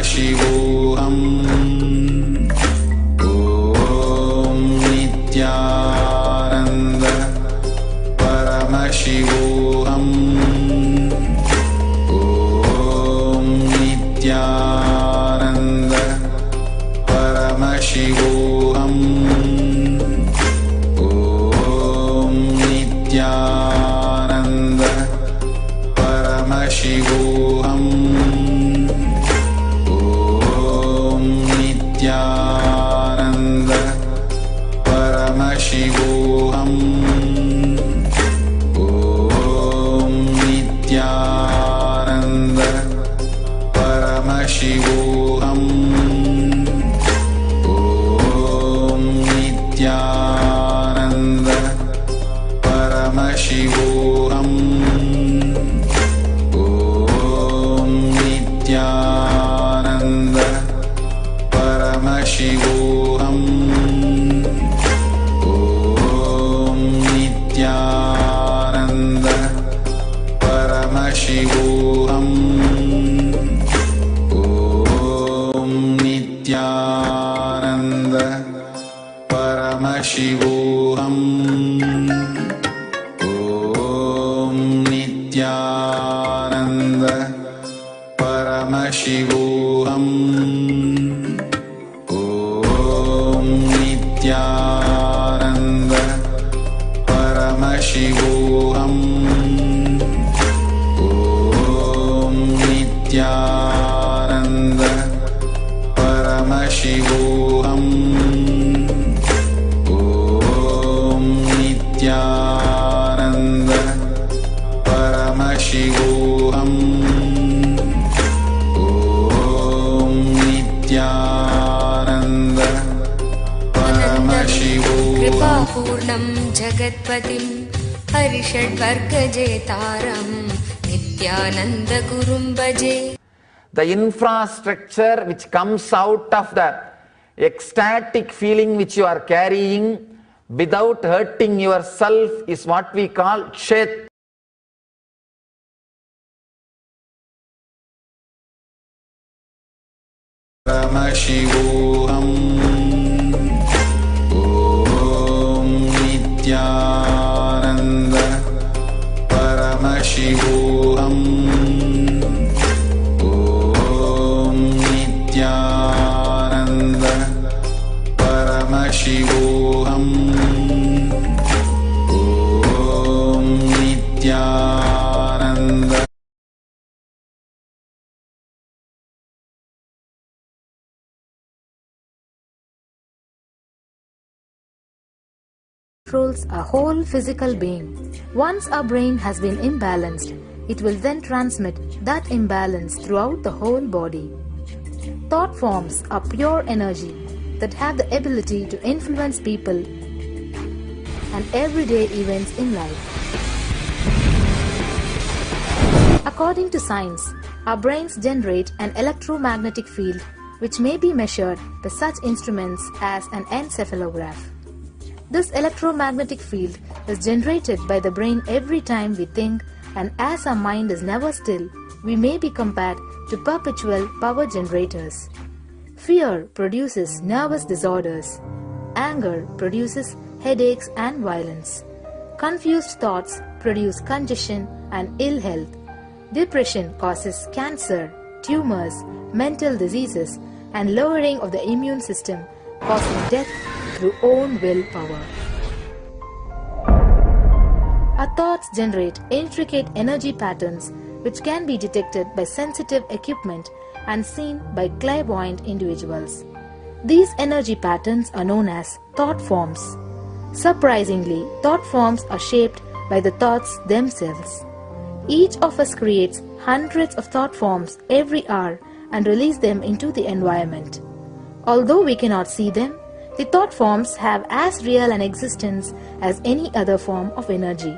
Paramashivam. Om Nithyananda Paramashivam. Om Nithyananda Paramashivam. Om Nithyananda Paramashivam. Om Nithyananda Paramashivam. Om Nithyananda Paramashivam. Om Nithyananda Paramashivam. Om Nithyananda Paramashivam. Om Nithyananda Paramashivam. Om Nithyananda Paramashivam. Om Nithyananda Paramashivam. Om Nithyananda Paramashivam. Om Nithyananda Paramashivam. Om Nithyananda Paramashivam. Om Nithyananda Paramashivam. कृपापूर्णं जगत्पतिं हरिषड्वर्गजेतारं नित्यानन्दगुरुं भजे. The infrastructure which comes out of the ecstatic feeling which you are carrying without hurting yourself is what we call Kshet. Paramashivam. Om Nithyananda Paramashivam. Om Nithyananda Paramashivam. Om Nithyananda. Controls a whole physical being. Once our brain has been imbalanced, it will then transmit that imbalance throughout the whole body. Thought forms are pure energy that have the ability to influence people and everyday events in life. According to science, our brains generate an electromagnetic field which may be measured by such instruments as an encephalograph. This electromagnetic field is generated by the brain every time we think, and as our mind is never still, we may be compared to perpetual power generators. Fear produces nervous disorders. Anger produces headaches and violence. Confused thoughts produce congestion and ill health. Depression causes cancer, tumors, mental diseases, and lowering of the immune system, causing death through own willpower. Our thoughts generate intricate energy patterns which can be detected by sensitive equipment and seen by clairvoyant individuals. These energy patterns are known as thought forms. Surprisingly, thought forms are shaped by the thoughts themselves. Each of us creates hundreds of thought forms every hour and release them into the environment. Although we cannot see them, the thought forms have as real an existence as any other form of energy.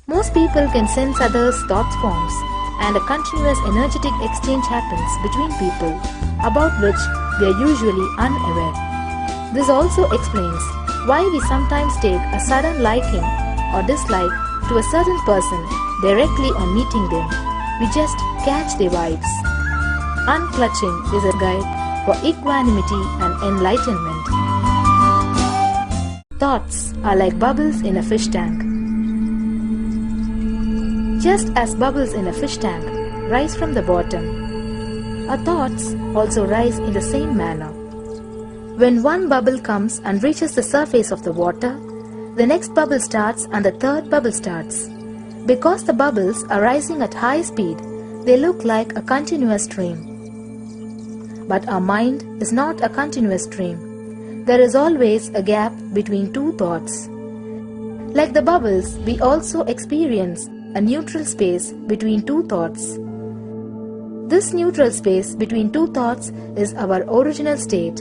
Most people can sense others' thought forms, and a continuous energetic exchange happens between people, about which we are usually unaware. This also explains why we sometimes take a sudden liking or dislike to a certain person directly on meeting them. We just catch their vibes. unclutching is a guide for equanimity and enlightenment. Thoughts are like bubbles in a fish tank. Just as bubbles in a fish tank rise from the bottom, our thoughts also rise in the same manner. When one bubble comes and reaches the surface of the water, the next bubble starts and the third bubble starts. Because the bubbles are rising at high speed, they look like a continuous stream. But our mind is not a continuous stream. There is always a gap between two thoughts. Like the bubbles, we also experience a neutral space between two thoughts. This neutral space between two thoughts is our original state,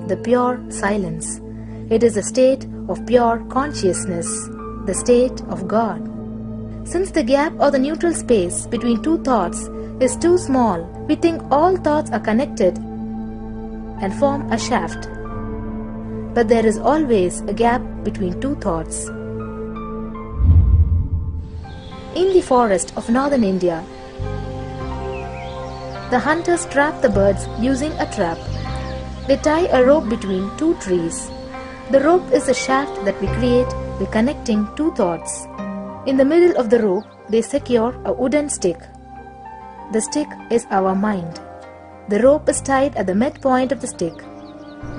the pure silence. It is a state of pure consciousness, the state of God. Since the gap or the neutral space between two thoughts is too small, we think all thoughts are connected and form a shaft. But there is always a gap between two thoughts. In the forest of northern India, the hunters trap the birds using a trap. They tie a rope between two trees. The rope is a shaft that we create by connecting two thoughts. In the middle of the rope, they secure a wooden stick. The stick is our mind. The rope is tied at the midpoint of the stick.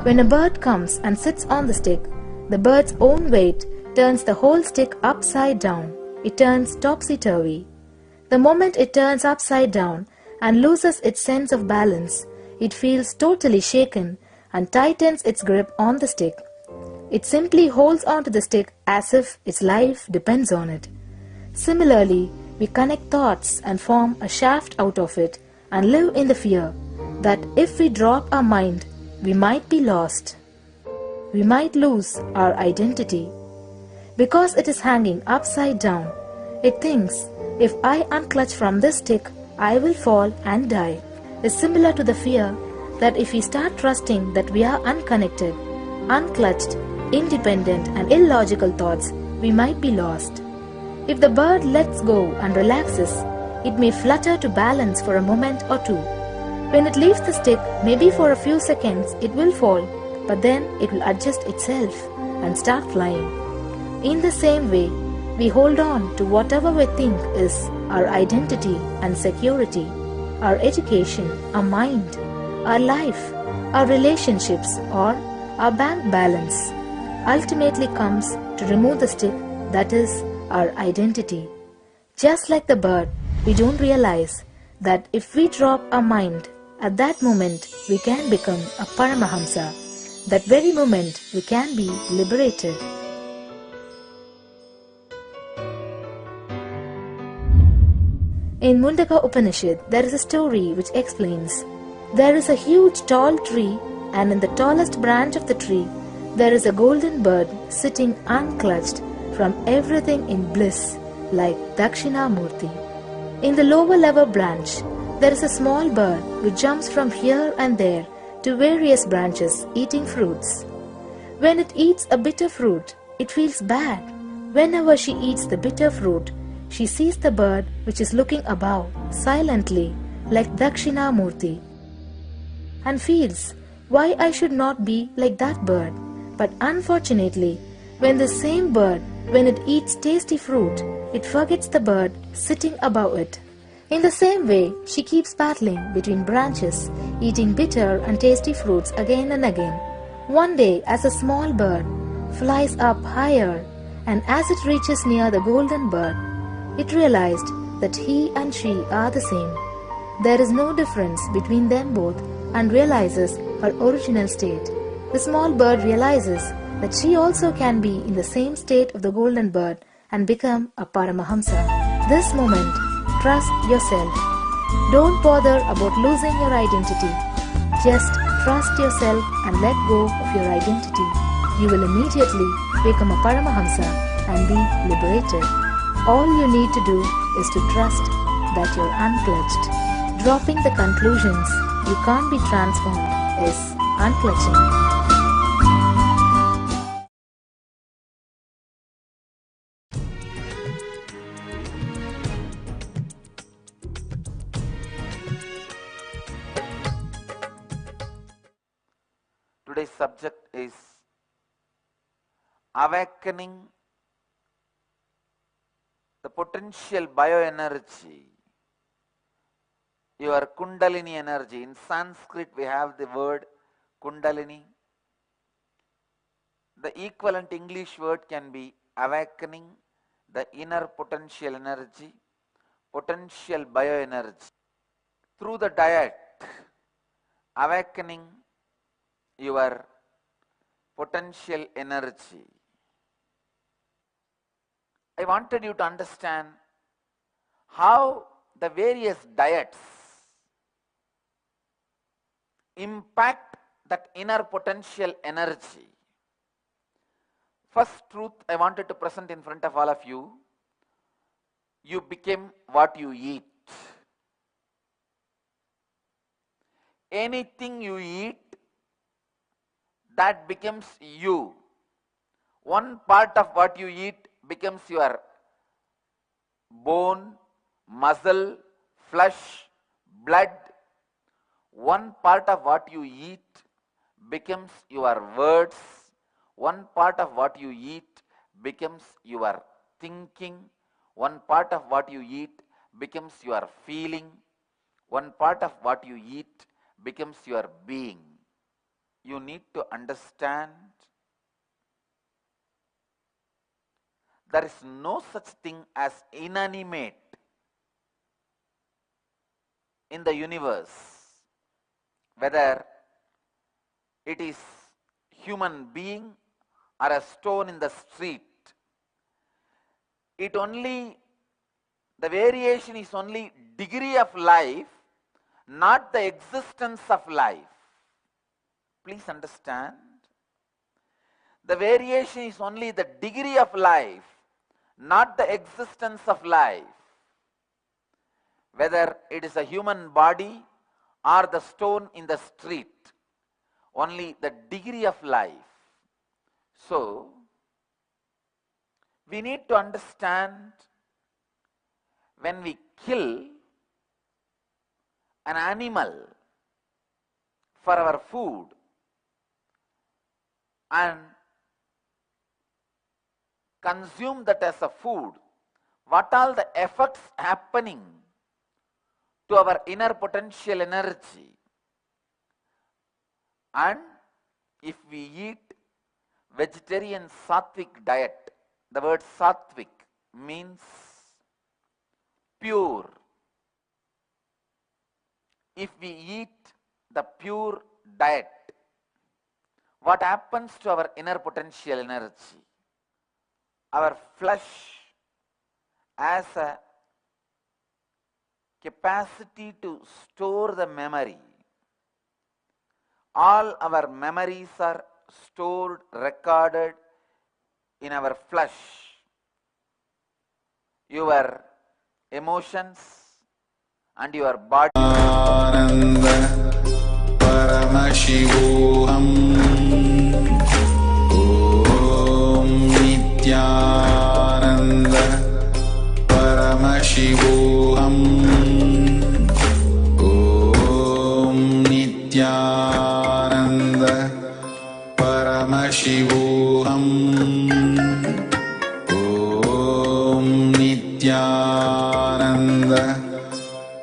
When a bird comes and sits on the stick, the bird's own weight turns the whole stick upside down. It turns topsy-turvy. The moment it turns upside down and loses its sense of balance, it feels totally shaken and tightens its grip on the stick. It simply holds on to the stick as if its life depends on it. Similarly, we connect thoughts and form a shaft out of it and live in the fear that if we drop our mind, we might be lost. We might lose our identity. Because it is hanging upside down, it thinks, if I unclutch from this stick, I will fall and die. Is similar to the fear that if we start trusting that we are unconnected, unclutched, independent and illogical thoughts, we might be lost. If the bird lets go and relaxes, it may flutter to balance for a moment or two. When it leaves the stick, maybe for a few seconds it will fall, but then it will adjust itself and start flying. In the same way, we hold on to whatever we think is our identity and security, our education, our mind, our life, our relationships or our bank balance. Ultimately comes to remove the stick, that is our identity. Just like the bird, we don't realize that if we drop our mind, at that moment we can become a Paramahamsa. That very moment we can be liberated. In Mundaka Upanishad, there is a story which explains, there is a huge tall tree, and in the tallest branch of the tree, there is a golden bird sitting unclutched from everything in bliss, like Dakshinamurti. In the lower level branch, there is a small bird which jumps from here and there to various branches eating fruits. When it eats a bitter fruit, it feels bad. Whenever she eats the bitter fruit, she sees the bird which is looking above, silently, like Dakshinamurti, and feels, why I should not be like that bird. But unfortunately, when the same bird, when it eats tasty fruit, it forgets the bird sitting above it. In the same way, she keeps battling between branches, eating bitter and tasty fruits again and again. One day, as a small bird flies up higher, and as it reaches near the golden bird, it realized that he and she are the same. There is no difference between them both and realizes her original state. The small bird realizes that she also can be in the same state of the golden bird and become a Paramahamsa. This moment, trust yourself. Don't bother about losing your identity. Just trust yourself and let go of your identity. You will immediately become a Paramahamsa and be liberated. All you need to do is to trust that you're unclutched. Dropping the conclusions you can't be transformed is unclutching. Today's subject is awakening the potential bioenergy, your Kundalini energy. In Sanskrit we have the word Kundalini. The equivalent English word can be awakening the inner potential energy, potential bioenergy. Through the diet, awakening your potential energy. I wanted you to understand how the various diets impact that inner potential energy. First truth I wanted to present in front of all of you: you become what you eat. Anything you eat, that becomes you. One part of what you eat becomes your bone, muscle, flesh, blood. One part of what you eat becomes your words. One part of what you eat becomes your thinking. One part of what you eat becomes your feeling. One part of what you eat becomes your being. You need to understand there is no such thing as inanimate in the universe, whether it is human being or a stone in the street. The variation is only degree of life, not the existence of life. Please understand. The variation is only the degree of life, not the existence of life. Whether it is a human body or the stone in the street, only the degree of life. So, we need to understand, when we kill an animal for our food and consume that as a food, what all the effects happening to our inner potential energy. And if we eat vegetarian sattvic diet, the word sattvic means pure. If we eat the pure diet, what happens to our inner potential energy? Our flesh has a capacity to store the memory. All our memories are stored, recorded in our flesh. Your emotions and your body. Nithyananda Paramashivam Om Nithyananda Paramashivam Om Nithyananda Paramashivam Om Nithyananda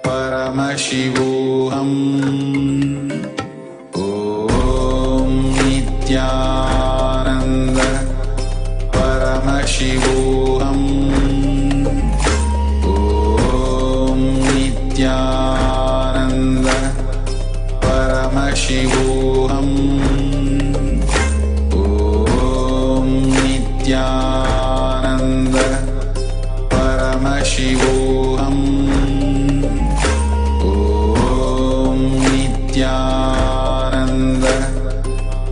Paramashivam Om Nithyananda Paramashivam Om Nithyananda Paramashivam Om Nithyananda Paramashivam Om Nithyananda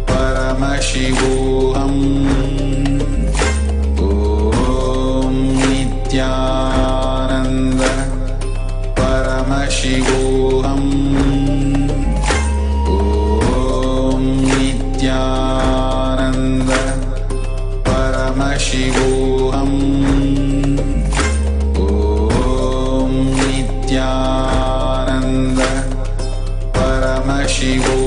Paramashivam Om Nithyananda Paramashivam Om Nithyananda Paramashivam Om Nithyananda Paramashivam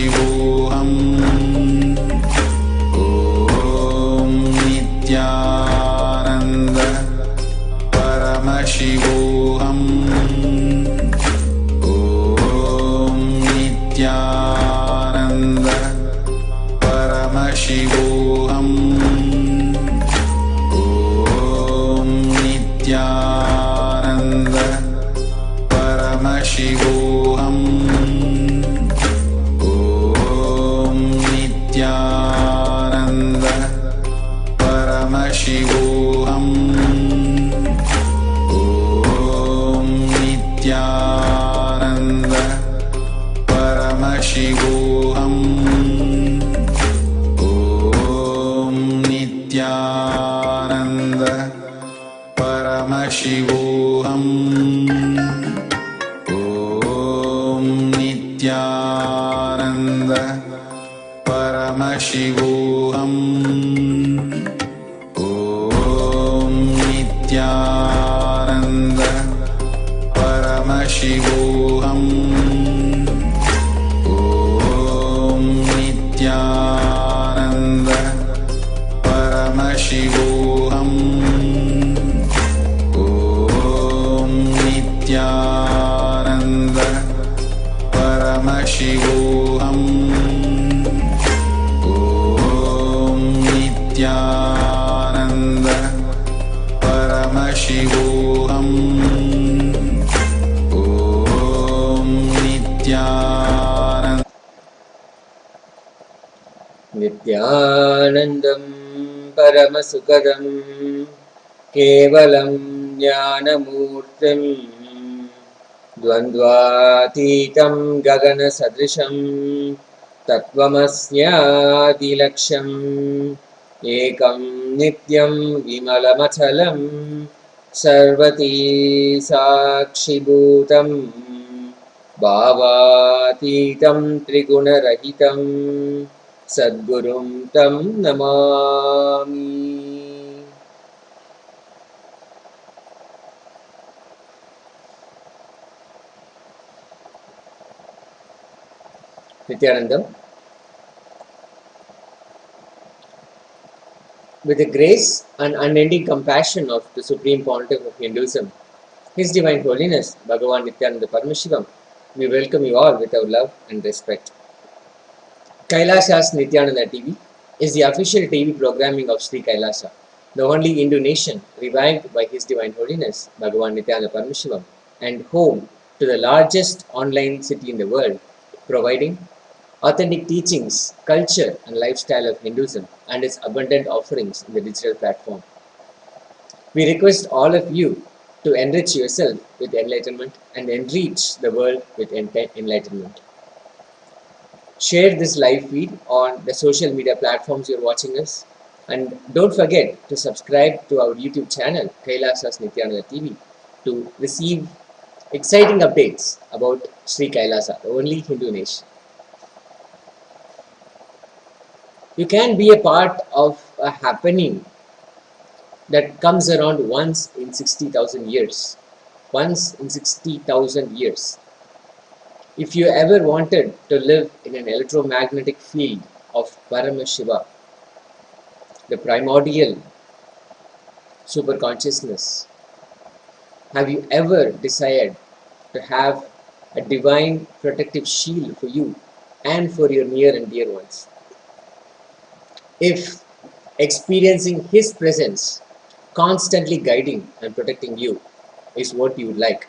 Paramashivam. Om Nithyananda Paramashivam. Om Nithyananda Paramashivam. Om Nithyananda Paramashivam. Om Nithyananda Paramashivam. Om Nithyananda Paramashivam. Om Nithyananda Paramashivam. Om Nithyananda Paramashivam. Om Nithyananda Paramashivam. Om Nithyananda Paramashivam. Om Nithyananda Paramashivam. Om Nithyananda Paramashivam. Om Nithyananda Nithyanandam Paramasukadam Kevalam Jnanamurtim Dvandvatitam Gagana Sadrisham Tattvamasnyadi Laksham Ekam Nityam Vimalamachalam Sarvati Sakshibhutam Bhavatitam Trigunarahitam Sadgurum Tam Namami. Nithyanandam. With the grace and unending compassion of the Supreme Pontiff of Hinduism, His Divine Holiness Bhagavan Nithyananda Paramashivam, we welcome you all with our love and respect. Kailasa's Nithyananda TV is the official TV programming of Sri Kailasa, the only Hindu nation revived by His Divine Holiness Bhagavan Nithyananda Paramashivam, and home to the largest online city in the world, providing authentic teachings, culture and lifestyle of Hinduism and its abundant offerings in the digital platform. We request all of you to enrich yourself with enlightenment and enrich the world with enlightenment. Share this live feed on the social media platforms you're watching us, and don't forget to subscribe to our YouTube channel Kailasa's Nithyananda TV to receive exciting updates about Sri Kailasa, the only Hindu nation. You can be a part of a happening that comes around once in 60,000 years. Once in 60,000 years. If you ever wanted to live in an electromagnetic field of Paramashiva, the primordial superconsciousness, have you ever desired to have a divine protective shield for you and for your near and dear ones? If experiencing His presence, constantly guiding and protecting you, is what you would like,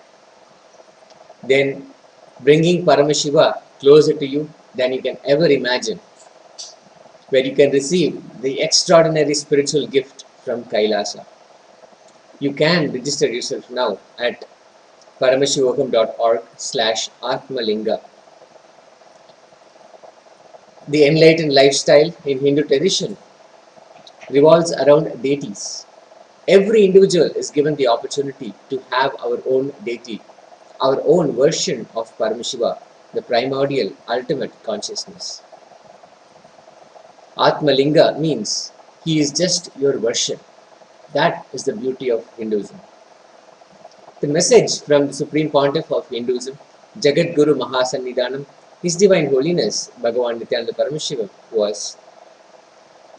then bringing Paramashiva closer to you than you can ever imagine, where you can receive the extraordinary spiritual gift from Kailasa. You can register yourself now at paramashivokam.org/Atmalinga. The enlightened lifestyle in Hindu tradition revolves around deities. Every individual is given the opportunity to have our own deity, our own version of Paramashiva, the primordial ultimate consciousness. Atmalinga means he is just your version. That is the beauty of Hinduism. The message from the Supreme Pontiff of Hinduism, Jagat Guru Mahasannidhanam, His Divine Holiness, Bhagavan Nithyananda Paramashivam, was,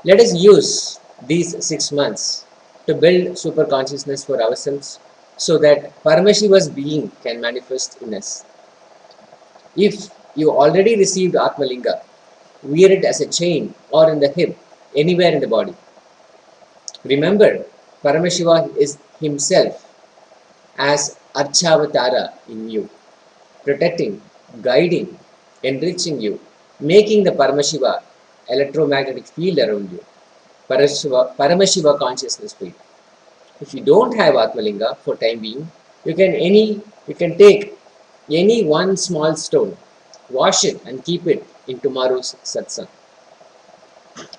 let us use these 6 months to build super consciousness for ourselves so that Paramashiva's being can manifest in us. If you already received Atmalinga, wear it as a chain or in the hip, anywhere in the body. Remember, Paramashiva is himself as Archavatara in you, protecting, guiding, enriching you, making the Paramashiva electromagnetic field around you, Paramashiva consciousness field. If you don't have Atmalinga for time being, you can take any one small stone, wash it and keep it in tomorrow's Satsang.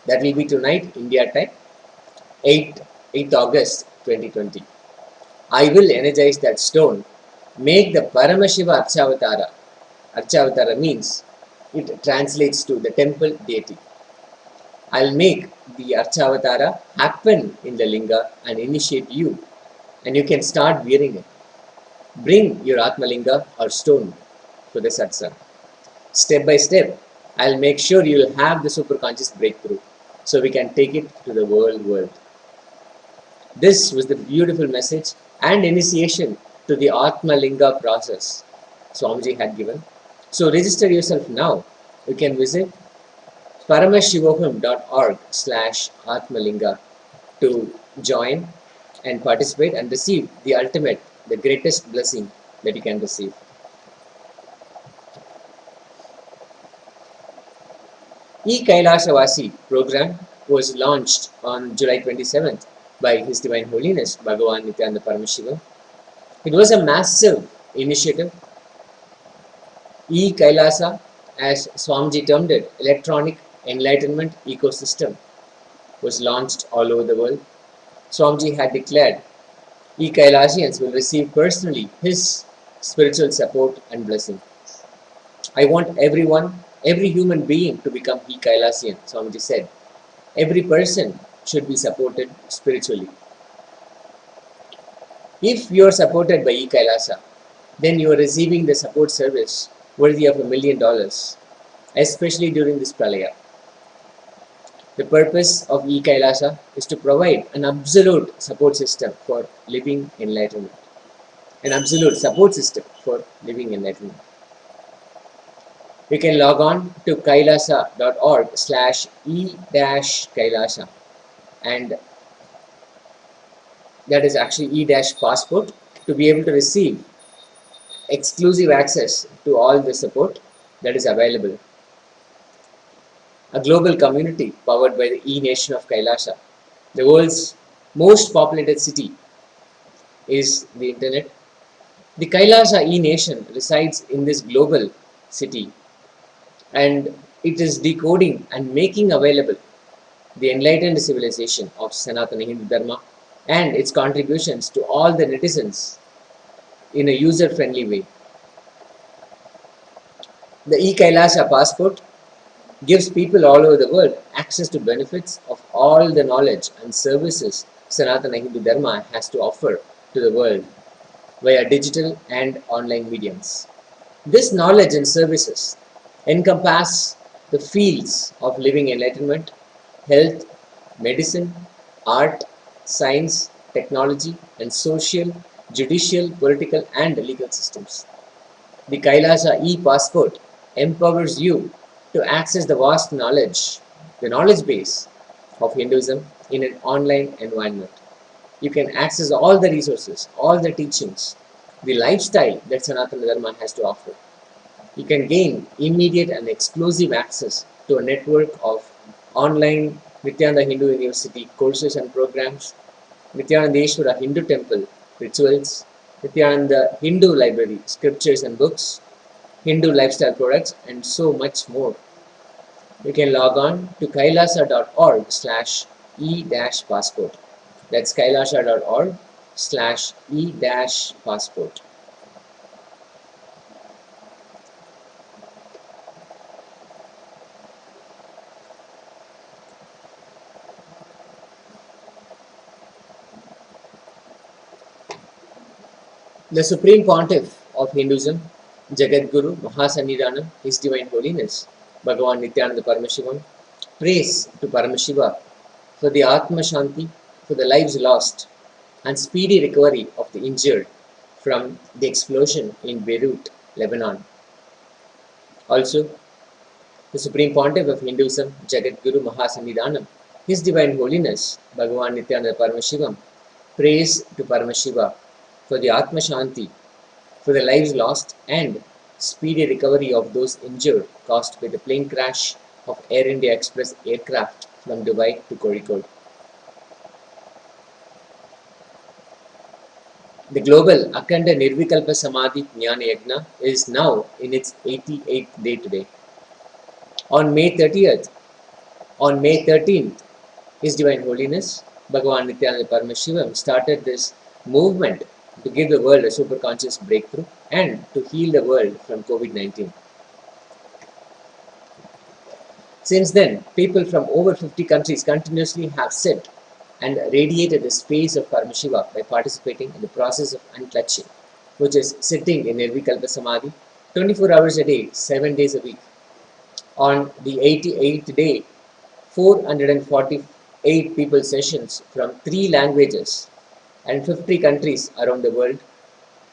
That will be tonight, India time, 8th August 2020. I will energize that stone, make the Paramashiva Archavatara. Archavatara means, it translates to the temple deity. I'll make the Archavatara happen in the Linga and initiate you, and you can start wearing it. Bring your Atmalinga or stone to the Satsang. Step by step, I'll make sure you'll have the superconscious breakthrough so we can take it to the world. This was the beautiful message and initiation to the Atmalinga process Swamiji had given. So register yourself now. You can visit paramashivoham.org/Atmalinga to join and participate and receive the ultimate, the greatest blessing that you can receive. E-Kailashavasi program was launched on July 27th by His Divine Holiness Bhagavan Nithyananda Paramashivam. It was a massive initiative. E-Kailasa, as Swamiji termed it, electronic enlightenment ecosystem, was launched all over the world. Swamiji had declared E-Kailasians will receive personally his spiritual support and blessing. I want every human being to become E-Kailasian, Swamiji said. Every person should be supported spiritually. If you are supported by E-Kailasa, then you are receiving the support service worthy of $1 million, especially during this pralaya. The purpose of E-Kailasa is to provide an absolute support system for living enlightenment. An absolute support system for living enlightenment. You can log on to kailasa.org/e-kailasa, and that is actually e-passport, to be able to receive exclusive access to all the support that is available. A global community powered by the E-Nation of Kailasa. The world's most populated city is the internet. The Kailasa E-Nation resides in this global city, and it is decoding and making available the enlightened civilization of Sanatana Hindu Dharma and its contributions to all the netizens in a user-friendly way. The E-Kailasa passport gives people all over the world access to benefits of all the knowledge and services Sanatana Hindu Dharma has to offer to the world via digital and online mediums. This knowledge and services encompass the fields of living enlightenment, health, medicine, art, science, technology, and social, judicial, political, and legal systems. The Kailasa e-passport empowers you to access the vast knowledge, the knowledge base of Hinduism in an online environment. You can access all the resources, all the teachings, the lifestyle that Sanatana Dharma has to offer. You can gain immediate and exclusive access to a network of online Nithyananda Hindu University courses and programs, Nithyanandeshwara Hindu Temple rituals, Nithyananda Hindu Library scriptures and books, Hindu lifestyle products, and so much more. You can log on to kailasa.org/e-passport. That's kailasa.org/e-passport. The Supreme Pontiff of Hinduism, Jagadguru Mahasannidhanam, His Divine Holiness, Bhagavan Nithyananda Paramashivam, prays to Paramashiva for the Atma Shanti, for the lives lost, and speedy recovery of the injured from the explosion in Beirut, Lebanon. Also, the Supreme Pontiff of Hinduism, Jagadguru Mahasannidhanam, His Divine Holiness, Bhagavan Nithyananda Paramashivam, prays to Paramashiva for the Atma Shanti, for the lives lost and speedy recovery of those injured caused by the plane crash of Air India Express aircraft from Dubai to Kozhikode. The global Akhanda Nirvikalpa Samadhi Jnana Yajna is now in its 88th day today. On May 13th, His Divine Holiness, Bhagavan Nithyananda Paramashivam started this movement to give the world a superconscious breakthrough and to heal the world from COVID-19. Since then, people from over 50 countries continuously have sit and radiated the space of Paramashiva by participating in the process of unclutching, which is sitting in Nirvikalpa Samadhi 24 hours a day, 7 days a week. On the 88th day, 448 people sessions from 3 languages and 50 countries around the world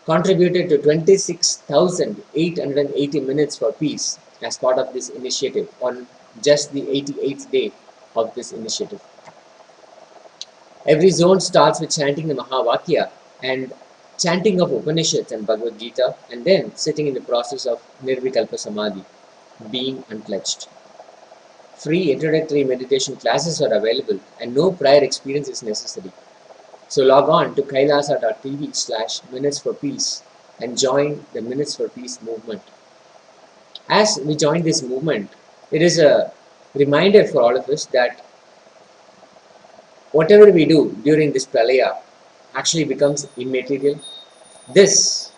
contributed to 26,880 minutes for peace as part of this initiative on just the 88th day of this initiative. Every zone starts with chanting the Mahavakya and chanting of Upanishads and Bhagavad Gita, and then sitting in the process of Nirvikalpa Samadhi, being unclutched. Free introductory meditation classes are available and no prior experience is necessary. So log on to kailasa.tv/Minutes for Peace and join the Minutes for Peace movement. As we join this movement, it is a reminder for all of us that whatever we do during this pralaya actually becomes immaterial. The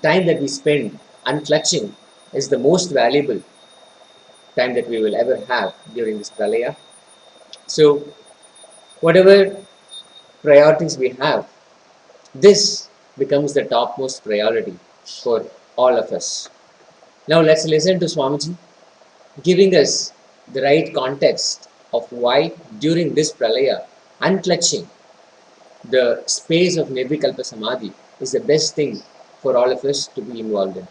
time that we spend unclutching is the most valuable time that we will ever have during this pralaya. So whatever priorities we have, this becomes the topmost priority for all of us. Now let's listen to Swamiji giving us the right context of why during this pralaya, unclutching the space of Nirvikalpa Samadhi is the best thing for all of us to be involved in.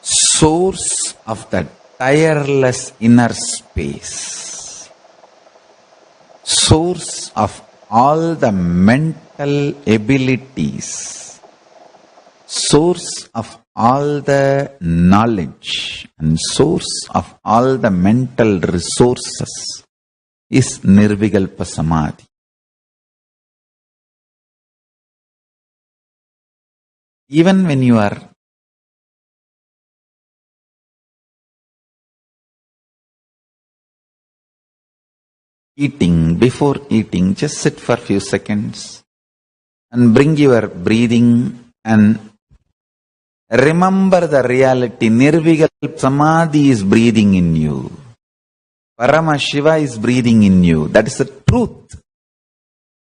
Source of the tireless inner space, source of all the mental abilities, source of all the knowledge and source of all the mental resources is Nirvikalpa Samadhi. Even when you are eating, before eating, just sit for a few seconds and bring your breathing and remember the reality. Nirvikalpa Samadhi is breathing in you. Paramashiva is breathing in you. That is the truth.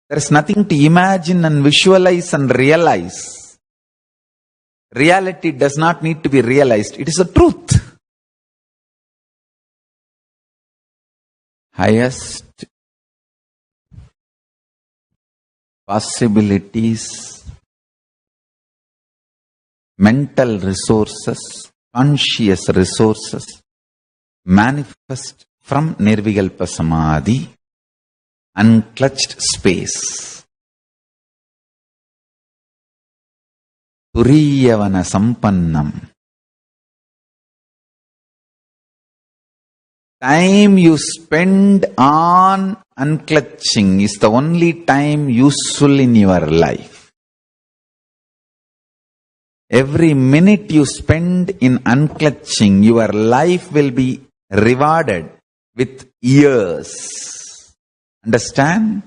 There is nothing to imagine and visualize and realize. Reality does not need to be realized. It is the truth. Highest possibilities, mental resources, conscious resources manifest from Nirvikalpa Samadhi, unclutched space. Turiyavana Sampannam. Time you spend on unclutching is the only time useful in your life. Every minute you spend in unclutching, your life will be rewarded with years. Understand?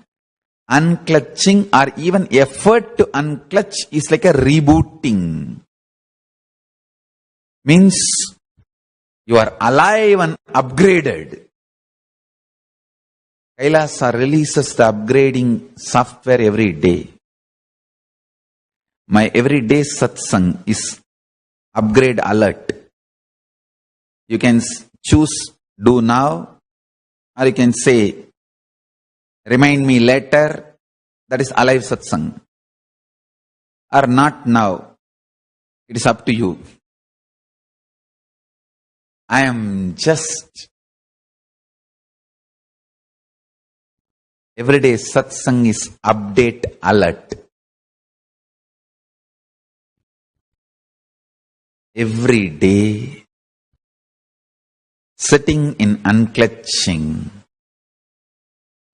Unclutching or even effort to unclutch is like a rebooting. Means you are alive and upgraded. Kailasa releases the upgrading software every day. My everyday satsang is upgrade alert. You can choose do now, or you can say remind me later. That is alive satsang. Or not now. It is up to you. I am just everyday satsang is update alert. Every day, sitting in unclutching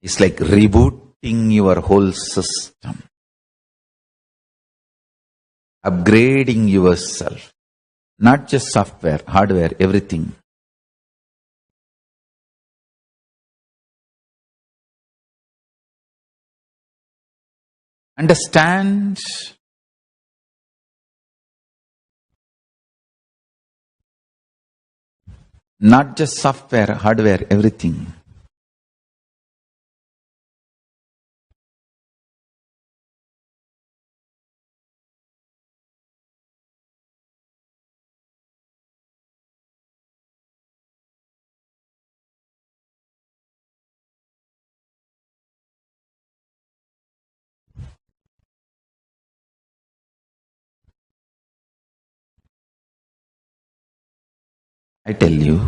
is like rebooting your whole system, upgrading yourself, not just software, hardware, everything. Understand not just software, hardware, everything. I tell you,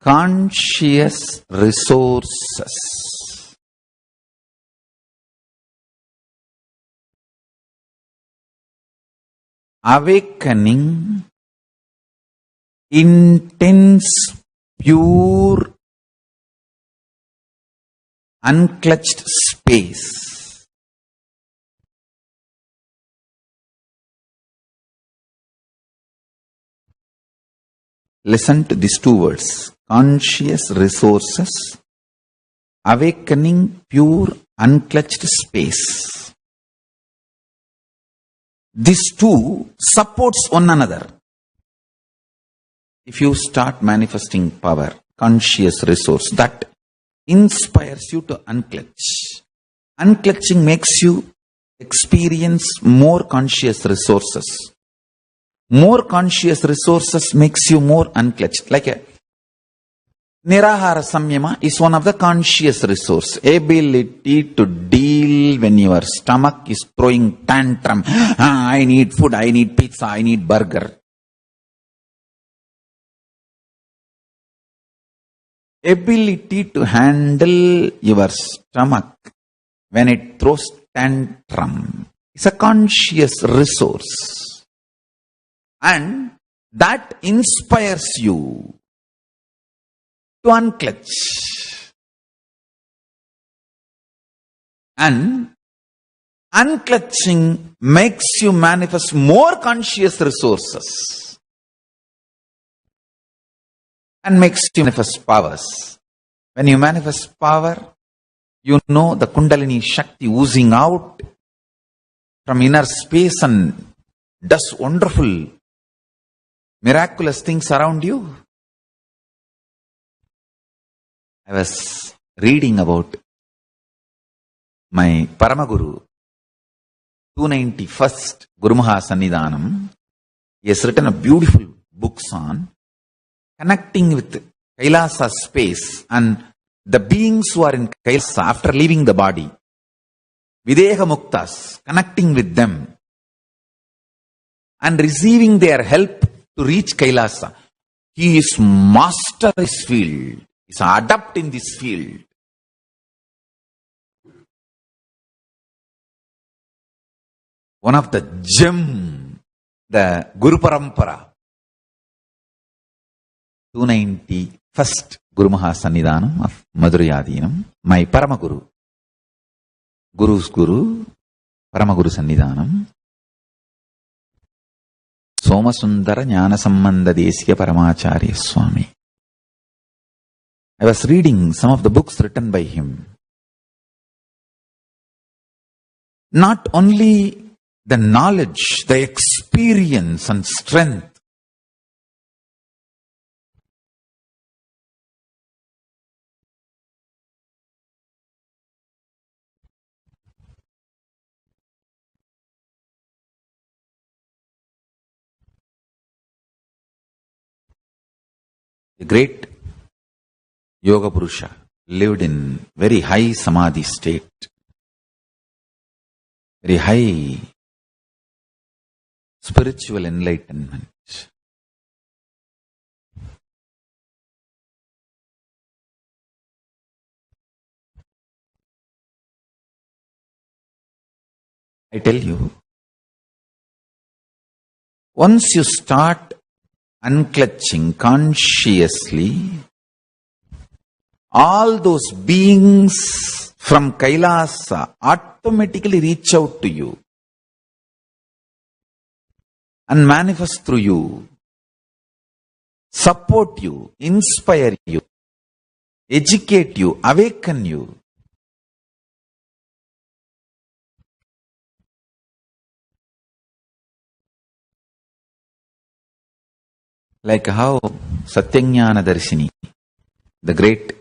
conscious resources awakening intense, pure, unclutched space. Listen to these two words. Conscious resources, awakening, pure, unclutched space. These two supports one another. If you start manifesting power, conscious resource, that inspires you to unclutch. Unclutching makes you experience more conscious resources. More conscious resources makes you more unclutched. Like a Nirahara Samyama is one of the conscious resource. Ability to deal when your stomach is throwing tantrum. I need food, I need pizza, I need burger. Ability to handle your stomach when it throws tantrum is a conscious resource. And that inspires you to unclutch. And unclutching makes you manifest more conscious resources and makes you manifest powers. When you manifest power, you know the Kundalini Shakti oozing out from inner space and does wonderful, miraculous things around you. I was reading about my Paramaguru, 291st Guru Maha Sannidhanam. He has written a beautiful book on connecting with Kailasa space and the beings who are in Kailasa after leaving the body. Videha Muktas, connecting with them and receiving their help to reach Kailasa. He is master in this field. He is adept in this field. One of the gem, the Guru Parampara, 291st Guru Maha Sannidhanam of Madhurayadinam, my Paramaguru, Guru's Guru, Paramaguru Sannidhanam, Somasundara Jnana Sambandha Desika Paramacharya Swami. I was reading some of the books written by him. Not only the knowledge, the experience and strength, A great Yoga Purusha lived in very high Samadhi state, very high spiritual enlightenment. I tell you, once you start unclutching consciously, all those beings from Kailasa automatically reach out to you and manifest through you, support you, inspire you, educate you, awaken you. Like how Satyajnana Darshini, the great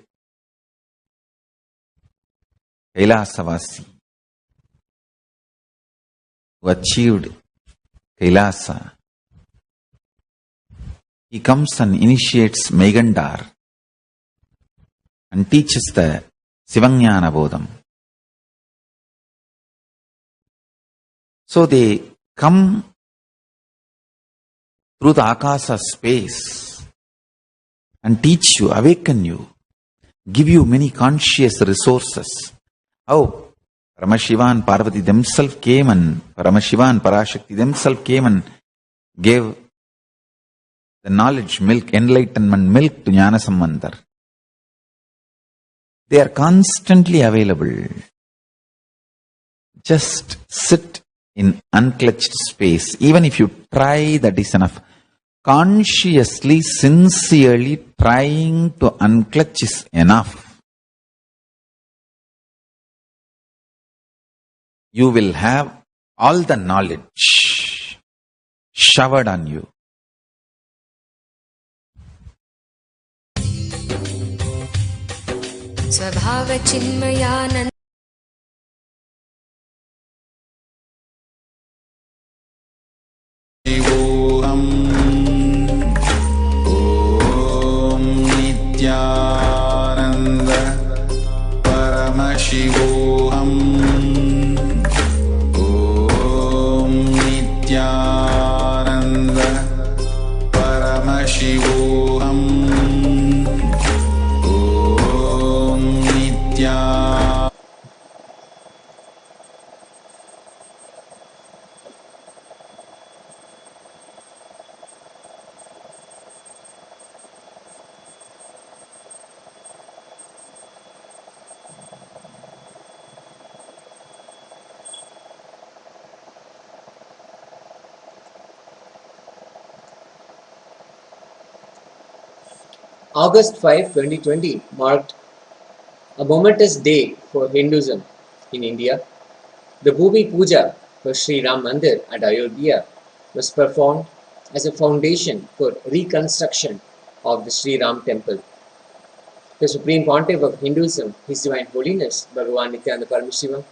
Kailasavasi, who achieved Kailasa, he comes and initiates Megandar and teaches the Sivajnana Bodham. So they come through the Akasa space and teach you, awaken you, give you many conscious resources. How Paramashiva and Parvati themselves came and Paramashiva and Parashakti themselves came and gave the knowledge milk, enlightenment milk to Jnana Sambandar. They are constantly available. Just sit in unclutched space. Even if you try, that is enough. Consciously, sincerely trying to unclutch is enough. You will have all the knowledge showered on you. स्वभावचिन्मयानन्द शिवोऽहम् ॐ नित्यानन्द परमशिवोऽहम् ॐ नित्यानन्द परमशिवोऽहम् ॐ नित्या. August 5, 2020 marked a momentous day for Hinduism in India. The Bhumi Puja for Sri Ram Mandir at Ayodhya was performed as a foundation for reconstruction of the Sri Ram temple. The Supreme Pontiff of Hinduism, His Divine Holiness Bhagavan Nithyananda Paramashivam,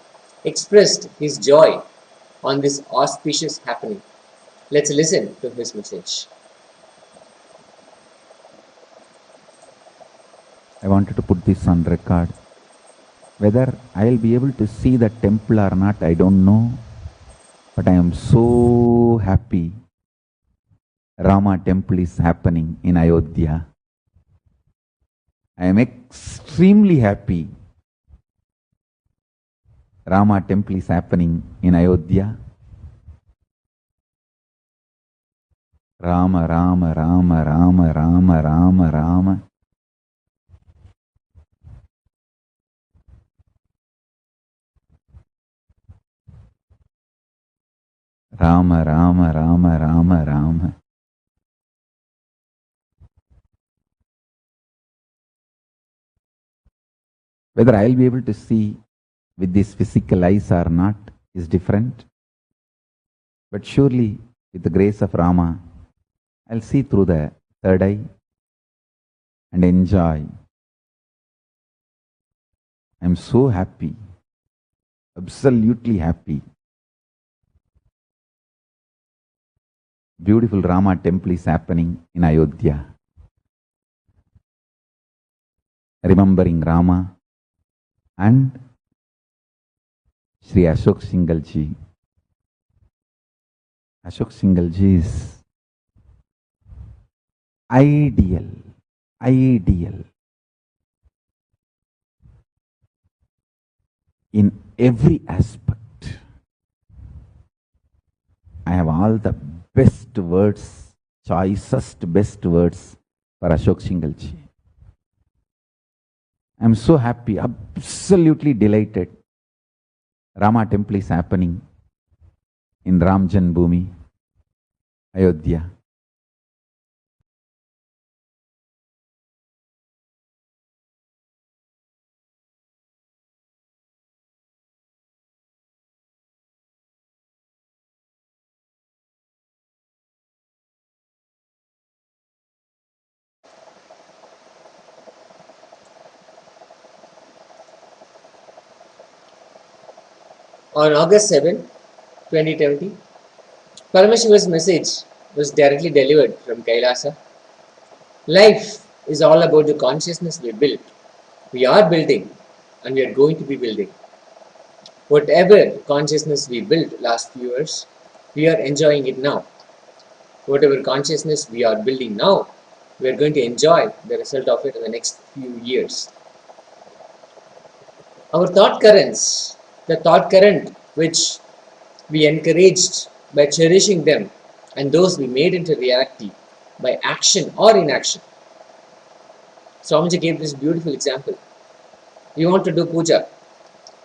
expressed his joy on this auspicious happening. Let's listen to his message. I wanted to put this on record. Whether I will be able to see the temple or not, I don't know. But I am so happy Rama temple is happening in Ayodhya. I am extremely happy Rama temple is happening in Ayodhya. Rama, Rama, Rama, Rama, Rama, Rama, Rama. Rama, Rama, Rama, Rama, Rama. Whether I will be able to see with these physical eyes or not is different. But surely, with the grace of Rama, I will see through the third eye and enjoy. I am so happy, absolutely happy. Beautiful Rama temple is happening in Ayodhya. remembering Rama and Sri Ashok Singalji. Ashok Singalji is ideal in every aspect. I have all the best words, choicest best words for Ashok Singalji. I am so happy, absolutely delighted. Rama temple is happening in Ram Janmabhoomi, Ayodhya. On August 7, 2020, Paramashiva's message was directly delivered from Kailasa. Life is all about the consciousness we build. We are building and we are going to be building. Whatever consciousness we built last few years, we are enjoying it now. Whatever consciousness we are building now, we are going to enjoy the result of it in the next few years. Our thought currents, the thought current which we encouraged by cherishing them, and those we made into reality by action or inaction. Swamiji gave this beautiful example. You want to do puja.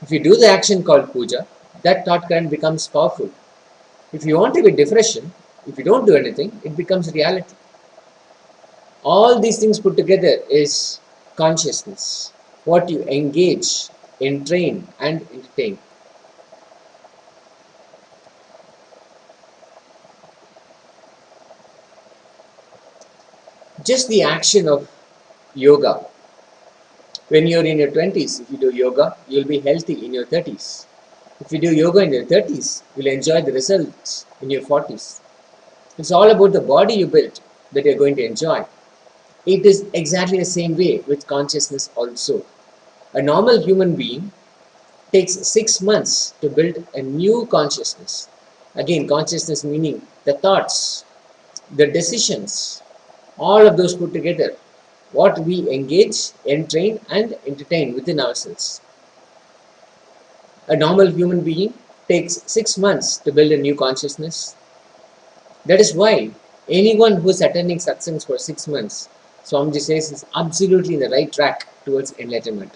If you do the action called puja, that thought current becomes powerful. If you want to be depression, if you don't do anything, it becomes reality. All these things put together is consciousness. What you engage, entrain and entertain. Just the action of yoga. When you're in your 20s, if you do yoga, you'll be healthy in your 30s. If you do yoga in your 30s, you'll enjoy the results in your 40s. It's all about the body you built that you're going to enjoy. It is exactly the same way with consciousness also. A normal human being takes 6 months to build a new consciousness. Again, consciousness meaning the thoughts, the decisions, all of those put together. What we engage, entrain and entertain within ourselves. A normal human being takes 6 months to build a new consciousness. That is why anyone who is attending satsangs for 6 months, Swamiji says, is absolutely in the right track towards enlightenment.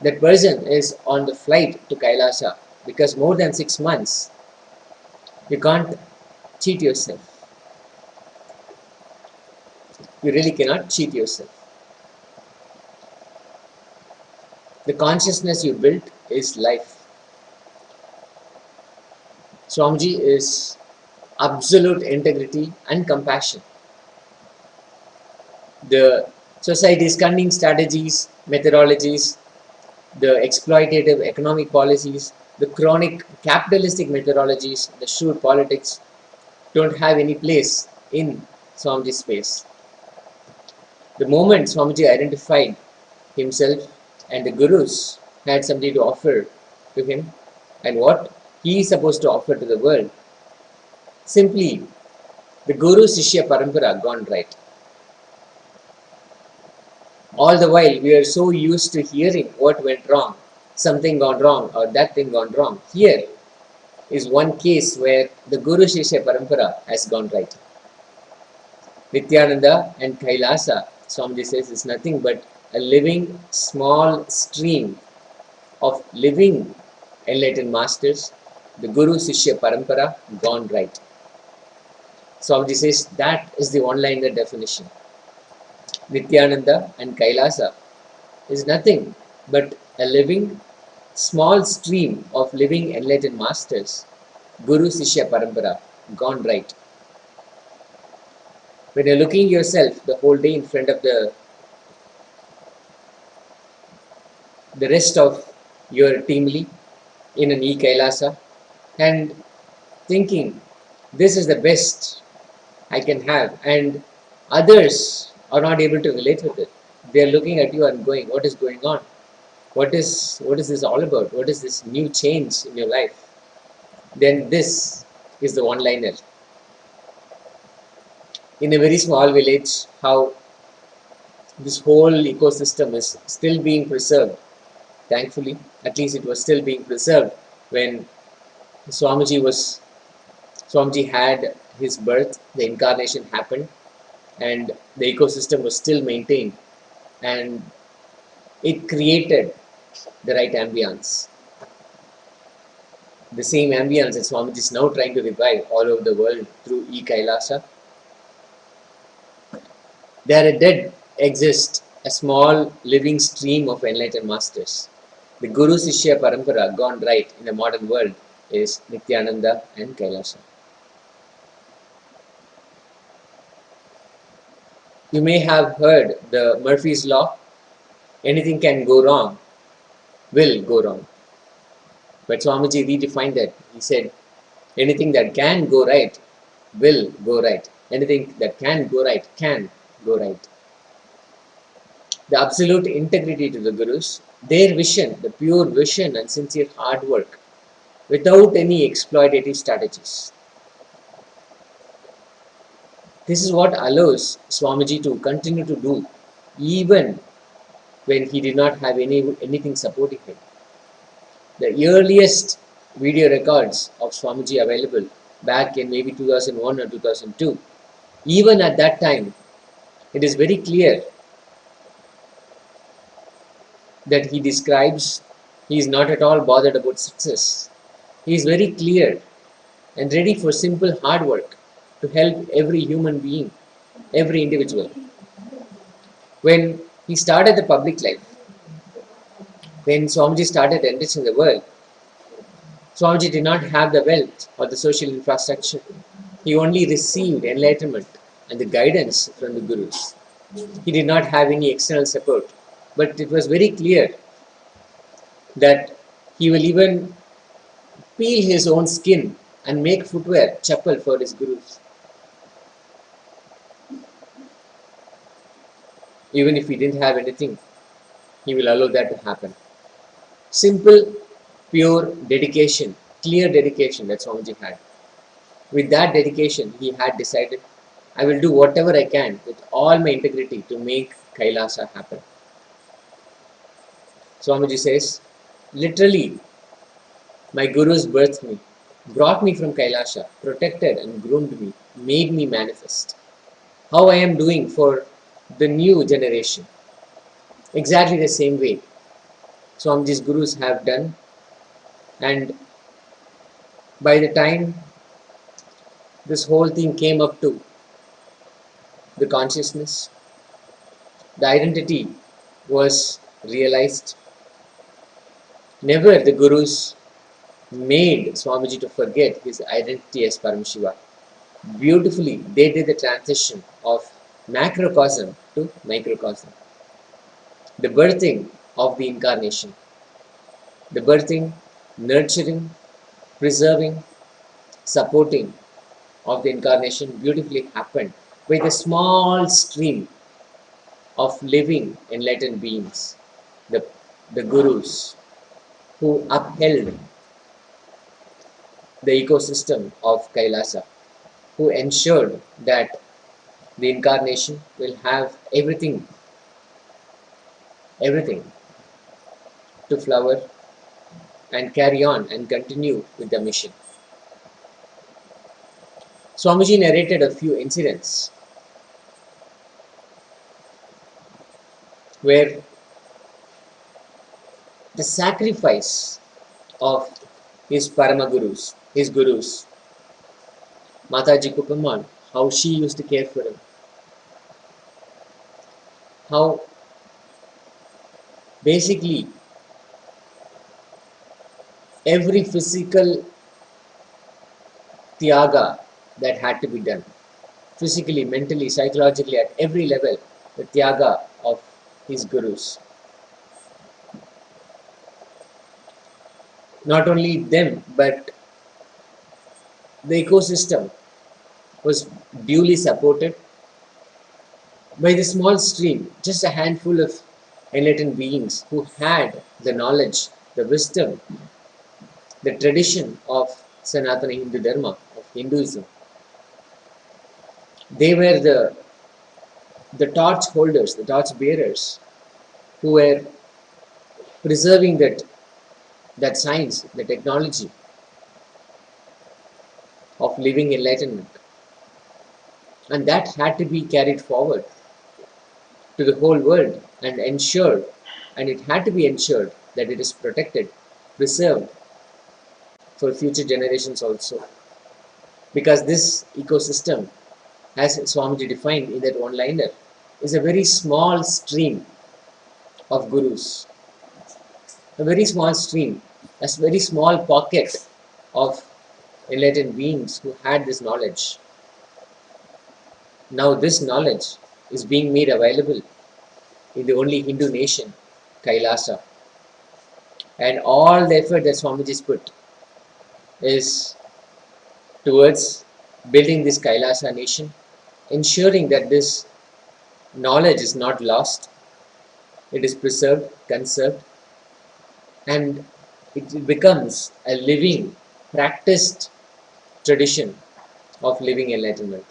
That person is on the flight to Kailasa, because more than 6 months, you can't cheat yourself. You really cannot cheat yourself. The consciousness you built is life. Swamiji is absolute integrity and compassion. The society's cunning strategies, methodologies, the exploitative economic policies, the chronic capitalistic methodologies, the shrewd politics don't have any place in Swamiji's space. The moment Swamiji identified himself and the gurus had something to offer to him and what he is supposed to offer to the world, simply the Guru Shishya Parampara gone right. All the while we are so used to hearing what went wrong, something gone wrong or that thing gone wrong. Here is one case where the Guru Shishya Parampara has gone right. Nithyananda and Kailasa, Swamiji says, is nothing but a living small stream of living enlightened masters, the Guru Shishya Parampara gone right. Swamiji says that is the one-liner definition. Nithyananda and Kailasa is nothing but a living small stream of living enlightened masters, Guru Shishya Parampara gone right. When you're looking yourself the whole day in front of the rest of your teamly in an e-Kailasa and thinking this is the best I can have and others are not able to relate with it. They are looking at you and going, what is going on? What is this all about? What is this new change in your life? Then this is the one-liner. In a very small village, how this whole ecosystem is still being preserved. Thankfully, at least it was still being preserved when Swamiji had his birth, the incarnation happened, and the ecosystem was still maintained, and it created the right ambience. The same ambience that Swamiji is now trying to revive all over the world through e-Kailasa. There did exist a small living stream of enlightened masters. The Guru Sishya Parampara gone right in the modern world is Nithyananda and Kailasa. You may have heard the Murphy's Law. Anything can go wrong, will go wrong. But Swamiji redefined that. He said, anything that can go right, will go right. Anything that can go right, can go right. The absolute integrity to the Gurus, their vision, the pure vision and sincere hard work, without any exploitative strategies. This is what allows Swamiji to continue to do, even when he did not have anything supporting him. The earliest video records of Swamiji available back in maybe 2001 or 2002, even at that time, it is very clear that he describes he is not at all bothered about success. He is very clear and ready for simple hard work to help every human being, every individual. When he started the public life, when Swamiji started enriching the world, Swamiji did not have the wealth or the social infrastructure. He only received enlightenment and the guidance from the Gurus. He did not have any external support. But it was very clear that he will even peel his own skin and make footwear, chappal for his Gurus. Even if he didn't have anything, he will allow that to happen. Simple, pure dedication, clear dedication that Swamiji had. With that dedication, he had decided, I will do whatever I can with all my integrity to make Kailasa happen. Swamiji says, literally, my Gurus birthed me, brought me from Kailasa, protected and groomed me, made me manifest. How I am doing for the new generation. Exactly the same way Swamiji's Gurus have done, and by the time this whole thing came up to the consciousness, the identity was realized. Never the Gurus made Swamiji to forget his identity as Paramashiva. Beautifully, they did the transition of macrocosm to microcosm. The birthing of the incarnation. The birthing, nurturing, preserving, supporting of the incarnation beautifully happened with a small stream of living enlightened beings, the Gurus, who upheld the ecosystem of Kailasa, who ensured that the incarnation will have everything to flower and carry on and continue with the mission. Swamiji narrated a few incidents where the sacrifice of his Paramagurus, his Gurus, Mataji Kupamman, how she used to care for him, how basically every physical tyaga that had to be done, physically, mentally, psychologically, at every level, the tyaga of his Gurus. Not only them, but the ecosystem was duly supported. by the small stream, just a handful of enlightened beings who had the knowledge, the wisdom, the tradition of Sanatana Hindu Dharma, of Hinduism. They were the torch holders, the torch bearers, who were preserving that science, the technology of living enlightenment. And that had to be carried forward to the whole world and ensured, and it had to be ensured that it is protected, preserved for future generations also. Because this ecosystem, as Swamiji defined in that one-liner, is a very small stream of gurus, a very small stream, a very small pocket of enlightened beings who had this knowledge. Now this knowledge is being made available in the only Hindu nation, Kailasa. And all the effort that Swamiji's put is towards building this Kailasa nation, ensuring that this knowledge is not lost, it is preserved, conserved, and it becomes a living, practiced tradition of living enlightenment.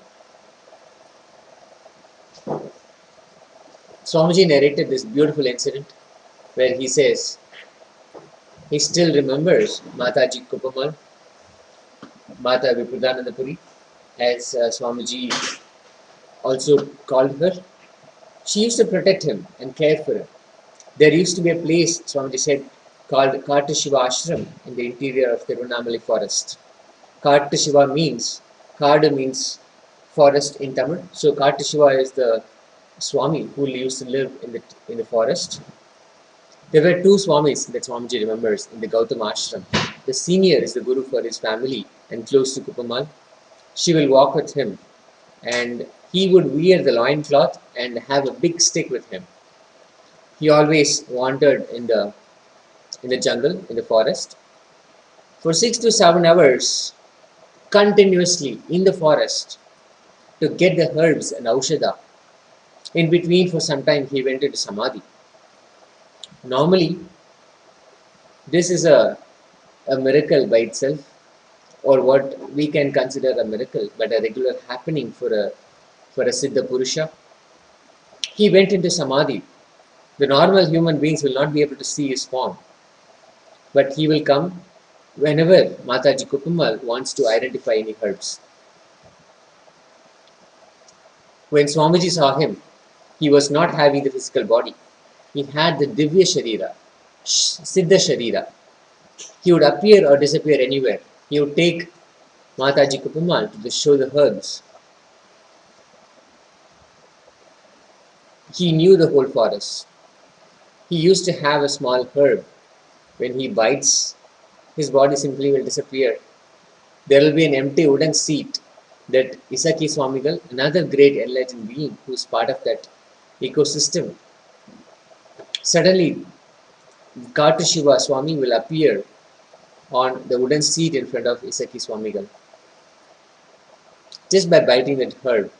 Swamiji narrated this beautiful incident where he says he still remembers Mataji Kupamal, Mata Vipudanandapuri, as Swamiji also called her. She used to protect him and care for him. There used to be a place, Swamiji said, called Kartashiva Ashram in the interior of Tirunamali forest. Kartashiva means, Karda means forest in Tamil. So Kartashiva is the Swami who used to live in the forest. There were two Swamis that Swamiji remembers in the Gautama Ashram. The senior is the Guru for his family and close to Kupamal. She will walk with him and he would wear the loincloth and have a big stick with him. He always wandered in the jungle, in the forest, for 6 to 7 hours continuously in the forest to get the herbs and aushadha. In between, for some time, he went into samadhi. Normally, this is a miracle by itself, or what we can consider a miracle, but a regular happening for a Siddha Purusha. He went into samadhi. The normal human beings will not be able to see his form, but he will come whenever Mataji Kupamal wants to identify any herbs. When Swamiji saw him, he was not having the physical body. He had the Divya Sharira, Siddha Sharira. He would appear or disappear anywhere. He would take Mataji Kupamal to show the herbs. He knew the whole forest. He used to have a small herb. When he bites, his body simply will disappear. There will be an empty wooden seat that Isaki Swamigal, another great enlightened being who is part of that ecosystem, suddenly Kartashiva Swami will appear on the wooden seat in front of Isaki Swamigal just by biting that herb,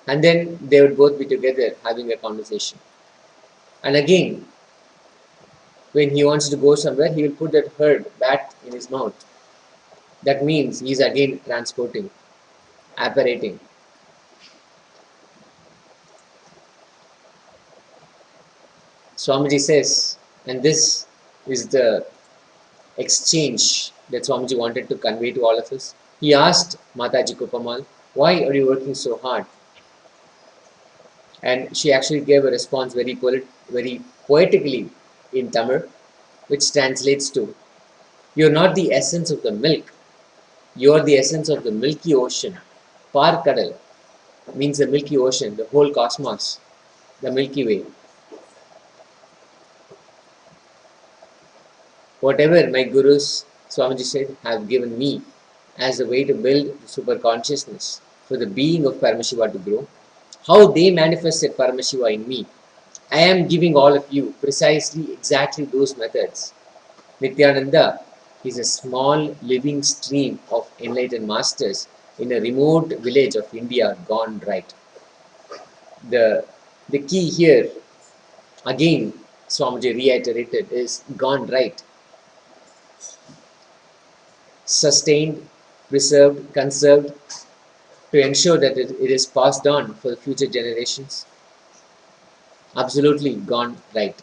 and then they would both be together having a conversation. And again, when he wants to go somewhere, he will put that herb back in his mouth. That means he is again transporting, apparating. Swamiji says, and this is the exchange that Swamiji wanted to convey to all of us. He asked Mataji Kupamal, why are you working so hard? And she actually gave a response very poetically in Tamil, which translates to, you're not the essence of the milk, you're the essence of the milky ocean. Parkadal means the milky ocean, the whole cosmos, the Milky Way. Whatever my gurus, Swamiji said, have given me as a way to build the super consciousness for the being of Paramashiva to grow, how they manifested Paramashiva in me, I am giving all of you precisely exactly those methods. Nithyananda is a small living stream of enlightened masters in a remote village of India gone right. The The key here, again, Swamiji reiterated, is gone right. Sustained, preserved, conserved to ensure that it is passed on for the future generations. Absolutely gone right.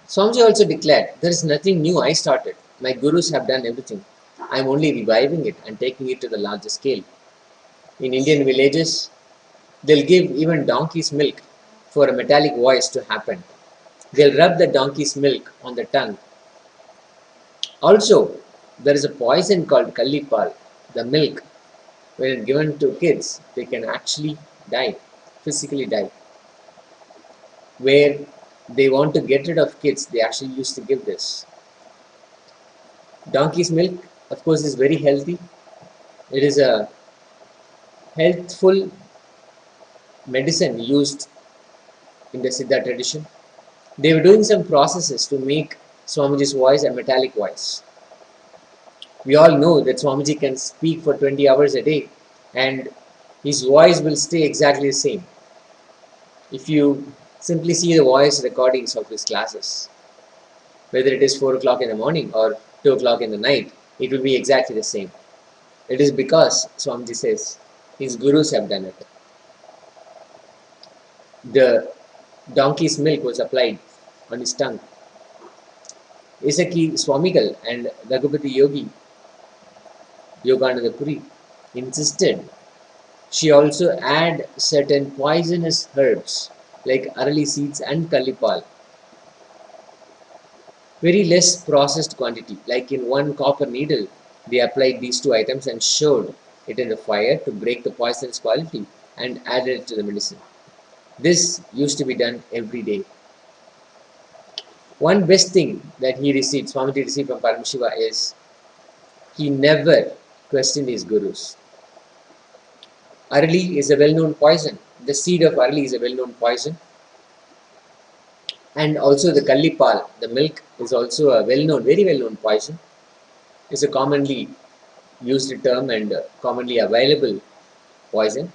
Swamiji also declared, there is nothing new I started. My gurus have done everything. I am only reviving it and taking it to the larger scale. In Indian villages, they'll give even donkey's milk for a metallic voice to happen. They'll rub the donkey's milk on the tongue. Also, there is a poison called kallipal. The milk, when it's given to kids, they can actually die, physically die. Where they want to get rid of kids, they actually used to give this. Donkey's milk, of course, is very healthy. It is a healthful medicine used in the Siddha tradition. They were doing some processes to make Swamiji's voice a metallic voice. We all know that Swamiji can speak for 20 hours a day and his voice will stay exactly the same. If you simply see the voice recordings of his classes, whether it is 4 o'clock in the morning or 2 o'clock in the night, it will be exactly the same. It is because Swamiji says his gurus have done it. The donkey's milk was applied on his tongue. Isaki Swamigal and Raghupati Yogi Yogananda Puri insisted she also add certain poisonous herbs like arali seeds and kallipal. Very less processed quantity, like in one copper needle, they applied these two items and showed it in the fire to break the poisonous quality and added it to the medicine. This used to be done every day. One best thing that Swamiji received from Paramashiva is he never questioned his gurus. Arali is a well-known poison. The seed of arali is a well-known poison. And also the kallipal, the milk, is also a well-known, very well-known poison. It's a commonly used term and commonly available poison.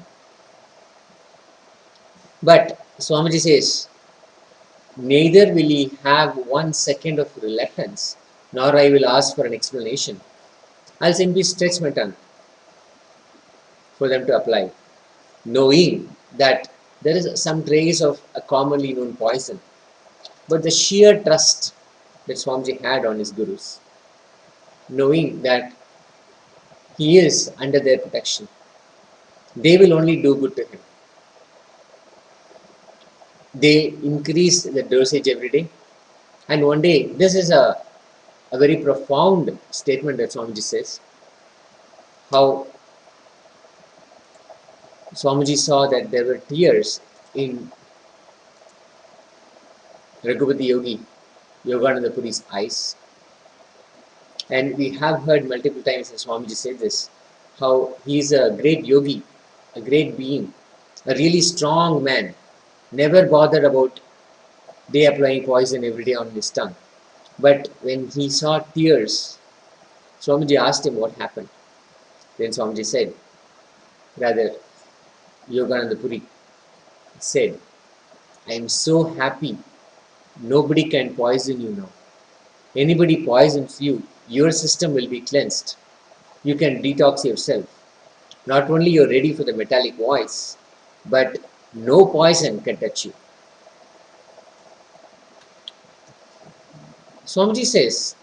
But Swamiji says, neither will he have 1 second of reluctance, nor I will ask for an explanation. I'll simply stretch my tongue for them to apply, knowing that there is some trace of a commonly known poison. But the sheer trust that Swamiji had on his gurus, knowing that he is under their protection, they will only do good to him. They increase the dosage every day. And one day, this is a very profound statement that Swamiji says, how Swamiji saw that there were tears in Raghupati Yogi Yogananda Puri's eyes. And we have heard multiple times that Swamiji said this, how he is a great yogi, a great being, a really strong man, never bothered about they applying poison every day on his tongue. But when he saw tears, Swamiji asked him what happened. Then Swamiji said, rather, Yogananda Puri said, I am so happy nobody can poison you now. Anybody poisons you, your system will be cleansed. You can detox yourself. Not only you're ready for the metallic voice, but no poison can touch you. Swamiji says,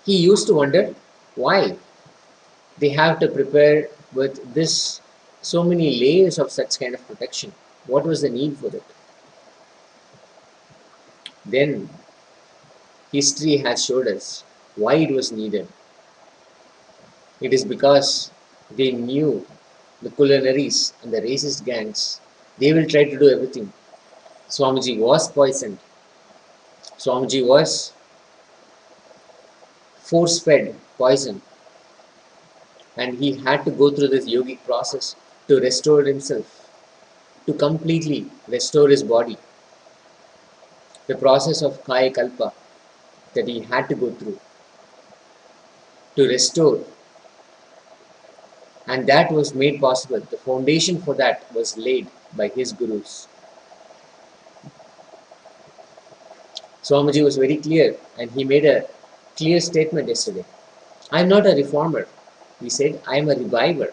he used to wonder why they have to prepare with this so many layers of such kind of protection. What was the need for it? Then history has showed us why it was needed. It is because they knew the culinaries and the racist gangs, they will try to do everything. Swamiji was poisoned. Swamiji was force-fed poison. And he had to go through this yogic process to restore himself, to completely restore his body. The process of Kaya Kalpa that he had to go through to restore And that was made possible. The foundation for that was laid by his gurus. Swamiji was very clear, and he made a clear statement yesterday. I am not a reformer. He said, I am a reviver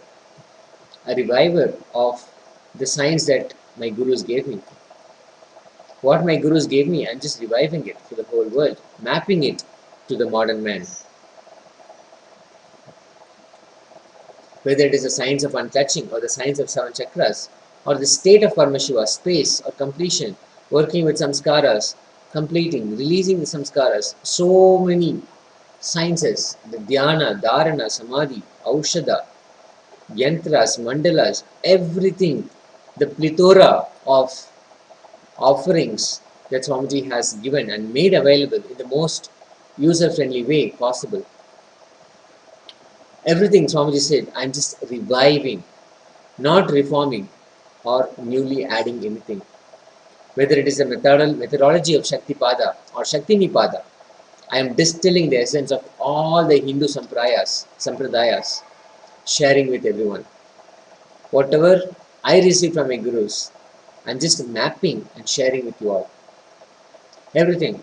of the science that my gurus gave me. What my gurus gave me, I am just reviving it for the whole world, mapping it to the modern man. Whether it is the science of unclutching or the science of 7 chakras or the state of Paramashiva, space or completion, working with samskaras, completing, releasing the samskaras, so many sciences, the dhyana, dharana, samadhi, aushadha, yantras, mandalas, everything, the plethora of offerings that Swamiji has given and made available in the most user-friendly way possible. Everything Swamiji said, I am just reviving, not reforming or newly adding anything. Whether it is the methodology of Shaktipada or Shaktinipada, I am distilling the essence of all the Hindu sampradayas, sharing with everyone. Whatever I receive from my gurus, I am just mapping and sharing with you all. Everything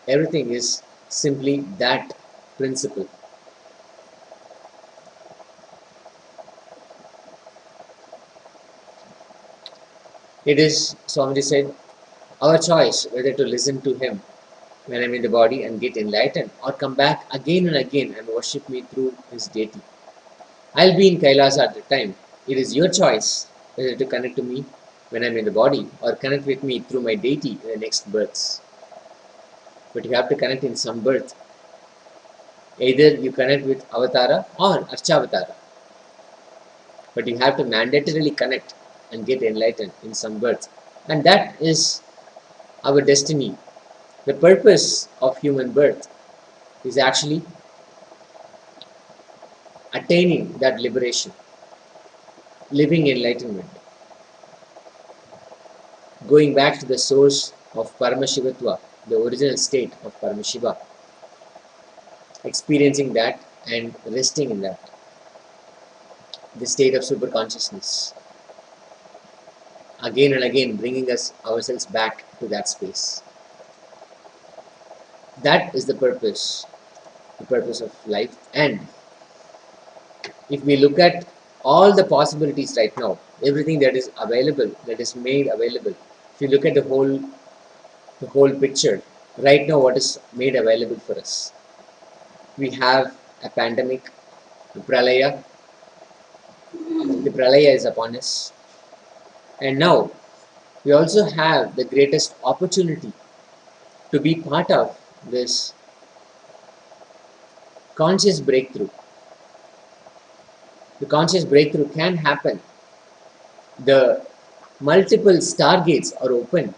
is simply that principle. It is, Swamiji said, our choice whether to listen to him when I am in the body and get enlightened, or come back again and again and worship me through his deity. I will be in Kailasa at the time. It is your choice whether to connect to me when I am in the body or connect with me through my deity in the next births. But you have to connect in some birth. Either you connect with Avatara or Archavatara. But you have to mandatorily connect and get enlightened in some birth. And that is our destiny. The purpose of human birth is actually attaining that liberation, living enlightenment, going back to the source of Paramashivatva, the original state of Paramashiva, experiencing that and resting in that, the state of superconsciousness, again and again bringing us ourselves back to that space. That is the purpose of life. And if we look at all the possibilities right now, everything that is available, that is made available, if you look at the whole picture, right now what is made available for us? We have a pandemic, the pralaya is upon us. And now we also have the greatest opportunity to be part of this conscious breakthrough. The conscious breakthrough can happen. The multiple stargates are open.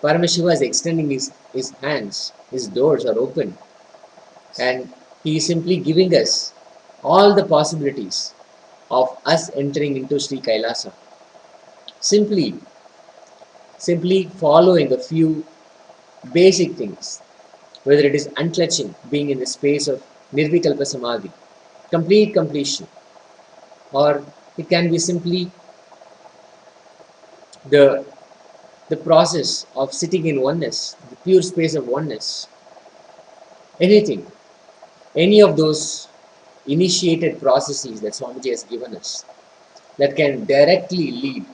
Paramashiva is extending his hands, his doors are open. And he is simply giving us all the possibilities of us entering into Sri Kailasa. Simply following a few basic things, whether it is unclutching, being in the space of Nirvikalpa Samadhi, complete completion, or it can be simply the process of sitting in oneness, the pure space of oneness. Anything, any of those initiated processes that Swamiji has given us that can directly lead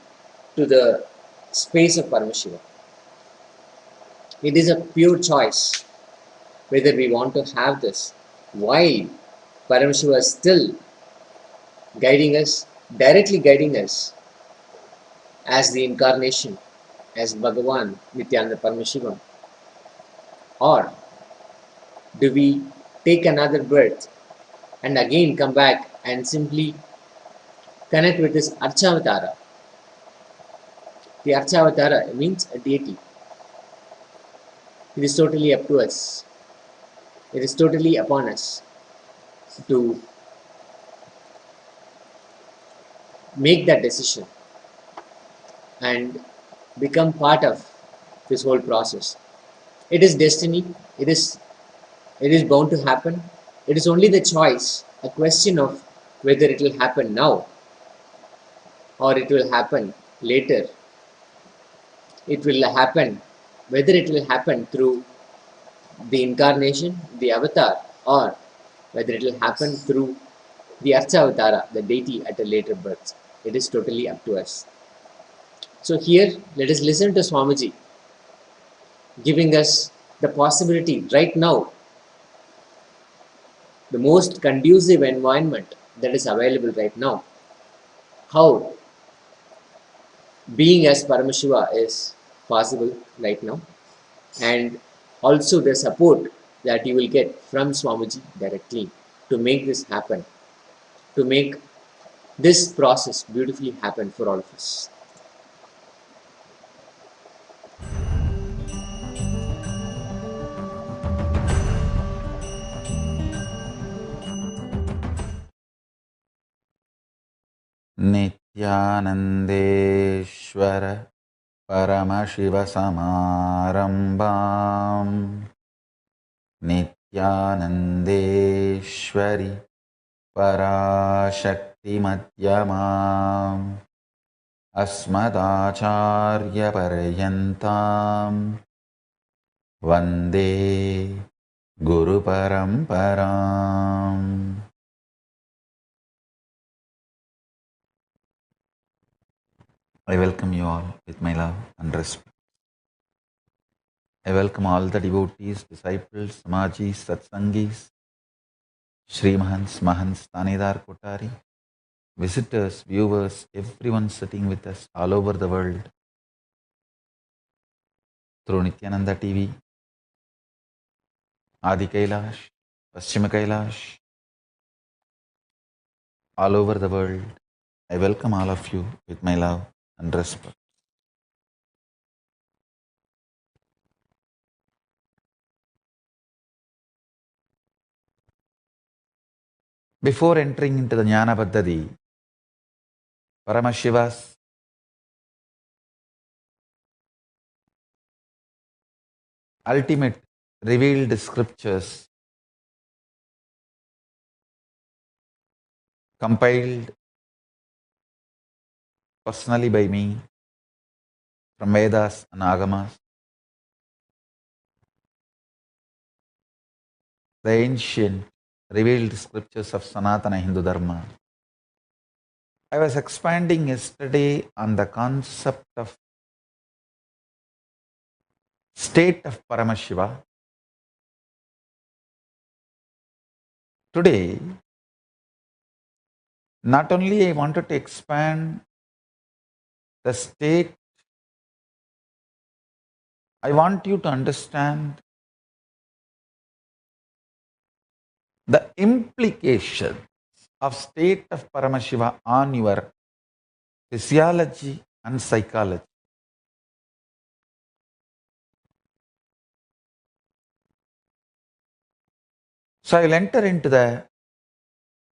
to the space of Paramashiva. It is a pure choice whether we want to have this while Paramashiva is still guiding us, directly guiding us as the incarnation, as Bhagavan Nithyananda Paramashivam, or do we take another birth and again come back and simply connect with this Archavatara? The Archavatara means a deity. It is totally up to us. It is totally upon us to make that decision and become part of this whole process. It is destiny. It is bound to happen. It is only the choice, a question of whether it will happen now or it will happen later. It will happen, whether it will happen through the incarnation, the avatar, or whether it will happen through the Archavatara, the deity at a later birth. It is totally up to us. So here, let us listen to Swamiji giving us the possibility right now, the most conducive environment that is available right now. How being as Paramashiva is possible right now, and also the support that you will get from Swamiji directly to make this happen, to make this process beautifully happen for all of us. Nithyanandeshwar Paramashiva Samarambam Nithyanandeshwari Parashakti Madhyamam Asmadacharya Paryantam Vande Guru Paramparam. I welcome you all with my love and respect. I welcome all the devotees, disciples, Samajis, Satsangis, Shri Mahants, Mahants, Tanidar Kotari, visitors, viewers, everyone sitting with us all over the world through Nithyananda TV, Adi Kailash, Paschima Kailash, all over the world. I welcome all of you with my love and respect. Before entering into the Jnana Paddhati, Paramashiva's ultimate revealed scriptures compiled personally by me from Vedas and Agamas, the ancient revealed scriptures of Sanatana Hindu Dharma. I was expanding yesterday on the concept of state of Paramashiva. Today, not only I wanted to expand the state, I want you to understand the implication of state of Paramashiva on your physiology and psychology. So I will enter into the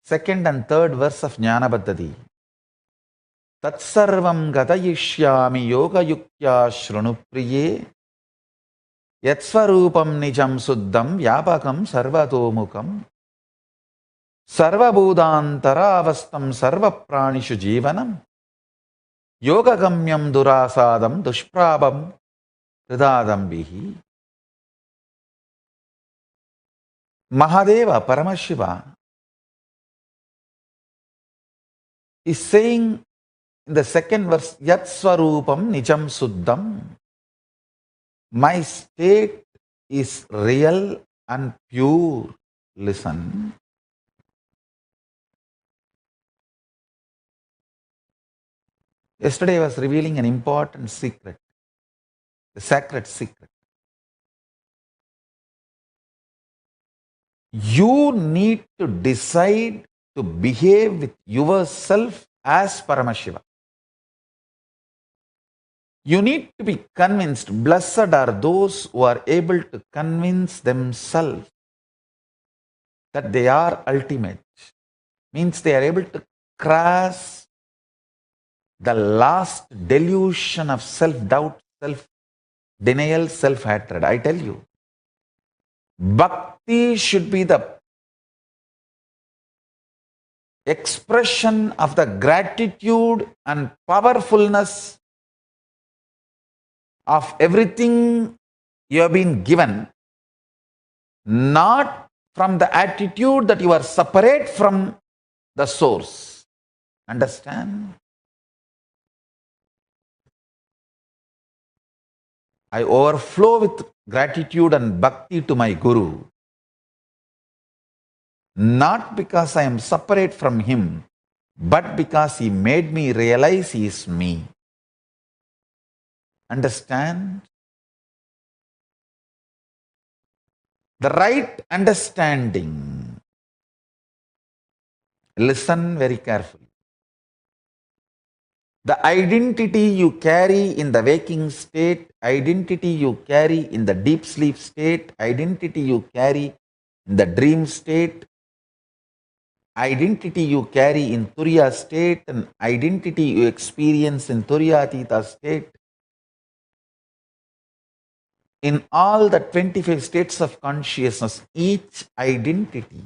second and third verse of Jnana Paddhati. Tatsarvam gatayishyami yoga yuktya shrunupriye yatsvarupam nijam suddham vyapakam sarvatomukam sarvabhudantaravastam sarvapranishu jivanam yogagamyam durasadam dushprabam hridadambihi. Mahadeva Paramashiva is saying in the second verse, Yat Swarupam Nijam Suddham. My state is real and pure. Listen. Yesterday I was revealing an important secret, the sacred secret. You need to decide to behave with yourself as Paramashiva. You need to be convinced. Blessed are those who are able to convince themselves that they are ultimate. Means they are able to cross the last delusion of self-doubt, self-denial, self-hatred. I tell you, Bhakti should be the expression of the gratitude and powerfulness of everything you have been given, not from the attitude that you are separate from the source. Understand? I overflow with gratitude and bhakti to my Guru, not because I am separate from him, but because he made me realize he is me. Understand? The right understanding. Listen very carefully. The identity you carry in the waking state, identity you carry in the deep sleep state, identity you carry in the dream state, identity you carry in Turiya state, and identity you experience in Turiyatita state, in all the 25 states of consciousness, each identity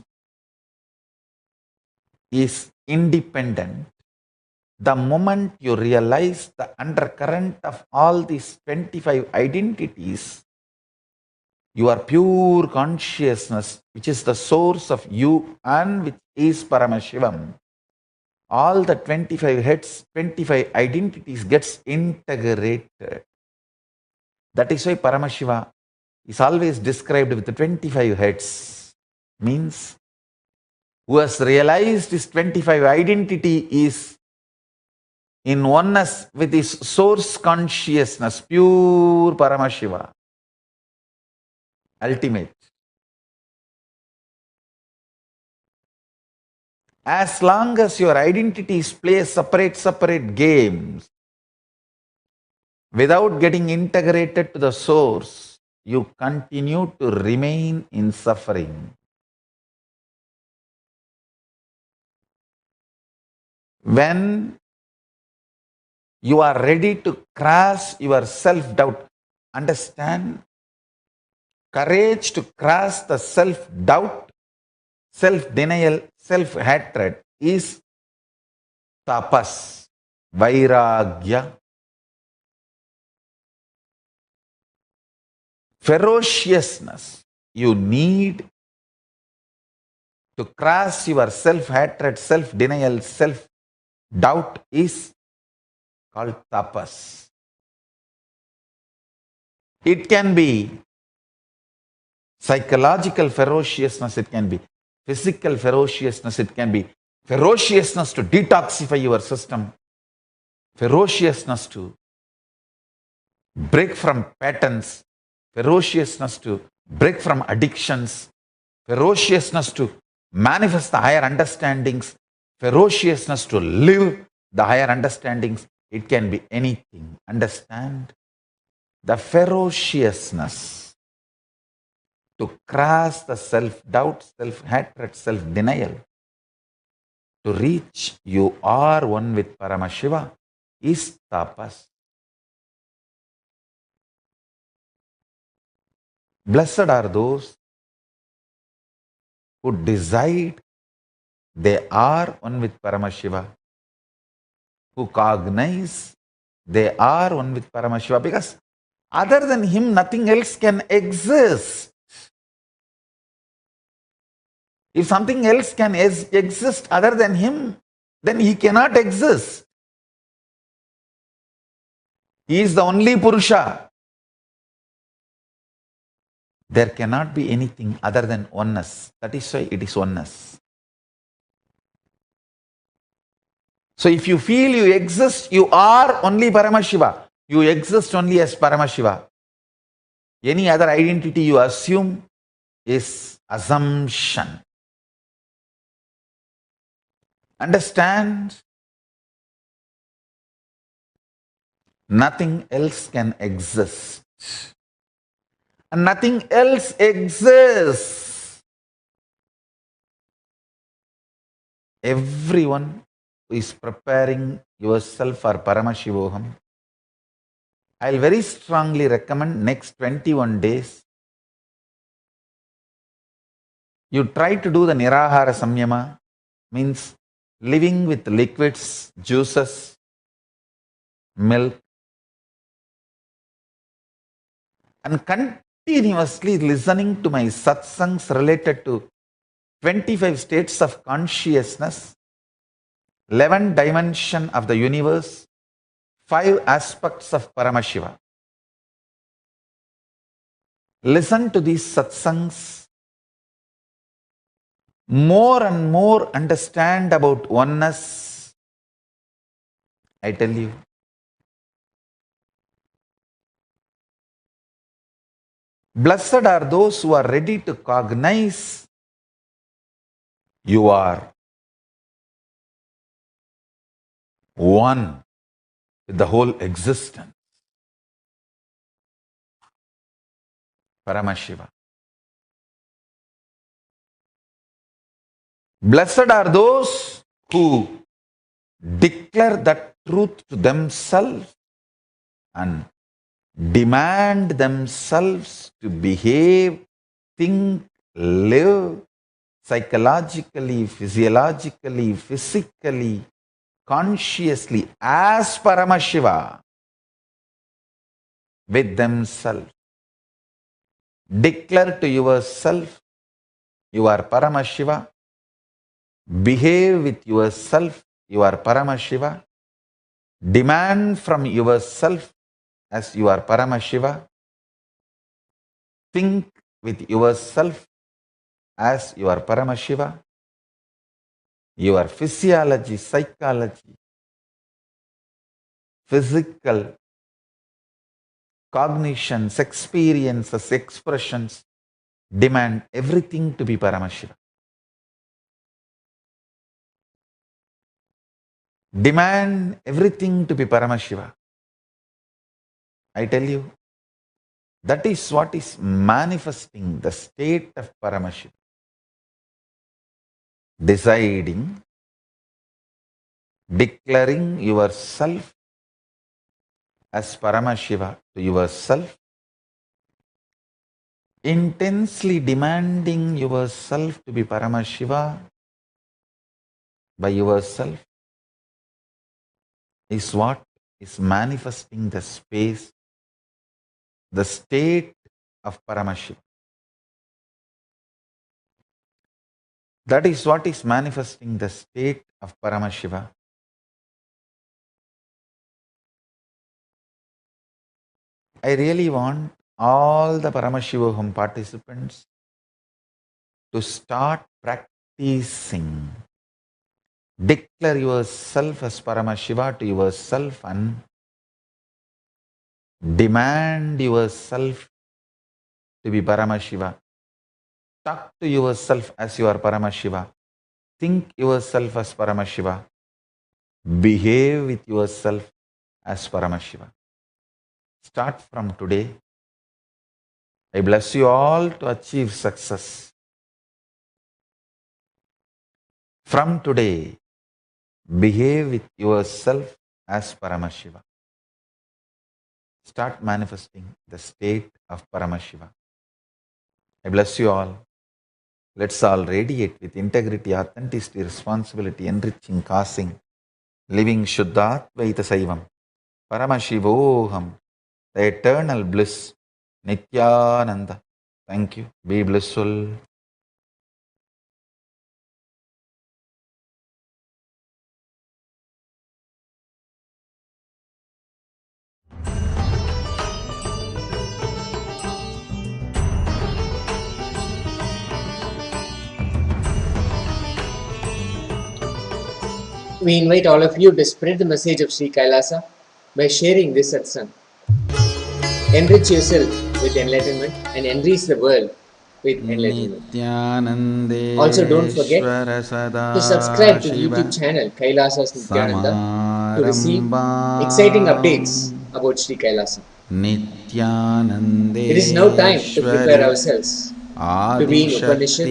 is independent. The moment you realize the undercurrent of all these 25 identities, your pure consciousness, which is the source of you and which is Paramashivam, all the 25 heads, 25 identities gets integrated. That is why Paramashiva is always described with the 25 heads. Means, who has realized his 25 identity is in oneness with his source consciousness, pure Paramashiva, ultimate. As long as your identities play separate games, without getting integrated to the source, you continue to remain in suffering. When you are ready to cross your self-doubt, understand, courage to cross the self-doubt, self-denial, self-hatred is tapas, vairagya. Ferociousness you need to cross your self-hatred, self-denial, self-doubt is called tapas. It can be psychological ferociousness, it can be physical ferociousness, it can be ferociousness to detoxify your system, ferociousness to break from patterns, ferociousness to break from addictions, ferociousness to manifest the higher understandings, ferociousness to live the higher understandings. It can be anything. Understand? The ferociousness to cross the self-doubt, self-hatred, self-denial, to reach you are one with Paramashiva is tapas. Blessed are those who decide they are one with Paramashiva, who cognize they are one with Paramashiva, because other than him nothing else can exist. If something else can exist other than him, then he cannot exist. He is the only Purusha. There cannot be anything other than oneness. That is why it is oneness. So if you feel you exist, you are only Paramashiva. You exist only as Paramashiva. Any other identity you assume is assumption. Understand? Nothing else can exist. And nothing else exists. Everyone who is preparing yourself for Paramashivoham, I'll very strongly recommend next 21 days, you try to do the Nirahara Samyama, means living with liquids, juices, milk, and continuously listening to my satsangs related to 25 states of consciousness, 11 dimensions of the universe, 5 aspects of Paramashiva. Listen to these satsangs, more and more understand about oneness. I tell you, blessed are those who are ready to cognize you are one with the whole existence. Paramashiva. Blessed are those who declare that truth to themselves and demand themselves to behave, think, live psychologically, physiologically, physically, consciously as Paramashiva with themselves. Declare to yourself you are Paramashiva. Behave with yourself you are Paramashiva. Demand from yourself as you are Paramashiva. Think with yourself as you are Paramashiva. Your physiology, psychology, physical, cognitions, experiences, expressions demand everything to be Paramashiva. Demand everything to be Paramashiva. I tell you, that is what is manifesting the state of Paramashiva. Deciding, declaring yourself as Paramashiva to yourself, intensely demanding yourself to be Paramashiva by yourself is what is manifesting the space, the state of Paramashiva. That is what is manifesting the state of Paramashiva. I really want all the Paramashivoham participants to start practicing. Declare yourself as Paramashiva to yourself and demand yourself to be Paramashiva. Talk to yourself as you are Paramashiva. Think yourself as Paramashiva. Behave with yourself as Paramashiva. Start from today. I bless you all to achieve success. From today, behave with yourself as Paramashiva. Start manifesting the state of Paramashiva. I bless you all. Let's all radiate with integrity, authenticity, responsibility, enriching, causing, living Shuddhadvaita Saivam, Paramashivoham, the eternal bliss, Nithyananda. Thank you. Be blissful. We invite all of you to spread the message of Sri Kailasa by sharing this satsang. Enrich yourself with enlightenment and enrich the world with enlightenment. Also, don't forget to subscribe to the YouTube channel Kailasa's Nithyananda to receive exciting updates about Sri Kailasa. It is now time to prepare ourselves to be in Upanishad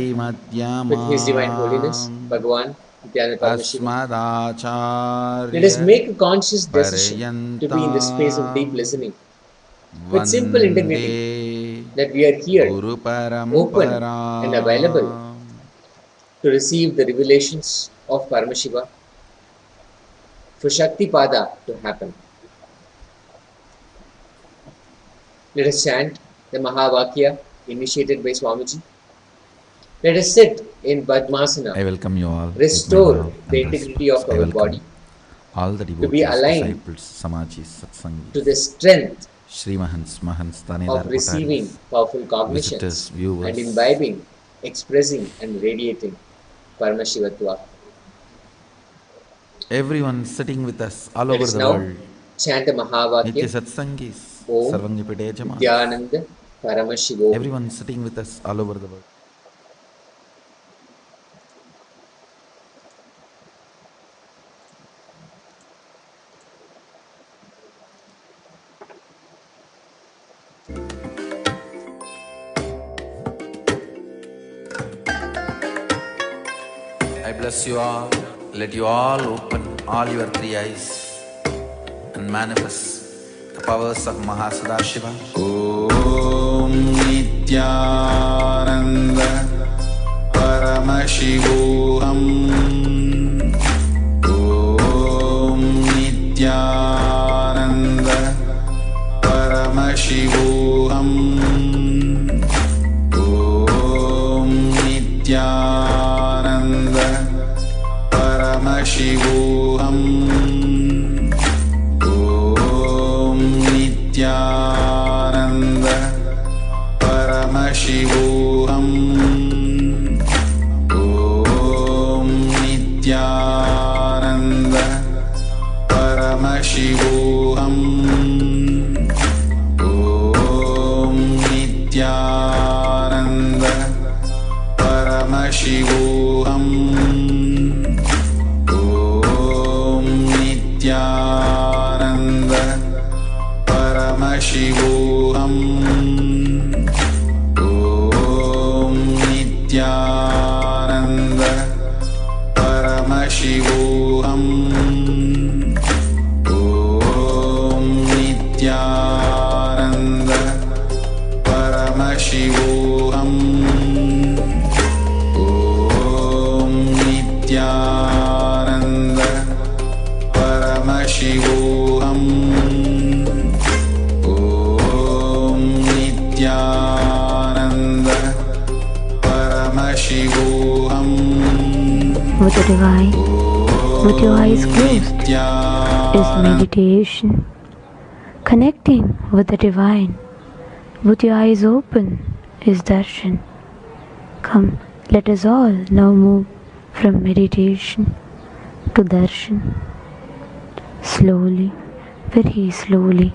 with His Divine Holiness, Bhagavan Nithyananda Paramashivam. Let us make a conscious decision to be in the space of deep listening with simple integrity that we are here, open and available to receive the revelations of Paramashiva for Shakti Pada to happen. Let us chant the Mahavakya initiated by Swamiji. Let us sit in Padmasana. I welcome you all. Restore the integrity of our body. All the devotees, to be aligned disciples, Samajis, Satsang, to the strength Shri Mahants, of receiving powerful cognitions visitors, viewers, and imbibing, expressing and radiating Paramashivatva. Everyone sitting with us all Let over us the now world. chant the Nithya Mahavakya. Satsangis, Om Sarvangipite Jamas. Nithyananda Paramashivam. Everyone sitting with us all over the world. I bless you all. Let you all open all your three eyes and manifest the powers of Mahasadashiva. Om Nithyananda Paramashivam. Om Nithyananda Paramashivam. Om Nithyananda Paramashivam. Om Nithyananda Paramashivam. Om Nithyananda Paramashivam. Om Nithyananda Paramashivam. Om Nithyananda Paramashivam. Om Nithyananda Paramashivam. Om Nithyananda Paramashivam. Om Nithyananda Paramashivam. Om Nithyananda Paramashivam. With the divine, with your eyes closed, is meditation. Connecting with the divine, with your eyes open, is darshan. Come, let us all now move from meditation to darshan. Slowly, very slowly,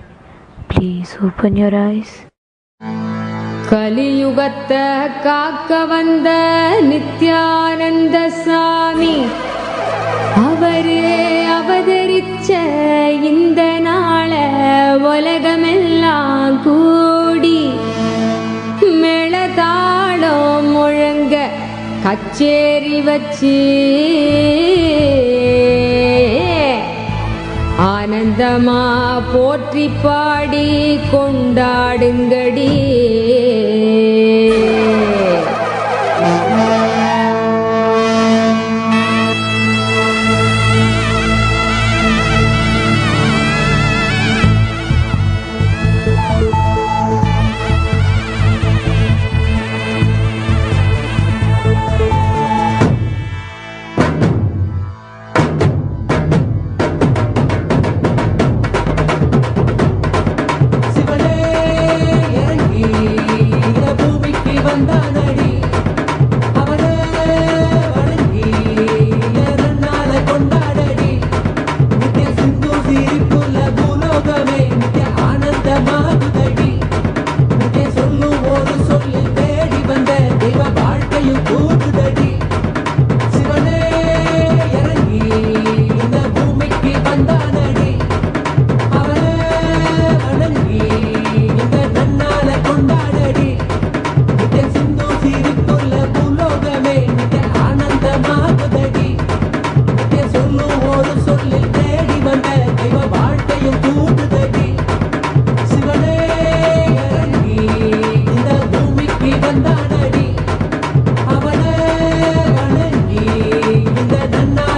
please open your eyes. கலியுகத்தை காக்க வந்த நித்யானந்த சாமி அவரே அவதரிச்ச இந்த நாள உலகமெல்லாம் கூடி மேளதாளம் முழங்க கச்சேரி வச்சு ஆனந்தமா போற்றி பாடி கொண்டாடுங்கடி. வந்தானடி அவனே வணங்கி இந்த நன்னா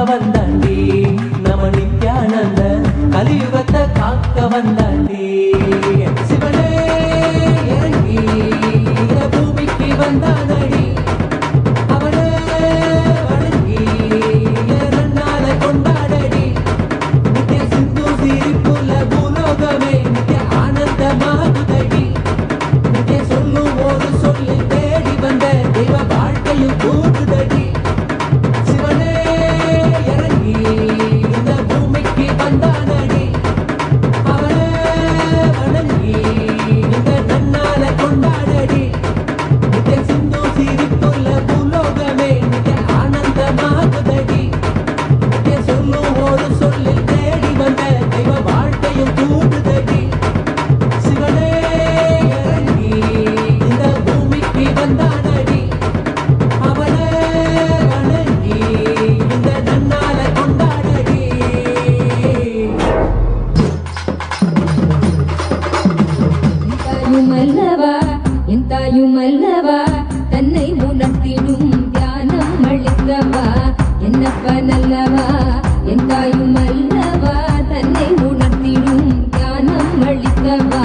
வந்தாண்டி நம்ம நித்யானந்த கலியுகத்தை காக்க வந்தாண்டி சிவனே இறங்கி இந்த பூமிக்கு வந்தானடி அவனே வணங்கி நன்னால கொண்டாடடி நித்ய சிந்து சிரிப்புள்ள பூலோகமே நித்ய ஆனந்தமாகுதடி நித்ய சொல்லும் ஒரு சொல்லி தேடி வந்த தெய்வ வாழ்க்கையும் கூடுதடி சிவனே இறங்கி இந்த பூமிக்கு வந்தானடி அவனே வணங்கி இந்த நன்னால கொண்டாடடி நித்ய சிந்து சிரிப்புள்ள பூலோகமே நித்ய ஆனந்தமாகுதடி நித்ய சொல்லும் ஒரு சொல்லி தேடி வந்த தெய்வ வாழ்க்கையும் கூடுதடி சிவனே இறங்கி இந்த பூமிக்கு வந்தானடி அவனே வணங்கி இந்த நன்னால கொண்டாடடி தாயுமல்லவா என் தாயுமல்லவா தன்னை உணர்த்திடும் தியானம் அளித்தவா என்னப்பனல்லவா என் தாயுமல்லவா தன்னை உணர்த்திடும் தியானம் அளித்தவா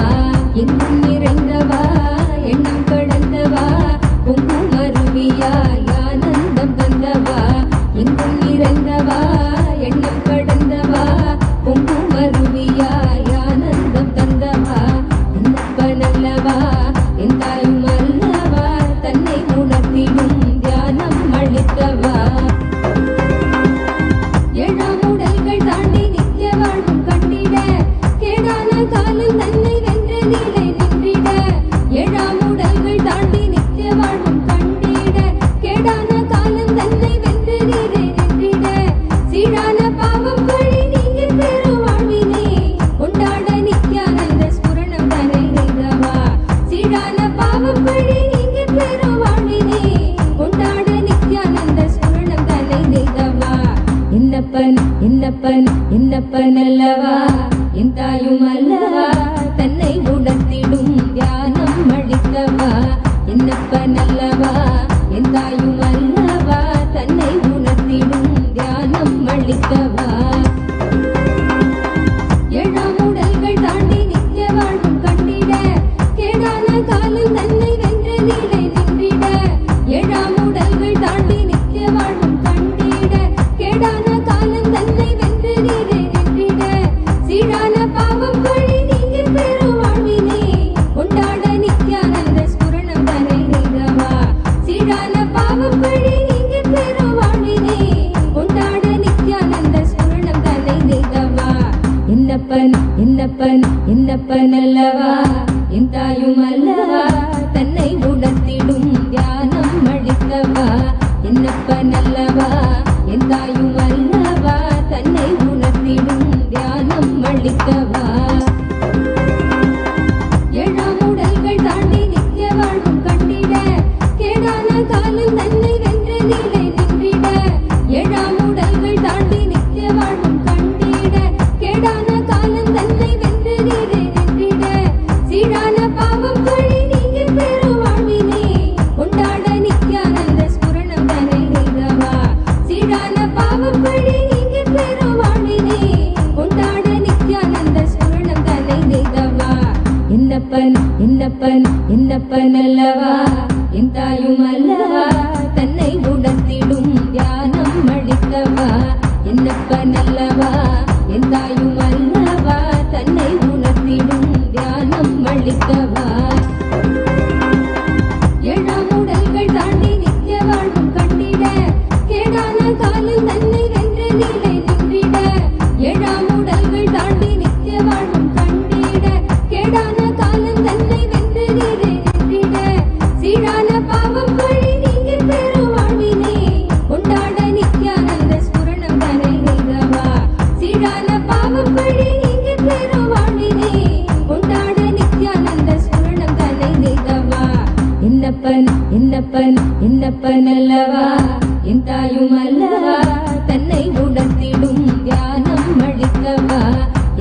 எங்கும் நிறைந்தவா எண்ணம் கடந்தவா பொங்கும் அருவியாய் ஆனந்தம் தந்தவா எங்கும் நிறைந்தவா எண்ணம் கடந்தவா பொங்கும் அருவியாய் ஆனந்தம் தந்தவா என்னப்பனல்லவா என் தாயுமல்லவா தன்னை உணர்த்திடும் தியானம் அளித்தவா ஏழாம் உடல்கள் தாண்டி நித்திய வாழ்வும் கண்டிட கேடான காலம் தன்னை வென்ற நிலை நின்றிட ஏழாம் உடல்கள் தாண்டி நித்திய வாழ்வும் கண்டிட கேடான காலம் தன்னை வென்ற நிலை நின்றிட சீரான பாவம் வழி நீங்க பெரு வாழ்வினே கொண்டாட நித்யானந்த ஸ்புரணம் தன்னை செய்தவா சீரான பாவம் வழி நீங்க பெரு வாழ்வினே கொண்டாட நித்யானந்த ஸ்புரணம் தன்னை செய்தவா என்னப்பன் என்னப்பன் என்னப்பன் அல்லவா என் தாயும் அல்லவா தன்னை உணர்த்திடும் தியானம் அளித்தவா என்னப்பன் அல்லவா என் தாயும் அல்லவா தன்னை உணர்த்திடும் தியானம் அளித்தவா ஏழாம் உடல்கள் தாண்டி நித்திய வாழ்வும் கண்டிட கேடான காலம் தன்னை வென்ற நிலை நின்றிட ஏழாம் உடல்கள் தாண்டி நித்திய வாழ்வும் கண்டிட கேடான காலம் தன்னை வென்ற நிலை நின்றிட சீரான பாவம் வழி நீங்க பெரு வாழ்வினே கொண்டாட நித்யானந்த ஸ்புரணம் தன்னை செய்தவா சீரான பாவம் வழி நீங்க பெரு வாழ்வினே கொண்டாட நித்யானந்த ஸ்புரணம் தன்னை செய்தவா என்னப்பன் என்னப்பன் என்னப்பன் அல்லவா என் தாயும் அல்லவா தன்னை உணர்த்திடும் தியானம் அளித்தவா என்னப்பன் அல்லவா என் தாயும் அல்லவா தன்னை உணர்த்திடும் தியானம் அளித்தவா ஏழாம் உடல்கள் தாண்டி நித்திய வாழ்வும் கண்டிட கேடான காலம் தன்னை வென்ற நிலை நின்றிட ஏழாம் உடல்கள் தாண்டி நித்திய வாழ்வும் கண்டிட கேடான காலம் தன்னை வென்ற நிலை நின்றிட சீரான பாவம் வழி நீங்க பெரு வாழ்வினே கொண்டாட நித்யானந்த ஸ்புரணம் தன்னை செய்தவா சீரான பாவம் வழி நீங்க பெரு வாழ்வினே கொண்டாட நித்யானந்த ஸ்புரணம் தன்னை செய்தவா என்னப்பன் என்னப்பன் என்னப்பன் அல்லவா என் தாயும் அல்லவா தன்னை உணர்த்திடும் தியானம் அளித்தவா என்னப்பன் அல்லவா என் தாயும் அல்லவா தன்னை உணர்த்திடும் தியானம் அளித்தவா ஏழாம் உடல்கள் தாண்டி நித்திய வாழ்வும் கண்டிட கேடான காலம் தன்னை வென்ற நிலை நின்றிட ஏழாம் உடல்கள் தாண்டி நித்திய வாழ்வும் கண்டிட கேடான காலம் தன்னை வென்ற நிலை நின்றிட சீரான பாவம் வழி நீங்க பெரு வாழ்வினே கொண்டாட நித்யானந்த ஸ்புரணம் தன்னை செய்தவா சீரான பாவம் வழி நீங்க பெரு வாழ்வினே கொண்டாட நித்யானந்த ஸ்புரணம் தன்னை செய்தவா என்னப்பன் என்னப்பன் என்னப்பன் அல்லவா என் தாயும் அல்லவா தன்னை உணர்த்திடும் தியானம் அளித்தவா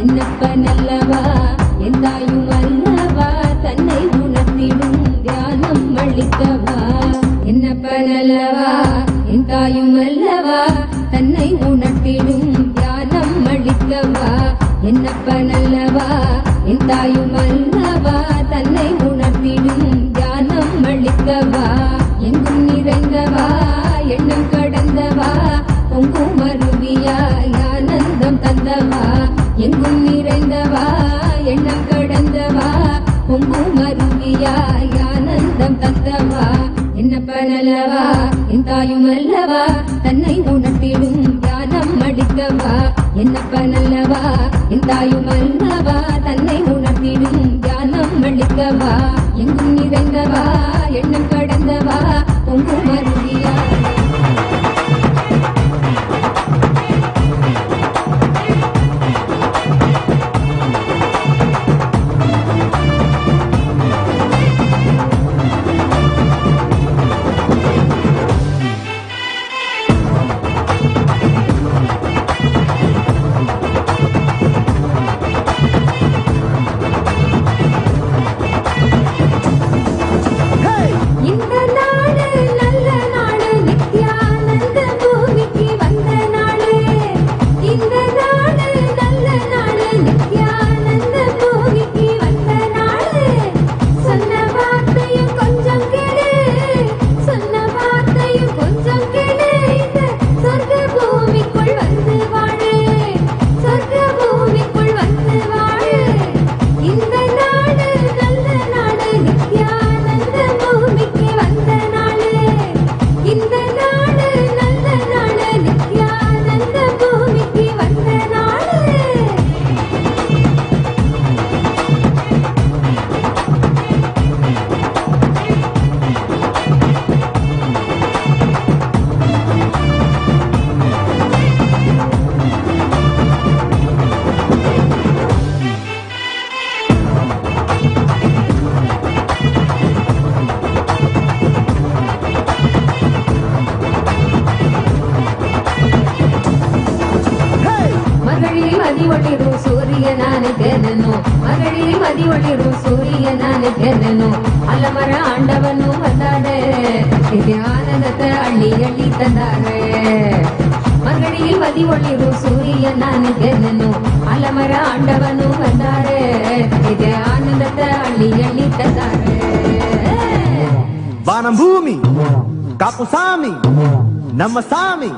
என்னப்பன் அல்லவா என் தாயும் அல்லவா தன்னை உணர்த்திடும் தியானம் அளித்தவா என்னப்பன் அல்லவா என் தாயும் அல்லவா தன்னை உணர்த்திடும் என்னப்பனல்லவா என் தாயும் அல்லவா தன்னை உணர்த்திடும் தியானம் அளிக்கவா எங்கும் நிறைந்தவா எண்ணம் கடந்தவா பொங்கும் அருவியாய் ஆனந்தம் தந்தவா எங்கும் நிறைந்தவா எண்ணம் கடந்தவா பொங்கும் அருவியாய் ஆனந்தம் தந்தவா என்னப்பனல்லவா என் தாயும் அல்லவா தன்னை உணர்த்திடும் தியானம் அளிக்கவா என்னப்பனல்லவா என் தாயும் அல்லவா தன்னை உணர்த்திடும் தியானம் அளிக்கவா எங்கும் நிறைந்தவா எண்ணம் கடந்தவா பொங்கும் அருவியாய் இந்த நாடு நல்ல நாடு நித்யானந்த பூமிக்கு வந்த நாடு இந்த நாடு நல்ல நாடு நித்யானந்த பூமிக்கு வந்த நாடு சொன்ன வார்த்தையும் கொஞ்சம் கேளு சொன்ன வார்த்தையும் கொஞ்சம் கேளு இந்த சொர்க்க பூமிக்குள் வந்து வாழு சொர்க்க பூமிக்குள் வந்து வாழு இந்த நாடு நல்ல நாடு நித்யானந்த பூமிக்கு வந்த நாடு இந்த நாடு நல்ல நாடு நித்யானந்த பூமிக்கு வந்த நாடு மகளி மதி ஒளிரும் சூரியனானு தென்னனோ மகளி மதி ஒளிரும் சூரியனானு தென்னனோ அலமர ஆண்டவனும் வந்தாடே இது ஆனந்தத்தை அள்ளி அள்ளி தந்தாரே மகளி மதி ஒளிரும் சூரியனானு தென்னனோ அலமர ஆண்டவனும் வந்தாரே இது ஆனந்தத்தை அள்ளி அள்ளி தந்தாரே வானம் பூமி காப்பு சாமி நம்ம சாமி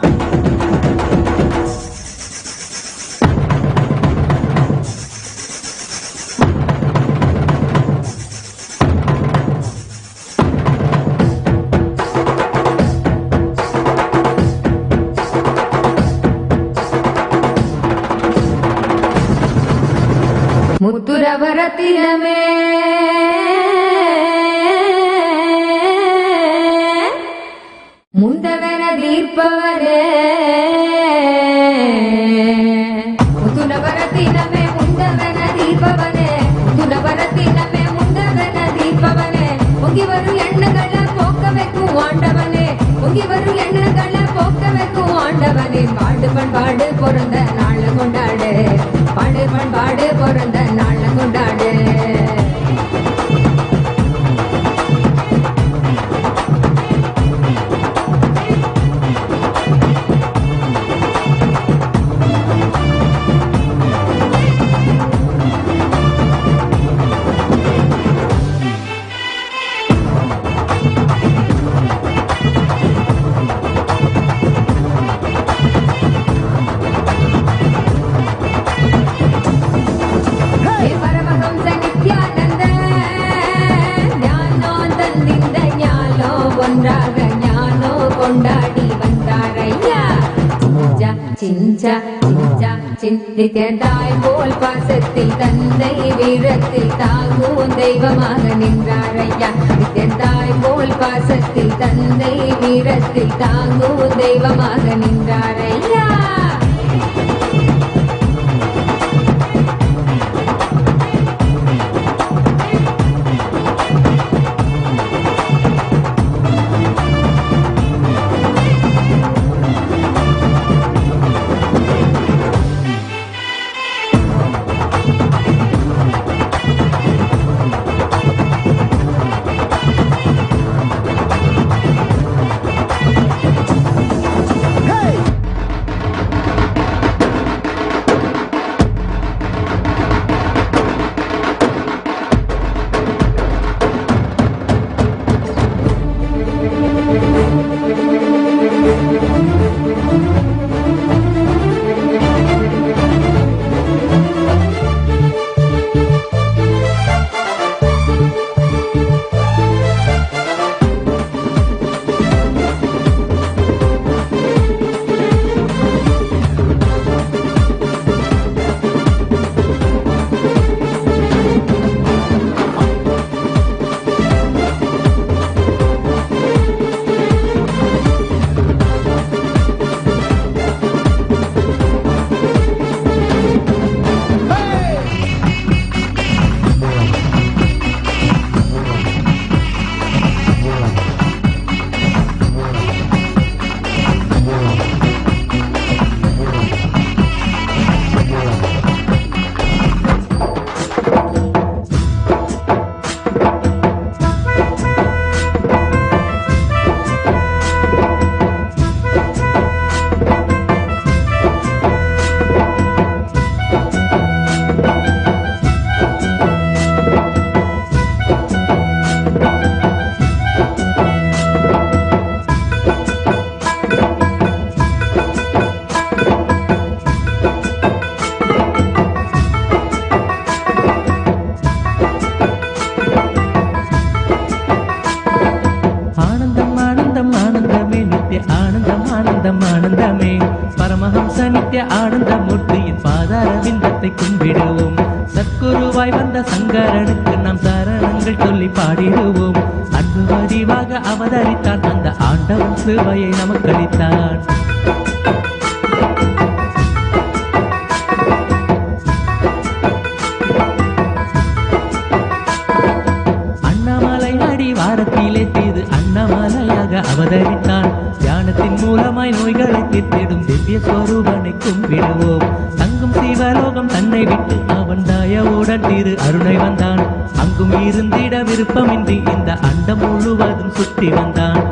முத்துரவரத்தினமே முந்தவன தீர்ப்பவரே முத்துரவரத்தினமே முந்தவன தீர்ப்பவனே முத்துரவரத்தினமே முந்தவன தீர்ப்பவனே பொங்கி வரும் எண்ணங்களை போக்க வைக்கும் ஆண்டவனே பொங்கி வரும் எண்ணங்களை போக்க வைக்கும் ஆண்டவனே பாடு பண்பாடு பிறந்த நாள் கொண்டாடு பாடு பண்பாடு பிறந்த நாள் கொண்டாடு ஒன்றாக ஞானோ கொண்டாடி வந்தாரையா சிஞ்சா சிஞ்சா சிஞ்சா சிந்தித்தாய் போல் பாசத்தில் தந்தை வீரத்தில் தாங்கும் தெய்வமாக நின்றாரையா நித்தியந்தாய் போல் பாசத்தில் தந்தை வீரத்தில் தாங்கும் தெய்வமாக நின்றாரையா ஆனந்தம் ஆனந்தமே பரமஹம்ச நித்ய ஆனந்த மூர்த்தியின் பாதார விந்தத்தை கும்பிடுவோம். சத்குருவாய் வந்த சங்கரனுக்கு நாம் சரணங்கள் சொல்லி பாடிடுவோம். அன்பு வடிவாக அவதரித்தான் அந்த ஆண்டவன் சிறுவையை நமக்களித்தான். வாரத்திலே தீது அண்ணாமலையாக அவதரித்தான். தியானத்தின் மூலமாய் நோய்களை தீர்த்திடும் திவ்ய ஸ்வரூபனை கும்பிடுவோம். தங்கும் சிவலோகம் தன்னை விட்டு அவன் தயவுடன் திரு அருணை வந்தான். அங்கும் இருந்திட விருப்பமின்றி இந்த அண்டம் முழுவதும் சுற்றி வந்தான்.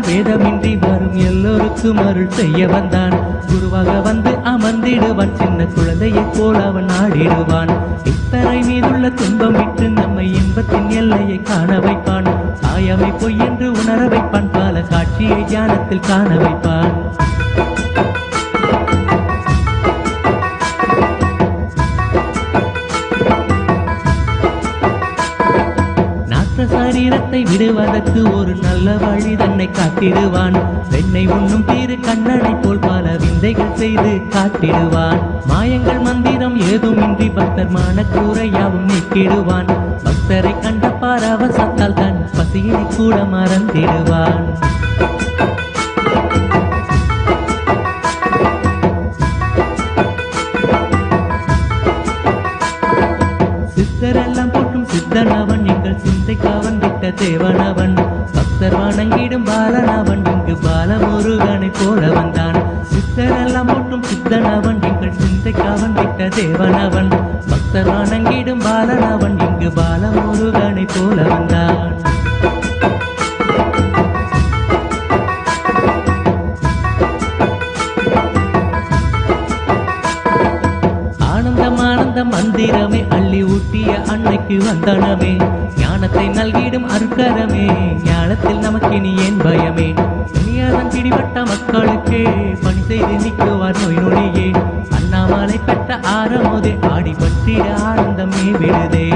வேதமின்றி வரும் எல்லோருக்கும் அருள் செய்ய வந்தான். குருவாக வந்து அமர்ந்திடுவான். சின்ன குழந்தையை போல் அவன் ஆடிடுவான். இத்தரை மீதுள்ள துன்பம் விட்டு நம்மை இன்பத்தின் எல்லையை காண வைப்பான். சாயமை பொய் என்று உணர வைப்பான். பல காட்சியை தியானத்தில் காண வைப்பான். சரீரத்தை விடுவதற்கு ஒரு நல்ல வழி தன்னை காட்டிடுவான். பெண்ணை உண்ணும் தீரு கண்ணனை போல் பல விந்தைகள் செய்து காட்டிடுவான். மாயங்கள் மந்திரம் ஏதுமின்றி பக்தர் மனக்கூரையாவும் நீக்கிடுவான். பக்தரை கண்ட பரவசத்தால் தன் பசியை கூட மறந்திடுவான். சித்தரெல்லாம் போட்டும் சித்தனவன் எங்கள் சிந்தைக்காவன் விட்ட தேவனவன். பக்தர் வணங்கிடும் பாலனவன் இங்கு பாலமுருகனை போல வந்தான். சித்தரெல்லாம் போட்டும் சித்தனவன் எங்கள் சிந்தைக்காவன் விட்ட தேவனவன். பக்தர் வணங்கிடும் பாலனவன் இங்கு பாலமுருகனை போல வந்தான். மந்திரமே அள்ளி ஊட்டிய அன்னைக்கு வந்தனமே. ஞானத்தை நல்கிடும் அருக்கரமே. ஞானத்தில் நமக்கினி ஏன் பயமே. இனியாதன் பிடிபட்ட மக்களுக்கே பணி செய்து நிற்குவார் நோய் நொடியே. அண்ணாமலை பெற்ற ஆரமோதே ஆடி பற்றிட ஆனந்தமே விடுதே.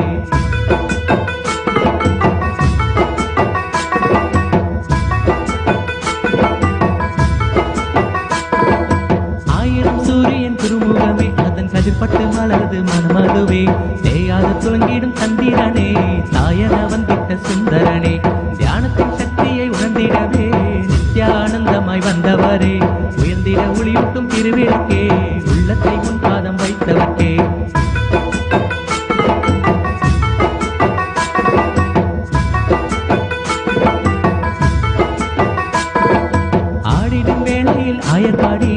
பட்டு மலர்து மனமதுவே தேயாத துளங்கிடும் தந்திரனே. தாயன வந்திட்ட சுந்தரனே தியானத்தின் சக்தியை உணர்ந்திடவே நித்யானந்தமாய் வந்தவரே. உயர்ந்திட ஒளியூட்டும் திருவிளக்கே உள்ளத்தை உன் பாதம் வைத்தவர்க்கே. ஆடிடும் வேளையில் ஆயர்பாடி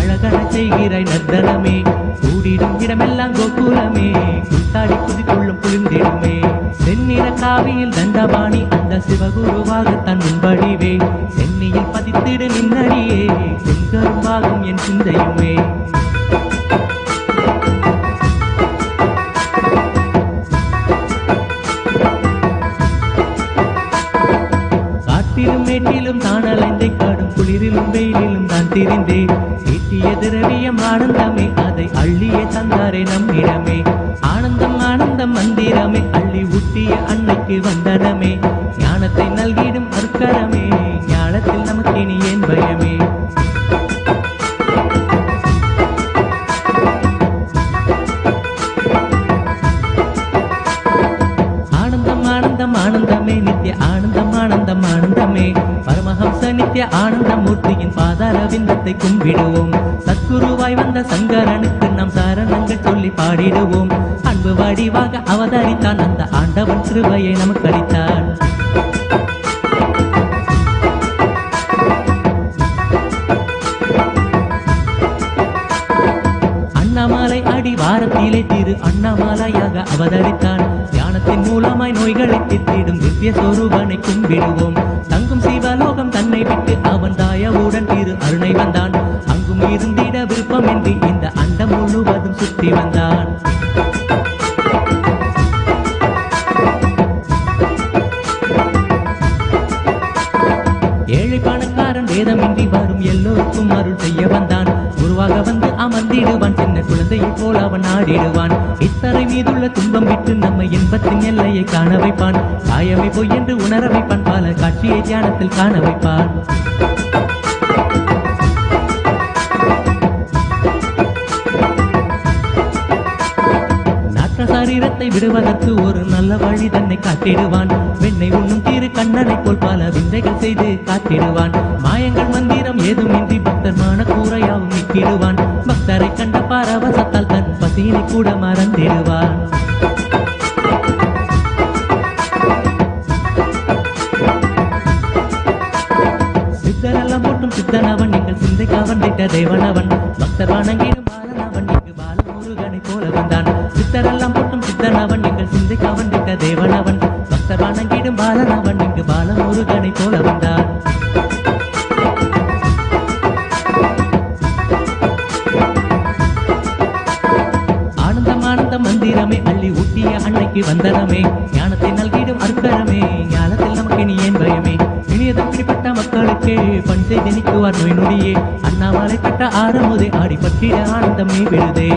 அழகன செய்கிறாய் நர்தனமே. கூடிடும் இடமெல்லாம் கோகுலமே. கூத்தாடி குதித்துள்ளும் குளிர்ந்திடுமே. செந்நிற காவியில் தண்டபாணி அந்த சிவகுருவாகத்தான் முன்படிவே. சென்னியில் பதித்திடு நின்னடியே செங்கரும்பாகும் என் சிந்தையுமே. காட்டிலும் மேட்டிலும் தான் அலைந்தை காடும் குளிரிலும் வெயிலிலும் தான் திரிந்தேன். ஈட்டிய திரவியம் ஆனந்தமே அதை அள்ளியே தந்தாரே நம்மிடமே. ஆனந்தம் ஆனந்தம் மந்திரமே அள்ளி ஊட்டிய அன்னைக்கு வந்தனமே. ஞானத்தை நல்கிடும் அருக்கரமே. ஞானத்தில் நமக்கினி ஏன் பயமே. ஆனந்தம் ஆனந்தம் ஆனந்தமே நித்ய ஆனந்தம் ஆனந்தம் ஆனந்தமே பரமஹம்ச நித்ய ஆனந்த மூர்த்தியின் பாதார விந்தத்தை கும்பிடுவோம். சத்குருவாய் வந்த சங்கரனுக்கு நாம் சரணங்கள் சொல்லி பாடிடுவோம். அன்பு வடிவாக அவதரித்தான் அந்த ஆண்டவன் சிறுவையை நமக்களித்தான். அண்ணாமலை அடி வாரத்திலே திரு அண்ணாமலையாக அவதரித்தான். தியானத்தின் மூலமாய் நோய்களை தீர்த்திடும் திவ்ய சொரூபனை கும்பிடுவோம். தங்கும் சிவலோகம் தன்னை விட்டு அவன் தயவுடன் திரு அருணை வந்தான். அங்கும் இருந்திட விருப்பமின்றி இந்த அண்டம் முழுவதும் சுற்றி வந்தான். ஏழை பணக்காரன் வேதமின்றி வரும் எல்லோருக்கும் அருள் செய்ய வந்தான். குருவாக வந்து அமர்ந்திடுவான். சின்ன குழந்தையை போல் அவன் ஆடிடுவான். இத்தரை மீதுள்ள துன்பம் விட்டு நம்மை இன்பத்தின் எல்லையை காண வைப்பான். காயமை பொய் என்று உணர வைப்பான். பல காட்சியை தியானத்தில் காண வைப்பான். சரீரத்தை விடுவதற்கு ஒரு நல்ல வழி தன்னை காட்டிடுவான். வெண்ணை உண்ணும் தீரு கண்ணனை போல் பல விந்தைகள் செய்து காட்டிடுவான். மாயங்கள் மந்திரம் ஏதுமின்றி பக்தர் மான கூரையாவும் நிற்கிடுவான். பக்தரை கண்ட பரவசத்தால் தன் பசியினை கூட மறந்திடுவான். சித்தரெல்லாம் போட்டும் சித்தனவன் எங்கள் சிந்தைக்கு அவன் திட்ட தேவனவன். பக்தர் வணங்கிடும் பாலனவன் இங்கு பாலமுருகனை போல வந்தான். சித்தரெல்லாம் போட்டும் சித்தனவன் எங்கள் சிந்தைக்கு அவன் திட்ட தேவனவன். பக்தர் வணங்கிடும் பாலனவன் இங்கு பாலமுருகனை போல வந்தான். ஆனந்தம் ஆனந்தம் மந்திரமே அள்ளி ஊட்டிய அன்னைக்கு வந்தனமே. ஞானத்தை நல்கிடும் அற்பரமே ஞானத்தில் நமக்கு நீ ஏன் பயமே. இனியதம் பிடிப்பட்ட மக்களுக்கே பணி செய்து நிற்குவார் நோய் நொடியே. அண்ணாமலை கட்ட ஆரமுதே ஆடி பற்றிட ஆனந்தமே விழுதே.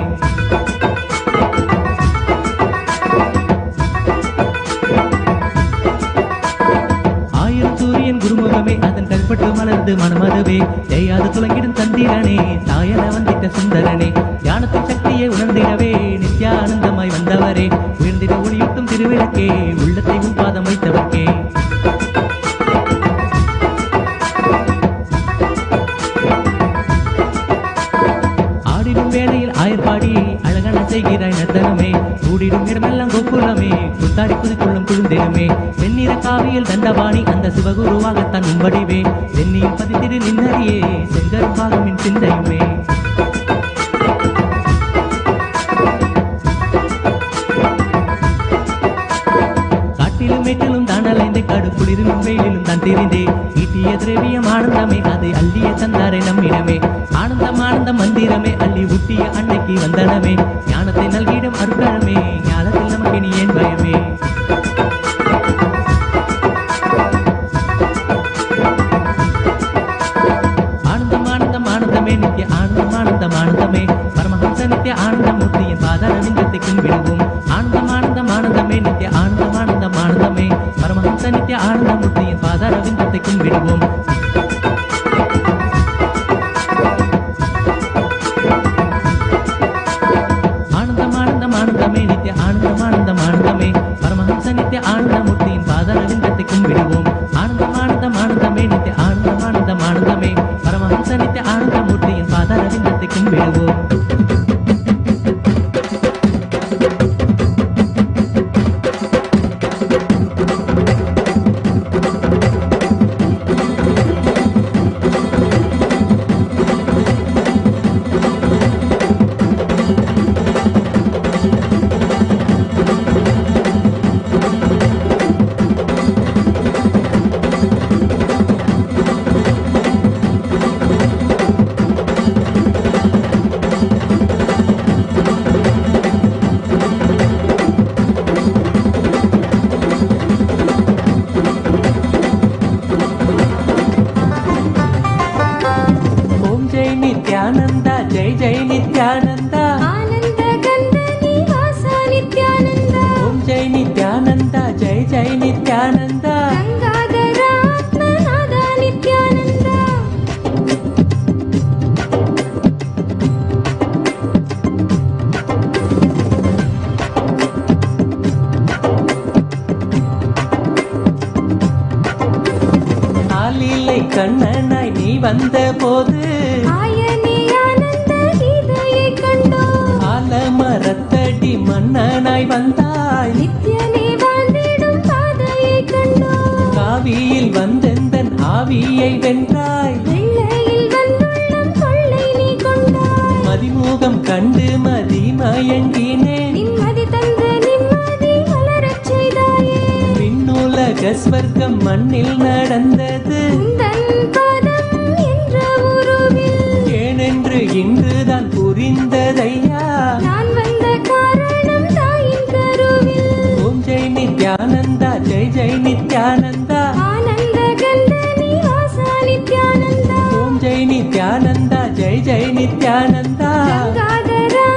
ஆயிரம் சூரியன் குருமுகமே அதன் கல்பட்டு மலர்ந்து மனமதுவே. தேயாது துளங்கிடும் தந்திரனே தாயன வந்திட்ட சுந்தரனே. ஞானத்தின் சக்தியை உணர்ந்திடவே நித்யானந்தமாய் வந்தவரே. உயர்ந்திட ஒளியூட்டும் திருவிளக்கே உள்ளத்தை உன் பாதம் வைத்தவர்க்கே. வேளையில் ஆயர்பாடி அழகான செய்கிறாய் நர்த்தனமே. கூடிடும் இடமெல்லாம் கோகுலமே குத்தாடி குதிக்குள்ளும் குழுந்திடுமே. வெண்ணிற காவியில் தண்டவாணி அந்த சிவகுருவாகத்தான் உம்படிவே. சென்னியில் பதித்திடு நின்னறியே செங்கரும் பாகமின் சிந்தையுமே. காட்டிலும் மேட்டிலும் தான் அலைந்தே காடு குளிரிலும் வெயிலிலும் தான் தெரிந்தே. ஈட்டிய திரவியம் ஆனந்தமே அதை அள்ளிய தந்தாரே நம்மிடமே. ஆனந்தம் ஆனந்தம் மந்திரமே அள்ளி ஊட்டிய அன்னைக்கு வந்தனமே. ஞானத்தை நல்கிடும் அற்பரமே ஞானத்தில் நமக்கு நீ ஏன் பயமே. ஆனந்தம் ஆனந்தம் ஆனந்தமே நித்ய ஆனந்தம் ஆனந்தம் ஆனந்தமே. பரமஹம்ச நித்ய ஆனந்தமூர்த்தியின் பாதாரவிந்தத்தை கும்பிடுவோம். ஆனந்தம் ஆனந்தம் ஆனந்தமே நித்ய ஆனந்தம் ஆனந்தம் ஆனந்தமே. பரமஹம்ச நித்ய ஆனந்தமூர்த்தியின் பாதாரவிந்தத்தை கும்பிடுவோம். ஆனந்தமே நித்ய ஆனந்தம் ஆனந்தம் ஆனந்தமே. பரமஹம்ச நித்ய ஆனந்தமூர்த்தியின் பாதாரவிந்தத்தை கும்பிடுவோம். ஆனந்தம் ஆனந்தம் ஆனந்தமே நித்ய ஆனந்தம் ஆனந்தம் ஆனந்தமே. பரமஹம்ச நித்ய ஆனந்தமூர்த்தியின் பாதாரவிந்தத்தை கும்பிடுவோம். நித்யானந்தா ஜெய் ஜெய் நித்யானந்தா. ஆனந்த கந்த நிவாசா நித்யானந்தா. ஓம் ஜெய் நித்யானந்தா ஜெய் ஜெய் நித்யானந்தா. கங்காதரா ஆத்மநாதா நித்யானந்தா. ஆலிலை கண்ணனாய் நீ வந்த போது மரத்தடி மன்னனாய் வந்தாய். நித்யனே வாழ்ந்திடும் பாதையை கண்டாய். காவியில் வந்தெந்தன் ஆவியை வென்றாய். வெள்ளையில் வந்துள்ளம் கொள்ளை நீ கொண்டாய். மதிமுகம் கண்டு மதி மயங்கினே. நிம்மதி தந்த நிம்மதி வளரச் செய்தாயே. விண்ணுலக ஸ்வர்க்கம் மண்ணில் நடந்தது உந்தன் பதம் என்ற உருவில். ஏனென்று இன்றுதான் புரிந்ததையா நான் வந்த காரணம் தாயின் கருவில். ஓம் ஜெய் நித்யானந்தா ஜெய் ஜெய் நித்யானந்தா. ஆனந்த கந்த நிவாசா நித்யானந்தா. ஓம் ஜெய் நித்யானந்தா ஜெய் ஜெய் நித்யானந்தா. கங்காதரா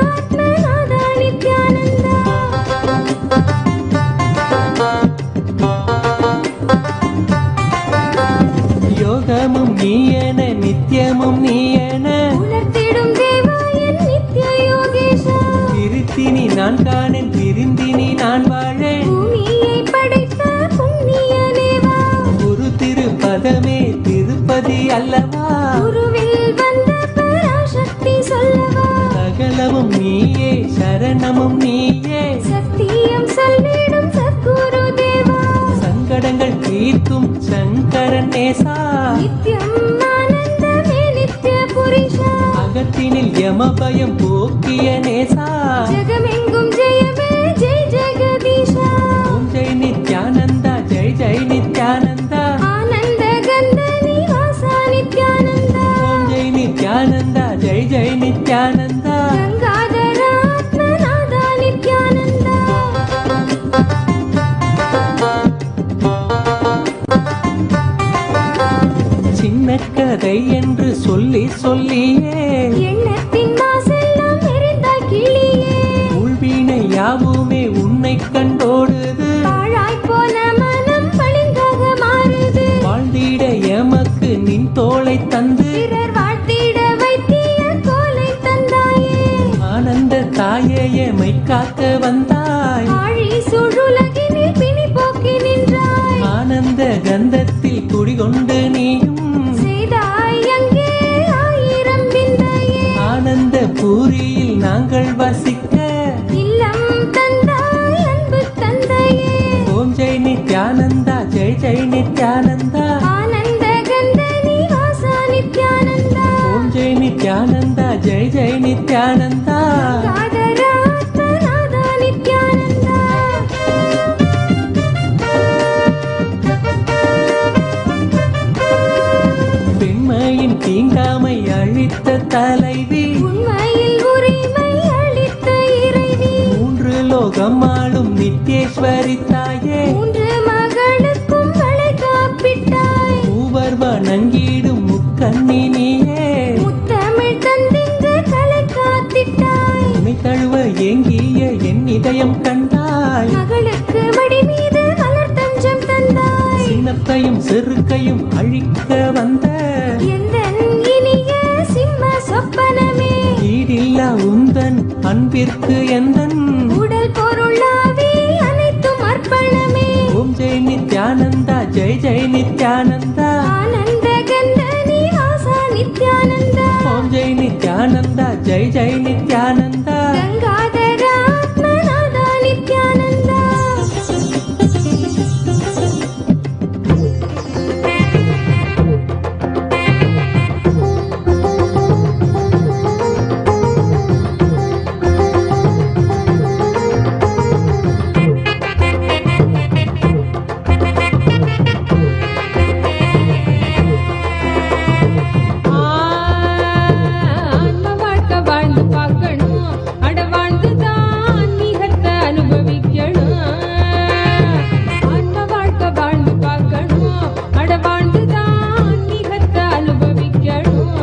பிரிந்தினி நான் காணேன் பிரிந்தினி நான் வாழேன். பூமியை படைத்த புண்ணிய தேவா, குரு திருப்பதமே திருப்பதி அல்லவா, குருவில் வந்த பராசக்தி சொல்லவா, சகலமும் நீயே சரணமும் நீயே, சத்தியம் சொல்லிடும் சத்குரு தேவா, சங்கடங்கள் தீர்க்கும் சங்கரன் நேசா, நித்யம் ஆனந்தமே நித்ய புருஷா, அகத்தினில் யமபயம் போக்கிய நேசா, ஜெகமெங்கும் ஜெயமே ஜெய் ஜெகதீஷா, ஓம் ஜெய் நித்யானந்தா ஜெய் ஜெய் நித்யானந்தா, ஆனந்த கந்த நிவாசா நித்யானந்தா, ஓம் ஜெய் நித்யானந்தா ஜெய் ஜெய் நித்யானந்தா. கங்காதர ஆத்மநாதா நித்யானந்தா. சின்ன கதை என்று சொல்லி சொல்லியே, எண்ணத்தின் மாசெல்லாம் எரிந்தாய் கிளியே, உள்வீணை யாவுமே உன்னை கண்டோடுது, பாழாய் போன மனம் பளிங்காக மாறுது, வாழ்ந்திட எமக்கு நின் தோளை தந்து, பிறர் வாழ்த்திட வைத்திய கோலை தந்தாயே, ஆனந்த தாயே எமை காக்க வந்தாய், ஆழி சுழுலகினில் பிணி போக்கி நின்றாய், ஆனந்த கந்தத்தில் குடிகொண்டு நீயும், செய்தாய் அங்கே ஆயிரம் விந்தையே, ஆனந்த பூரியில் நாங்கள் வசிக்க, இல்லம் தந்தாய் அன்பு தந்தையே, ஓம் ஜெய் நித்யானந்தா ஜெய் ஜெய் நித்யானந்தா, ஆனந்த கந்த நிவாசா நித்யானந்தா, ஓம் ஜெய் நித்யானந்தா ஜெய் ஜெய் நித்யானந்தா. காதர ஆத்மநாதா நித்யானந்தா. பெண்மையின் தீண்டாமை அழித்த தலைவி, உண்மையில் உரிமை அளித்த இறைவி, மூன்று லோகம் ஆளும் நித்யேஸ்வரி தாயே, மூன்று மகளுக்கும் வளை காப்பிட்டாய், மூவர் வணங்கிடும் முக்கண்ணி நீயே, முத்தமிழ் தந்திங்கு கலை காத்திட்டாய், உன்னை தழுவ ஏங்கிய என் இதயம் கண்டாய், மகளுக்கு மடி மீது மலர் தஞ்சம் தந்தாய், சினத்தையும் செருக்கையும் அழிக்க வந்த, எந்தன் இனிய சிம்ம சொப்பனமே, ஈடில்லா உந்தன் அன்பிற்கு எந்தன், உடல் பொருளாவி அனைத்தும் அர்ப்பணமே, ஓம் ஜெய் நித்யானந்தா ஜெய் ஜெய் நித்யானந்தா, ஆனந்த கந்த நிவாசா நித்யானந்தா, ஓம் ஜெய் நித்யானந்தா ஜெய் ஜெய் நித்யானந்தா. கங்காதர ஆத்மநாதா நித்யானந்தா. ஆன்ம வாழ்க்கை வாழ்ந்து பார்க்கணும், அட வாழ்ந்துதான் நீகத்தை அனுபவிக்கணும், ஆன்ம வாழ்க்கை வாழ்ந்து பார்க்கணும், அட வாழ்ந்துதான் நீகத்தை அனுபவிக்கணும்,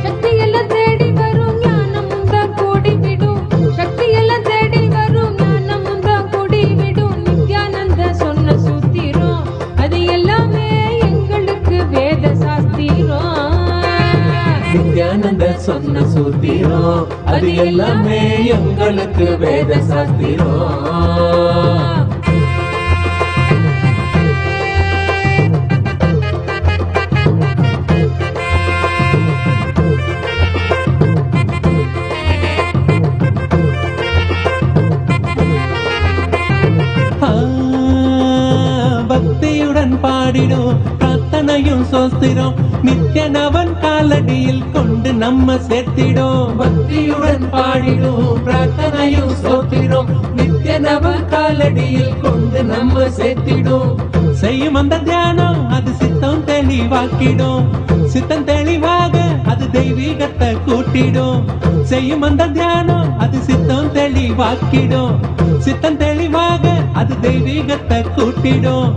சக்தியெல்லாம் தேடி வரும் ஞானமும் தான் கூடிவிடும், சக்தியெல்லாம் தேடி வரும் ஞானமும் தான் கூடிவிடும், நித்யானந்த சொன்ன சூத்திரம் அது எல்லாமே எங்களுக்கு வேத சாஸ்திரம், நித்யானந்த சொன்ன சூத்திரம் அது எல்லாமே எங்களுக்கு வேத சாஸ்திரம். பக்தியுடன் பாடிடும் பிரார்த்தனையும் சோஸ்திரம், நித்யனவன் காலடியில் கொண்டு நம்ம சேர்த்திடும், பக்தியுடன் பாடிடும் பிரார்த்தனையும் சோஸ்திரம், நித்யனவன் காலடியில் கொண்டு நம்ம சேர்த்திடும், செய்யும் அந்த தியானம் அது சித்தம் தெளிவாக்கிடும், சித்தம் தெளிவாக அது தெய்வீகத்தை கூட்டிடும், செய்யும் அந்த தியானம் அது சித்தம் தெளிவாக்கிடும், சித்தம் தெளிவாக அது தெய்வீகத்தை கூட்டிடும்,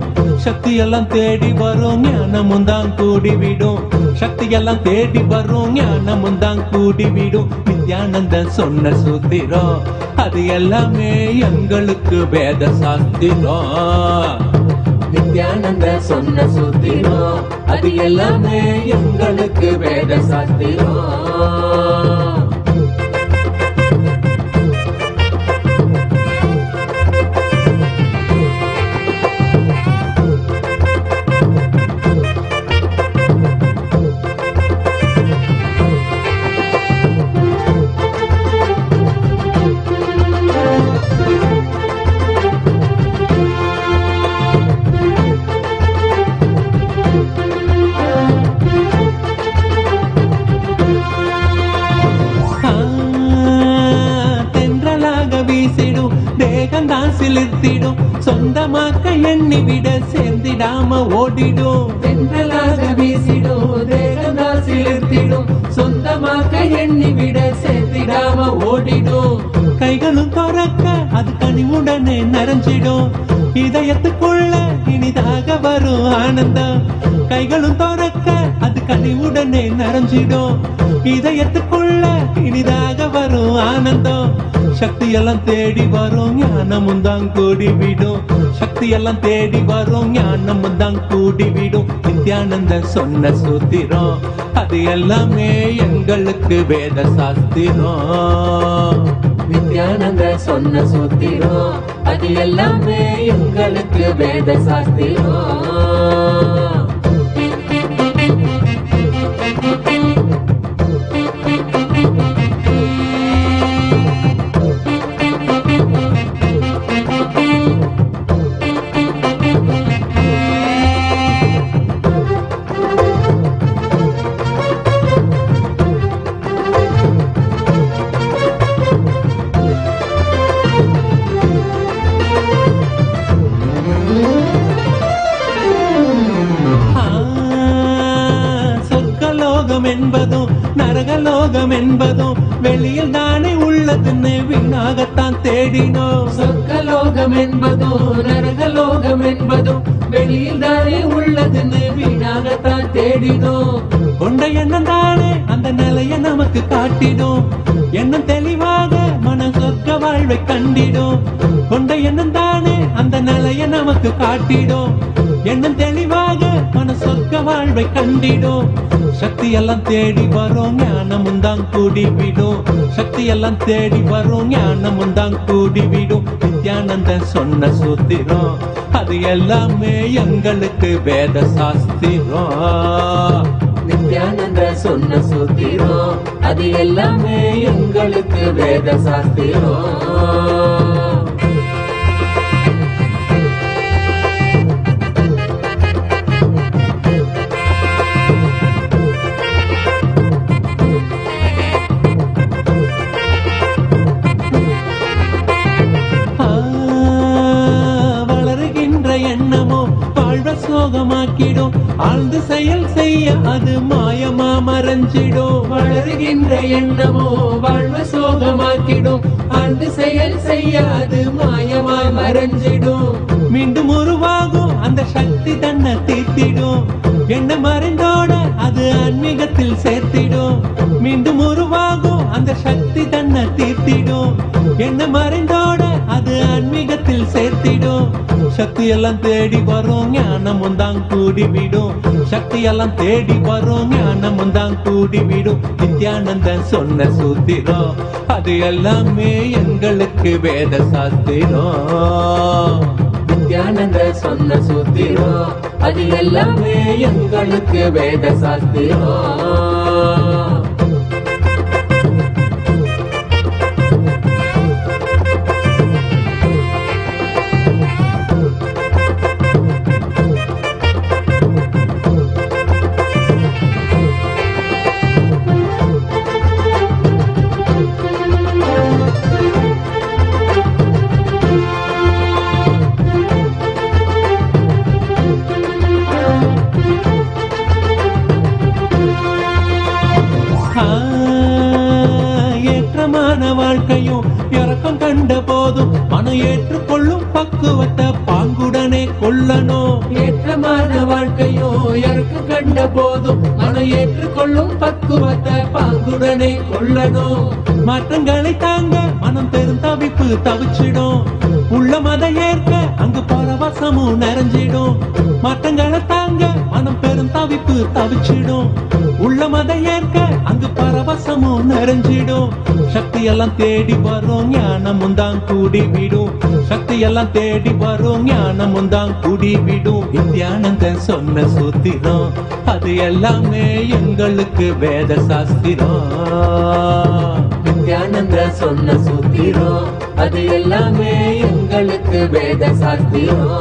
சக்தி எல்லாம் தேடி வரும் ஞானமும் தான் கூடிவிடும், சக்தி எல்லாம் தேடி வரும் ஞானமும் தான் கூடிவிடும், நித்யானந்த சொன்ன சூத்திரம் அது எல்லாமே எங்களுக்கு வேத சாஸ்திரம், நித்யானந்த சொன்ன சூத்திரம் அது எல்லாமே எங்களுக்கு வேத சாஸ்திரம். சிலிர்த்திடும், சொந்தமாக்க எண்ணி விட சேர்ந்திடாம ஓடிடும். தென்றலாக வீசிடும், தேகந்தால் சிலிர்த்திடும், சொந்தமாக்க எண்ணி விட சேர்த்திடாம ஓடிடும். கைகளும் துறக்க அது கனிவுடனே நிறைஞ்சிடும், இதயத்துக்குள்ள இனிதாக வரும் ஆனந்தம். கைகளும் துறக்க அது கனிவுடனே நிறைஞ்சிடும், இதயத்துக்குள்ள இனிதாக வரும் ஆனந்தம். சக்தி எல்லாம் தேடி வரும், ஞானமும் தான் கூடி விடும். சக்தி எல்லாம் தேடி வரும், ஞானமும் தான் கூடி விடும். நித்யானந்த சொன்ன சூத்திரம் அது எல்லாமே எங்களுக்கு வேத சாஸ்திரம். நித்யானந்த சொன்ன சூத்திரம் அது எல்லாமே எங்களுக்கு வேத சாஸ்திரம். என்பதும் நரகலோகம் என்பதும் வெளியில் தானே உள்ளதுன்னு வீணாகத்தான் தேடினோம். சொர்க்கலோகம் என்பதும் நரகலோகம் என்பதும் வெளியில் தானே உள்ளதுன்னு வீணாகத்தான் தேடினோம். கொண்ட எண்ணம் தானே அந்த நிலையை நமக்கு காட்டிடும், எண்ணம் தெளிவாக மன சொர்க்க வாழ்வை கண்டிடும். கொண்ட எண்ணம் தானே அந்த நிலையை நமக்கு காட்டிடும், எண்ணம் தெளிவாக மன சொர்க்க வாழ்வை கண்டிடும். சக்தி எல்லாம் தேடி வரும், ஞானமும் தான் கூடி விடும். சக்தி எல்லாம் தேடி வரும், ஞானமும் தான் கூடி விடும். நித்யானந்த சொன்ன சூத்திரம் அது எல்லாமே எங்களுக்கு வேத சாஸ்திரம். நித்யானந்த சொன்ன சூத்திரம் அது எல்லாமே எங்களுக்கு வேத சாஸ்திரம். எண்ணமோ வாழ்வ சோகமாக்கிடும், ஆழ்ந்து செயல் செய்ய அது மாயமா மறைஞ்சிடும். வளருகின்ற எண்ணமோ வாழ்வ சோகமாக்கிடும், ஆழ்ந்து செயல் செய்ய அது மாயமா மறைஞ்சிடும். மீண்டும் உருவாகும் அந்த சக்தி தன்னை தீர்த்திடும், என்ன மறைந்தோட அது ஆன்மீகத்தில் சேர்த்திடும். மீண்டும் உருவாகும் அந்த சக்தி தன்னை தீர்த்திடும், என்ன மறைந்தோட அது ஆன்மீகத்தில் சேர்த்திடும். சக்தி எல்லாம் தேடி வரும், ஞானமும் தான் கூடி விடும். சக்தி எல்லாம் தேடி வரும், ஞானமும் தான் கூடி விடும். நித்யானந்த சொன்ன சூத்திரம் அது எல்லாமே எங்களுக்கு வேத சாஸ்திரம். நித்யானந்த சொன்ன சூத்திரம் அது எல்லாமே எங்களுக்கு வேத சாஸ்திரம். வாழ்க்கையும் இறக்கம் கண்ட போதும் மனம் ஏற்றுக்கொள்ளும் பக்குவத்தை பாங்குடனே கொள்ளணும். ஏற்றமான வாழ்க்கையும் இறக்கம் கண்ட போதும் மனம் ஏற்றுக்கொள்ளும் பக்குவத்தை பாங்குடனே கொள்ளணும். மாற்றங்களை தாங்க மனம் பெரும் தவிப்பு தவிச்சிடும், உள்ள மத ஏற்க அங்கு பரவசமும் நிறைஞ்சிடும். மாற்றங்களை தாங்க மனம் பெரும் தவிப்பு தவிச்சிடும், உள்ள மத ஏற்க அங்கு பரவசமும் நிறைஞ்சிடும். சக்தி எல்லாம் தேடி வரும், ஞானமும் தான் கூடி விடும். சக்தி எல்லாம் தேடி வரும், ஞானமும் தான் கூடி விடும். நித்யானந்த சொன்ன சூத்திரம் அது எல்லாமே எங்களுக்கு வேத சாஸ்திரம். நித்யானந்த சொன்ன சூத்திரம் அது எல்லாமே எங்களுக்கு வேத சாஸ்திரம்.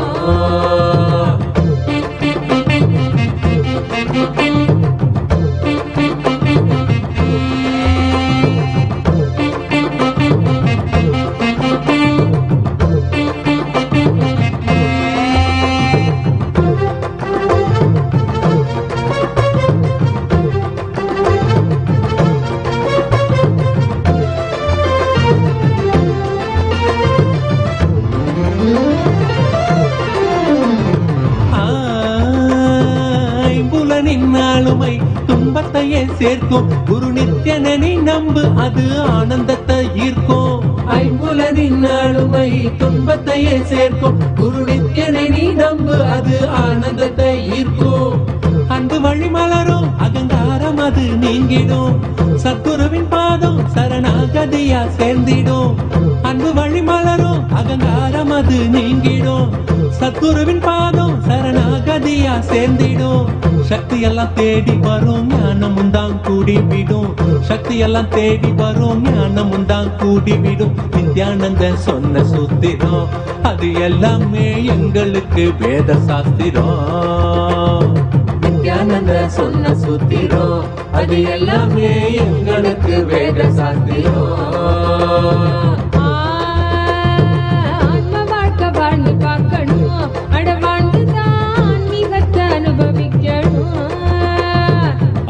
சேர்க்கும். குரு நித்யனை நீ நம்பு, அது ஆனந்தத்தை ஈர்க்கும். ஐம்புலனின் ஆளுமை துன்பத்தையே சேர்க்கும். குரு நித்யனை நீ நம்பு, அது ஆனந்தத்தை ஈர்க்கும். அன்பு வழி மலரும், அகங்காரம் அது நீங்கிடும். சத்குருவின் பாதம் சரணாகதியா சேர்ந்திடும். அன்பு வழி மலரும், அகங்காரம் அது நீங்கிடும். சத்குருவின் பாதம் சரணாகதியா சேர்ந்திடும். சக்தி எல்லாம் தேடி வரும், ஞானமும் தான் கூடிவிடும். சக்தி எல்லாம் தேடி வரும், ஞானமும் தான் கூடிவிடும். நித்யானந்த சொன்ன சூத்திரம், அது எல்லாமே எங்களுக்கு வேத சாஸ்திரம். நித்யானந்த சொன்ன சூத்திரம், அது எல்லாமே எங்களுக்கு வேத சாஸ்திரம். ஆன்ம வாழ்க்கை வாழ்ந்து பார்க்கணும், அட வாழ்ந்துதான் மிகத்தை அனுபவிக்கணும்.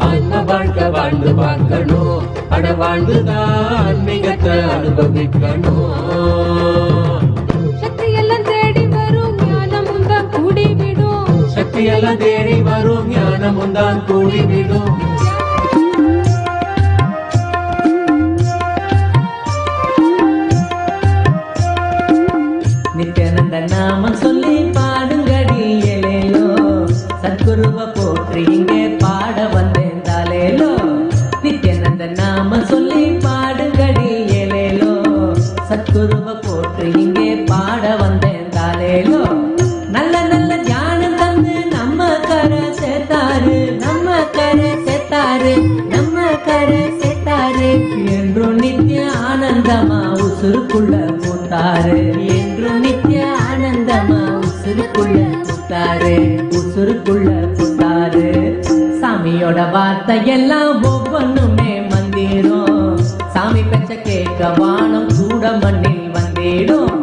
ஆன்ம வாழ்க்கை வாழ்ந்து பார்க்கணும், அட வாழ்ந்துதான் மிகத்தை அனுபவிக்கணும். சக்தி எல்லாம் தேடி வரும், ஞானமும் தான் கூடிவிடும். சக்தி எல்லாம் தேடி வரும், ஞானமும் தான் கூடிவிடும். நித்யானந்த நாம சொல்லி பாடுங்கடி ஏலேலோ, சத்குருவ போற்றி இங்கே பாட வந்தேந்தாலேலோ. நித்யானந்த நாம சொல்லி பாடுங்கடி ஏலேலோ, சத்குருவ போற்றி இங்கே பாட வந்தேந்தாலேலோ. நல்ல நல்ல ஞானம் தந்து நம்ம கரை சேர்த்தாரு, நம்ம கரை சேர்த்தாரு, நம்ம கரை சேர்த்தாரு. என்றும் நித்ய ஆனந்தமா உசுருக்குள்ள பூத்தாரு, என்றும் நித்ய ஆனந்தமா உசுருக்குள்ள பூத்தாரு, உசுருக்குள்ள பூத்தாரு. சாமியோட வார்த்தை எல்லாம் ஒவ்வொன்றுமே மந்திரம். சாமி பெற்ற கேட்க வானம் கூட மண்ணில் வந்திடும்.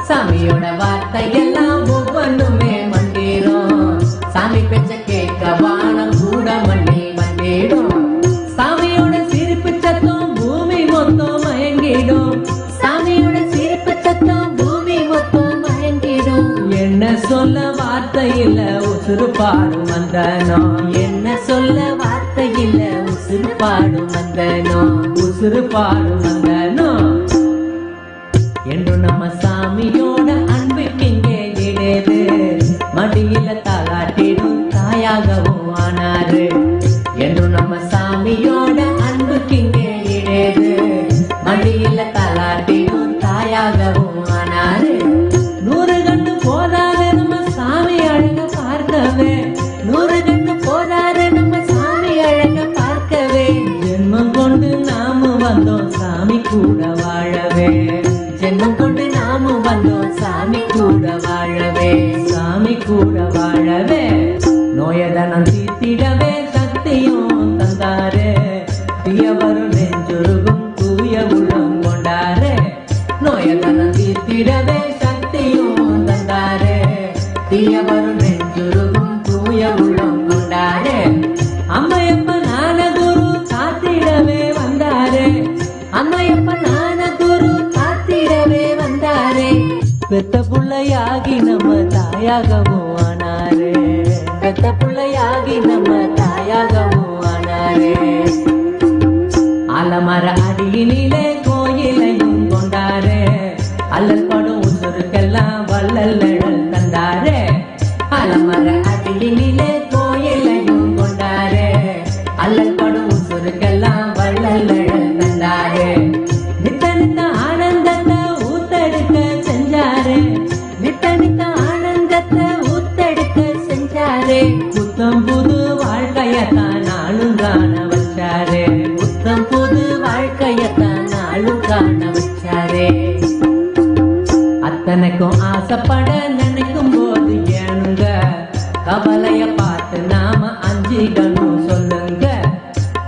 சாமியோட வார்த்தை எல்லாம் ஒவ்வொன்றுமே மந்திரம். சாமி பெற்ற கேட்க வானம் கூட மண்ணில் வந்திடும். சாமியோட சிரிப்பு சத்தம் பூமி மொத்தம் மயங்கிடும். சாமியோட சிரிப்பு சத்தம் பூமி மொத்தம் மயங்கிடும். என்ன சொல்ல வார்த்தை இல்ல உசுறு பாடும் வந்தனோ, என்ன சொல்ல வார்த்தை இல்ல உசுறு பாடும் வந்தனோ, உசுறு பாடும் வந்தனோ. என்று நம்ம சாமியோட அன்புக்கு இங்கே இடேது. மடியில தாளாட்டிடும் தாயாகவும் ஆனாரு. என்று நம்ம சாமியோட அன்புக்கு இங்கே இடேது. மடியில தாளாட்டிடும் தாயாகவும் ஆனாரு. 100 கண்ணு போதாது நம்ம சாமி அழக பார்க்கவே, 100 கண்ணு போதாது நம்ம சாமி அழக பார்க்கவே. ஜென்மம் கொண்டு நாம வந்தோம் சாமி கூட வாழவே, ஜென்மம் கொண்டு நாம வந்தோம் சாமி கூட வாழவே, சாமி கூட வாழவே. நோயதனம் தீர்த்திடவே சக்தியும் தந்தாரு. தீயவரும் நெஞ்சுருகும் தூய உள்ளம் கொண்டாரு. நோயதனம் தீர்த்திடவே சக்தியும் தந்தாரு. தீயவரும் நெஞ்சுருகும் தூய உள்ளம் கொண்டாரு. அம்மையப்ப ஞான குரு காத்திடவே வந்தாரு. அம்மையப்ப ஞான குரு காத்திடவே வந்தாரு. பெத்த புள்ளையாகி நம்ம தாயாகவும் ஆனாரு. பெத்த புள்ளையாகி நம்ம தாயாகவும் ஆனாரு. ஆலமர அடியினிலே கோயிலையும் கொண்டாரு. அல்லல் படும் உசுருக்கெல்லாம் வள்ளல் நிழல் தந்தாரு. ஆலமர அடியினிலே கோயிலையும் கொண்டாரு. அல்லல் படும் உசுருக்கெல்லாம் வள்ளல் நிழல் தந்தாரு. நித்த நித்த ஆனந்தத்தை ஊத்தெடுக்க செஞ்சாரு. நித்த நித்த ஆனந்தத்தை ஊத்தெடுக்க செஞ்சாரு. புத்தம் புது வாழ்க்கையத்தான் நாளும் காண வச்சாரு. புத்தம் புது வாழ்க்கையத்தான் நாளும் காண வச்சாரு. அத்தனைக்கும் ஆசைப்பட நினைக்கும் போது ஏனுங்க, கவலைய பார்த்து நாம அஞ்சிடணும் சொல்லுங்க.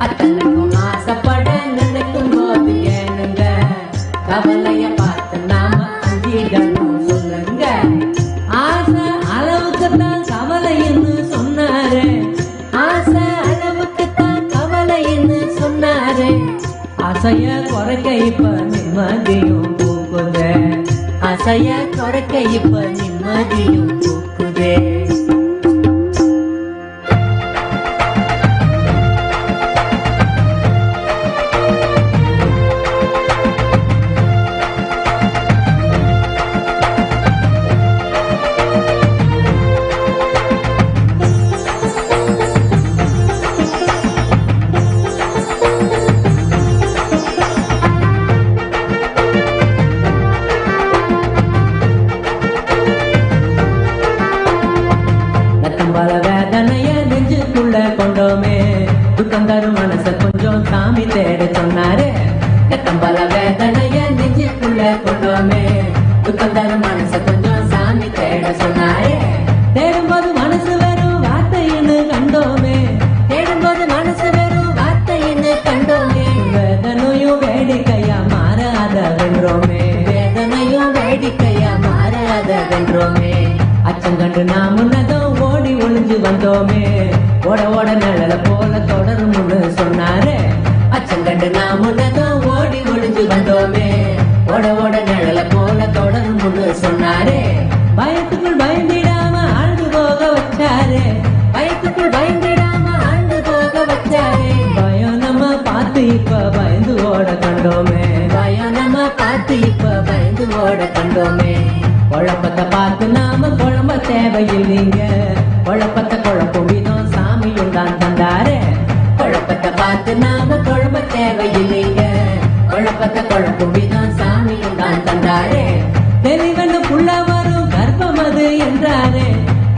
அத்தனைக்கும் ஆசைப்பட நினைக்கும் போது ஏனுங்க, கவலைய பார்த்து நாம அஞ்சிடணும் சொல்லுங்க. ஆசை அளவுக்கு தான் கவலைன்னு சொன்னாரு. ஆசை அளவுக்கு தான் கவலைன்னு சொன்னாரு. ஆசைய குறைக்க இப்ப நிம்மதியும் பூக்குதே. ஆசைய குறைக்க இப்ப நிம்மதியும் பூக்குதே. நாமும் வேடிக்கையா மாறாததென்றோமே. அச்சங்கண்டு நாம் முன்னதும் ஓடி ஒளிஞ்சு வந்தோமே. ஓட ஓட நிழல போல தொடரும்னு சொன்னாரு. அச்சங்கண்டு நாம் முன்னதும் ஓடி ஒளிஞ்சு வந்தோமே. ஓட ஓட நிழல போல தொடரும்னு சொன்னாரு. பயத்துக்குள் பயந்திடாம ஆழ்ந்து போக வச்சாரு. பயத்துக்குள் பயந்திடாம ஆழ்ந்து போக வச்சாரு. பயம் நம்ம பார்த்து இப்ப பயந்து ஓட கண்டோமே. பயம் நம்ம பார்த்து இப்ப பயந்து ஓட கண்டோமே. குழப்பத்தை பார்த்து நாம குழம்ப தேவையில்லைங்க. குழப்பத்தை குழப்பம் விதம் சாமியும் தான் தந்தாரு. குழப்பத்தை பார்த்து நாம குழம்ப தேவையில்லைங்க. குழப்பத்தை குழப்பம் விதம் சாமியும் தான் தந்தாரு. தெளிவனு புள்ள வரும் கர்ப்பம் அது என்றாரு.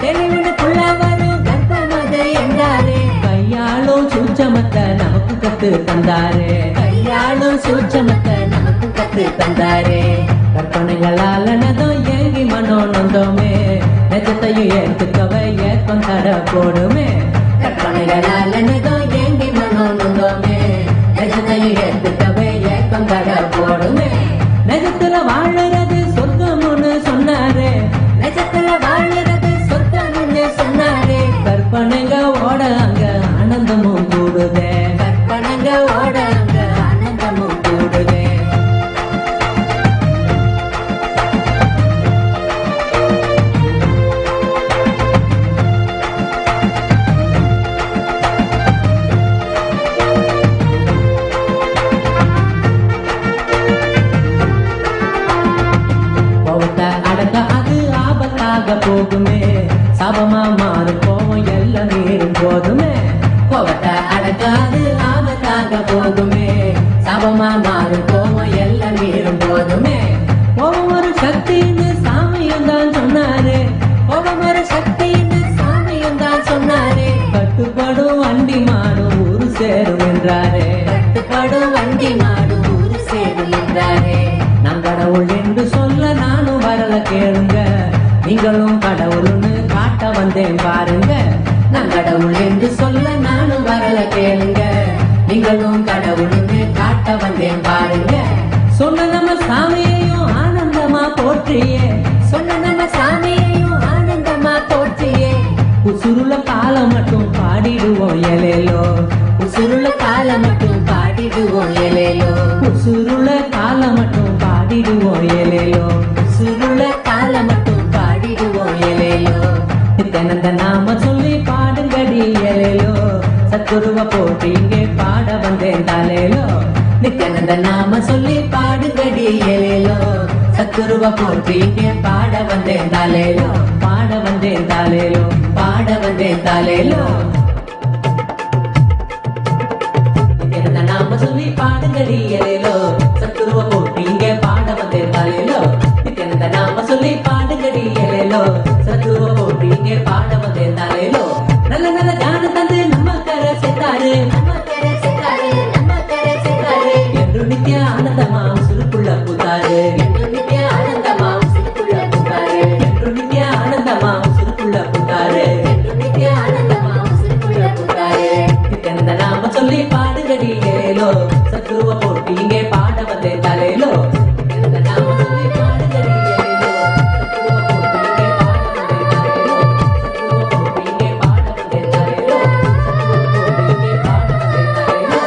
தெளிவனு புள்ள வரும் கர்ப்பம் அது என்றாரு. கையாளும் சூட்சமத்தை நமக்கு கத்து தந்தாரு. கையாளும் சூட்சமத்தை நமக்கு கத்து தந்தாரு. கற்பனைகளால் நதம் ஏங்கி மனோ நொந்தோமே. நெஜத்தையும் ஏற்றுக்கவை ஏற்கம் தட போடுமே. கற்பனைகளால் நதம் ஏங்கி மனோ நொந்தோமே. நெஜத்தையும் ஏற்றுக்கவை ஏற்கம் தட போடுமே. நெஜத்துல வாழறது சொர்க்கம்னு சொன்னாரு. நெஜத்துல வாழறது சொர்க்கம்னு சொன்னாரு. கற்பனைங்க ஓட அங்க ஆனந்தமும் கூடுதே. கற்பனைங்க ஓட அங்க ஆனந்தமும் கூடுதே. போகுமே. சாபமா மாறும் கோவம் எல்லாம் மீறும் போதுமே. கோவத்தை அடக்காது ஆபத்தாக போகுமே. சாபமா மாறும் கோவம் எல்லாம் மீறும் போதுமே. கோவம் ஒரு சக்தின்னு சாமியும் தான் சொன்னாரு. கோவம் ஒரு சக்தின்னு சாமியும் தான் சொன்னாரு. கட்டுப்படும் வண்டி மாடும் ஊரு சேரும் என்றாரு. கட்டுப்படும் வண்டி மாடும் ஊரு சேரும் என்றாரு. நான் கடவுள் என்று சொல்ல நானும் வரல கேளுங்க. நீங்களும் கடவுள்னு காட்ட வந்தேன் பாருங்க. நான் கடவுள் என்று சொல்ல நானும் வரல கேளுங்க. நீங்களும் கடவுள்னு காட்ட வந்தேன் பாருங்க. சொன்ன நம்ம சாமியையும் ஆனந்தமா போற்றியே. சொன்ன நம்ம சாமியையும் ஆனந்தமா போற்றியே. உசுருள காலம் மட்டும் பாடிடுவோம் எலேலோ. உசுருள காலம் மட்டும் பாடிடுவோம் எலேலோ. உசுருள காலம் மட்டும் பாடிடுவோம் எலேலோ. உசுருள காலம் மட்டும் பாடிடுவோம் எலேலோ. நித்யானந்த நாம சொல்லி பாடுங்கடி எலேலோ. சத்துருவ போட்டு இங்கே பாட வந்தேன் தாலேலோ. நித்யானந்த நாம சொல்லி பாடுங்கடி எலேலோ. சத்துருவ போட்டு இங்கே பாட வந்தேன் தாலேலோ. பாட வந்தேன் தாலேலோ. பாட வந்தேன் தாலேலோ. நித்யானந்த நாம சொல்லி பாடுங்கடி எலேலோ. சத்துருவ போட்டு இங்கே பாட வந்தேன் தாலேலோ. நித்யானந்த நாம சொல்லி பாடுங்கடி எலேலோ. சத்துருவ போட்டு இங்கே பாட வந்தேன் தாலேலோ. நல்ல நல்ல ஞான தந்து நம்ம கரை சேர்த்தாரு. நம்ம கரை சேர்த்தாரு. நம்ம கரை சேர்த்தாரு. என்று நித்யா ஆனந்தமா சுருக்குள்ள பூத்தாரு. என்று நித்யா ஆனந்தமா சுருக்குள்ள பூத்தாரு. என்று நித்யா ஆனந்தமா சுருக்குள்ள பூத்தாரு. என்று நித்யா ஆனந்தமா சுருக்குள்ள பூத்தாரு. நித்யானந்த நாம சொல்லி பாடுங்கடி எலேலோ. சத்துருவ போட்டு இங்கே பாட வந்தேன் தாலேலோ. நித்யானந்த நாம சொல்லி பாடுங்கடி எலேலோ. சத்துருவ போட்டு இங்கே பாட வந்தேன் தாலேலோ. சத்துருவ போட்டு இங்கே பாட வந்தேன் தாலேலோ. சத்துருவ போட்டு இங்கே பாட வந்தேன் தாலேலோ.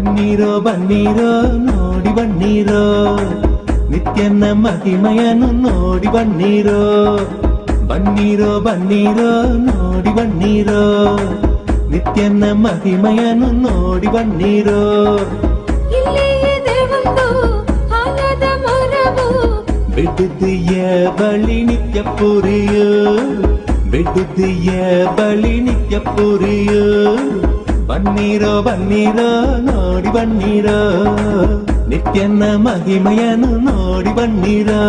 ಬನ್ನೀರೋ ಬನ್ನೀರೋ ನೋಡಿ ಬನ್ನೀರೋ ನಿತ್ಯನ ಮಹಿಮೆಯನ್ನು ನೋಡಿ ಬನ್ನೀರೋ ಬನ್ನೀರೋ ಬನ್ನೀರೋ ನೋಡಿ ಬನ್ನೀರೋ ನಿತ್ಯನ ಮಹಿಮೆಯನ್ನು ನೋಡಿ ಬನ್ನೀರೋ ಬಿಡುದಿಯ ಬಳಿ ನಿತ್ಯ ಪುರಿಯೋ ಬಿಡುದಿಯ ಬಳಿ ನಿತ್ಯ ಪುರಿಯೋ ಬನ್ನೀರೋ ಬನ್ನೀರೋ ನೋಡಿ ಬನ್ನೀರೋ ನಿತ್ಯನ ಮಹಿಮೆಯನ್ನು ನೋಡಿ ಬನ್ನೀರೋ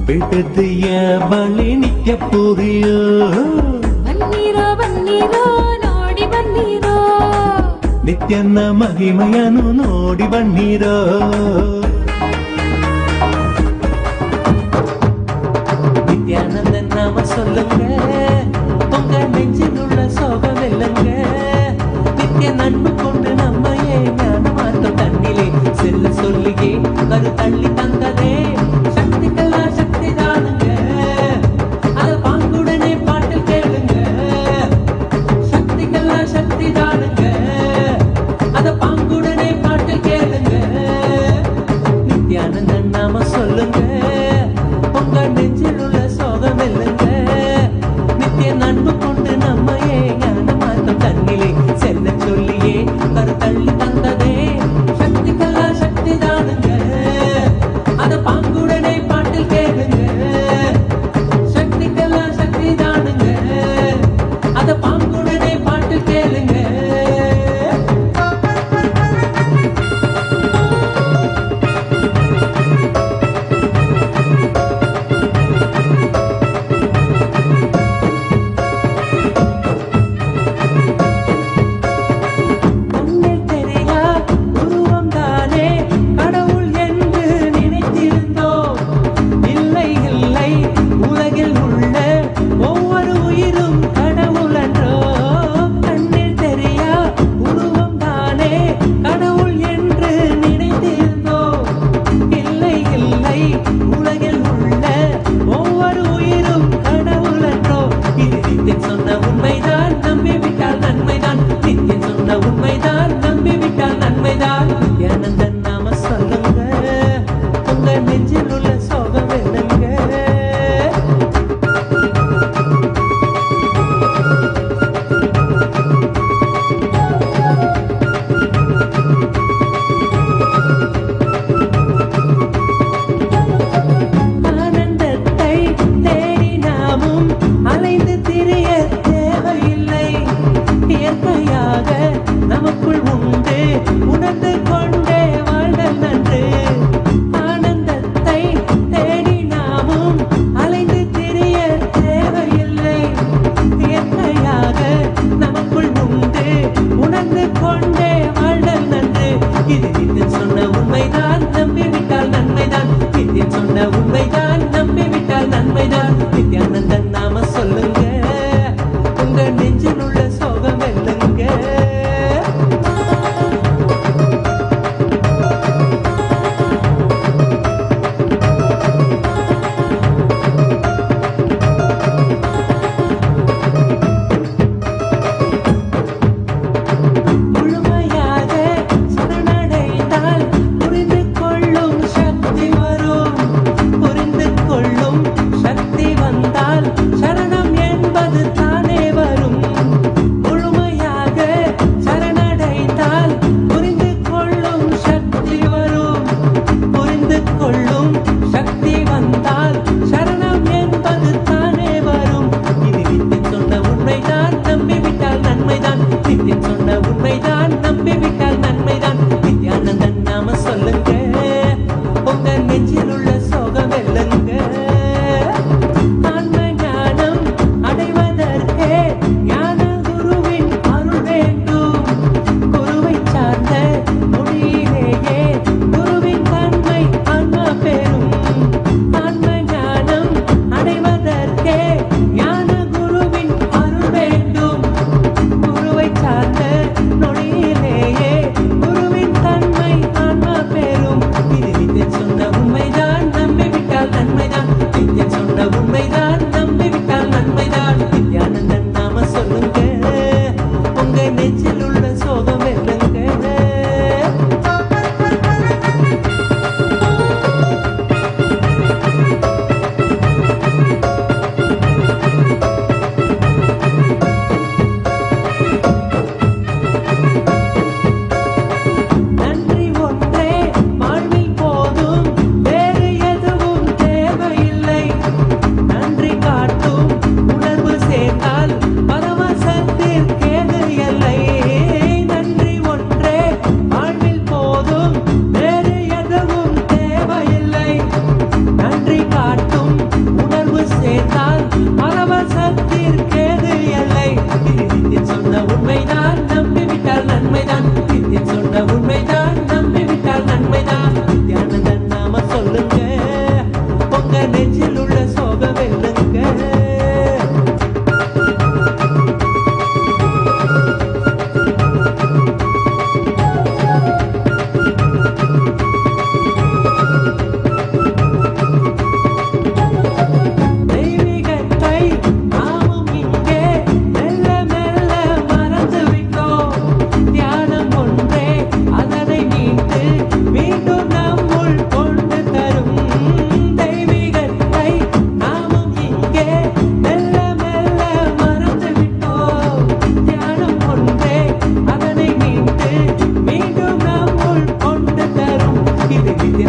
ಬಿಡದಿಯ ಬಳಿ ನಿತ್ಯ ಪುರಿಯೋ ಬನ್ನೀರೋ ಬನ್ನೀರೋ ನೋಡಿ ಬನ್ನೀರೋ ನಿತ್ಯನ ಮಹಿಮೆಯನ್ನು ನೋಡಿ ಬನ್ನೀರೋ நித்யானந்த நாம சொல்லுங்க உங்க நெஞ்சில் உள்ள சோகம் இல்லங்க நித்திய நண்பு கொண்டு நம்மையே ஞான மாத்தம் தண்ணிலே செல்ல சொல்லியே கரு தள்ளி தந்ததே சக்திக்கெல்லாம் சக்தி தானுங்க அத பாங்குடனே பாட்டில் கேளுங்க சக்திக்கெல்லாம் சக்தி தானுங்க அத பாங்குடனே பாட்டில் கேளுங்க நித்யானந்த நாம சொல்லுங்க உங்க நெஞ்சில் உள்ள சோகம் இல்லங்க நித்திய நண்பு கொண்டு நம்மையே ஞான மாத்தம் தண்ணிலே செல்ல சொல்லியே கரு தள்ளி தந்ததே சக்திக்கெல்லாம் சக்தி தானுங்க அத பாங்குடனே பாட்டில் கேளுங்க சக்திக்கெல்லாம் சக்தி தானுங்க அத பாங்குடனே பாட்டில் கேளுங்க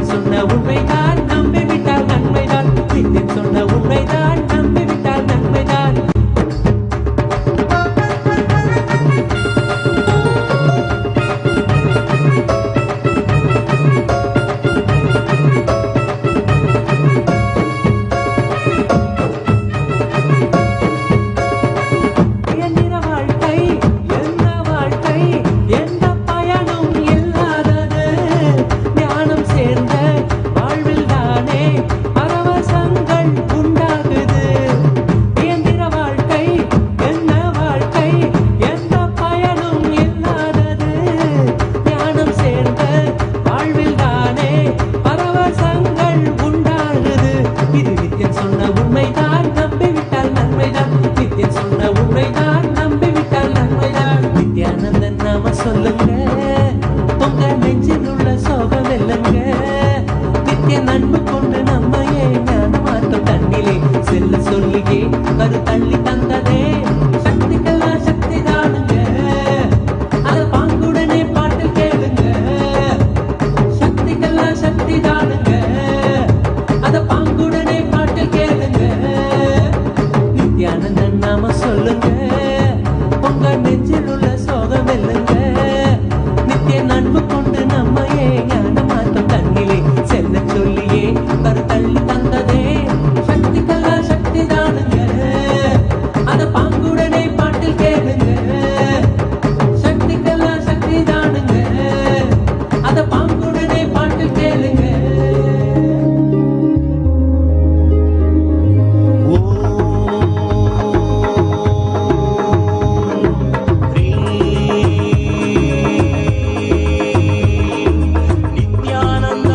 நித்தியன் சொன்ன உண்மைதான் நம்பிவிட்டால் நன்மைதான். நித்தியன் சொன்ன உண்மைதான் நம்பிவிட்டால் நன்மைதான். நித்யானந்தன் நாம சொல்லுங்க, உங்க நெஞ்சில் உள்ள சோகம் இல்லங்க. நித்திய நண்பு கொண்டு நம்மையே ஞான மாற்றம் தண்ணிலே செல்ல சொல்லியே கரு தள்ளி தந்ததே. சக்திக்கெல்லாம் சக்தி தானுங்க, அத பாங்குடனே பாட்டு கேளுங்க. சக்திக்கெல்லாம் சக்தி தானுங்க, அத பாங்குடனே பாட்டு கேளுங்க. நித்யானந்தன் நாம சொல்லுங்க, உங்க நெஞ்சில் உள்ள சோகம் இல்லங்க. நித்திய நண்பு கொண்டு நம்மையே ஞான மாற்றம் தண்ணிலே செல்ல சொல்லியே கரு தள்ளி தந்ததே. சக்திக்கெல்லாம் சக்தி தானுங்க, அத பாங்குடனே பாட்டில் கேளுங்க. சக்திக்கெல்லாம் சக்தி தானுங்க, அத பாங்குடனே பாட்டில் கேளுங்க. Nityanand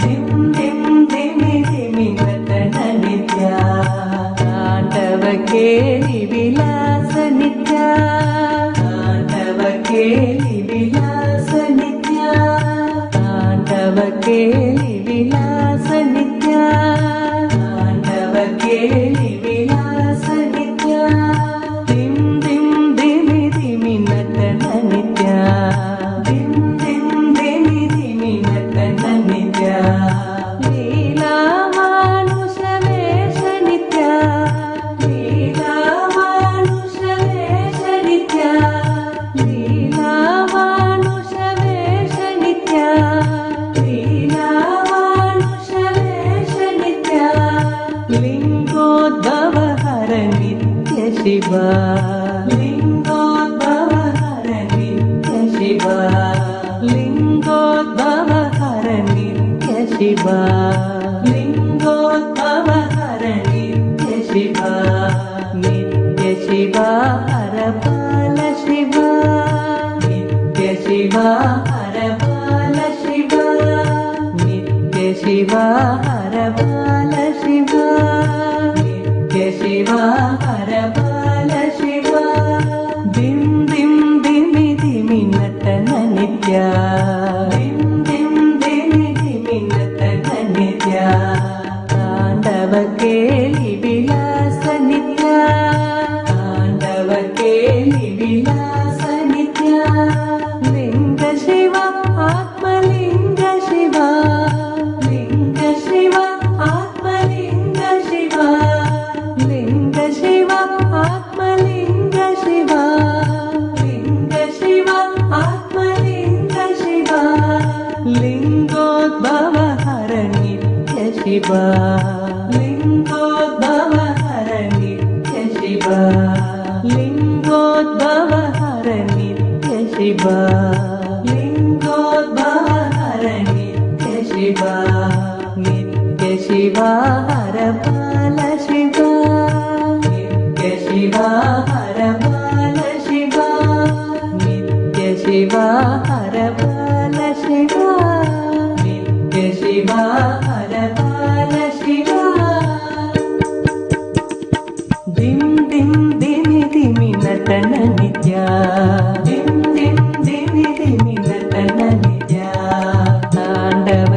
dim dim dimi dimi ನಟನ ನಿತ್ಯ ತಾಂಡವ ಕೇಳಿ ವಿಲಾಸ ನಿತ್ಯ ತಾಂಡವ ಕೇಳಿ ವಿಲಾಸ ನಿತ್ಯ ತಾಂಡವ ಕೇಳಿ ವಿಲಾಸ ನಿತ್ಯ ತಾಂಡವ ಕೇಳಿ ವಿಲಾಸ ನಿತ್ಯ ದಿಂ ದಿಂ ದಿಮಿ ದಿಮಿ ನಟನ ನಿತ್ಯ ದಿಂ ದಿಂ ದಿಮಿ ದಿಮಿ ನಟನ ನಿತ್ಯ ಲೀಲಾ ಮಾನುಷ ವೇಷ ನಿತ್ಯ ಲೀಲಾ ಮಾನುಷ ವೇಷ ನಿತ್ಯ ಲೀಲಾ ಮಾನುಷ ವೇಷ ನಿತ್ಯ ಲೀಲಾ ಮಾನುಷ ವೇಷ ನಿತ್ಯ ಲಿಂಗೋದ್ಭವ ಹರ ನಿತ್ಯ ಶಿವ ಲಿಂಗೋದ್ಭವ ಹರ ನಿತ್ಯ ಶಿವ ಲಿಂಗೋದ್ಭವ ಹರ ನಿತ್ಯ ಶಿವ ಲಿಂಗೋದ್ಭವ ಹರ ನಿತ್ಯ ಶಿವ ನಿತ್ಯ ಶಿವ ಹರ ಬಾಲ ಶಿವ ನಿತ್ಯ ಶಿವ ಹರ ಬಾಲ ಶಿವ ನಿತ್ಯ ಶಿವ ಹರ ಬಾಲ ಶಿವ ನಿತ್ಯ ಶಿವ ಹರ ಬಾಲ ಶಿವ ದಿಂ ದಿಂ ದಿಮಿ ದಿಮಿ ನಟನ ನಿತ್ಯ ದಿಂ ದಿಂ ದಿಮಿ ದಿಮಿ ನಟನ ನಿತ್ಯ ತಾಂಡವ ಕೇಳಿ ವಿಲಾಸ ನಿತ್ಯ ತಾಂಡವ ಕೇಳಿ ವಿಲಾಸ ನಿತ್ಯ ಲಿಂಗ ಶಿವ ಆತ್ಮಲಿಂಗ ಶಿವ ಲಿಂಗ ಶಿವ ಆತ್ಮಲಿಂಗ ಶಿವ ಲಿಂಗ ಶಿವ ಆತ್ಮಲಿಂಗ ಶಿವ ಲಿಂಗ ಶಿವ ಆತ್ಮಲಿಂಗ ಶಿವ ಲಿಂಗೋದ್ಭವ ಹರ ನಿತ್ಯ ಶಿವ ಲಿಂಗೋದ್ಭವ ಹರ ನಿತ್ಯ ಶಿವ ಲಿಂಗೋದ್ಭವ ಹರ ನಿತ್ಯ ಶಿವ ಲಿಂಗೋದ್ಭವ ಹರ ನಿತ್ಯ ಶಿವ ನಿತ್ಯ ಶಿವ ಹರ ಬಾಲ ಶಿವ ನಿತ್ಯ ಶಿವ ಹರ ಬಾಲ ಶಿವ ನಿತ್ಯ ಶಿವ ಹರ ಬಾಲ ಶಿವ ನಿತ್ಯ ಶಿವ ಹರ ಬಾಲ ಶಿವ ದಿಂ ದಿಂ ದಿಮಿ ದಿಮಿ ನಟನ ನಿತ್ಯ ದಿಂ ದಿಂ ದಿಮಿ ದಿಮಿ ನಟನ ನಿತ್ಯ ತಾಂಡವ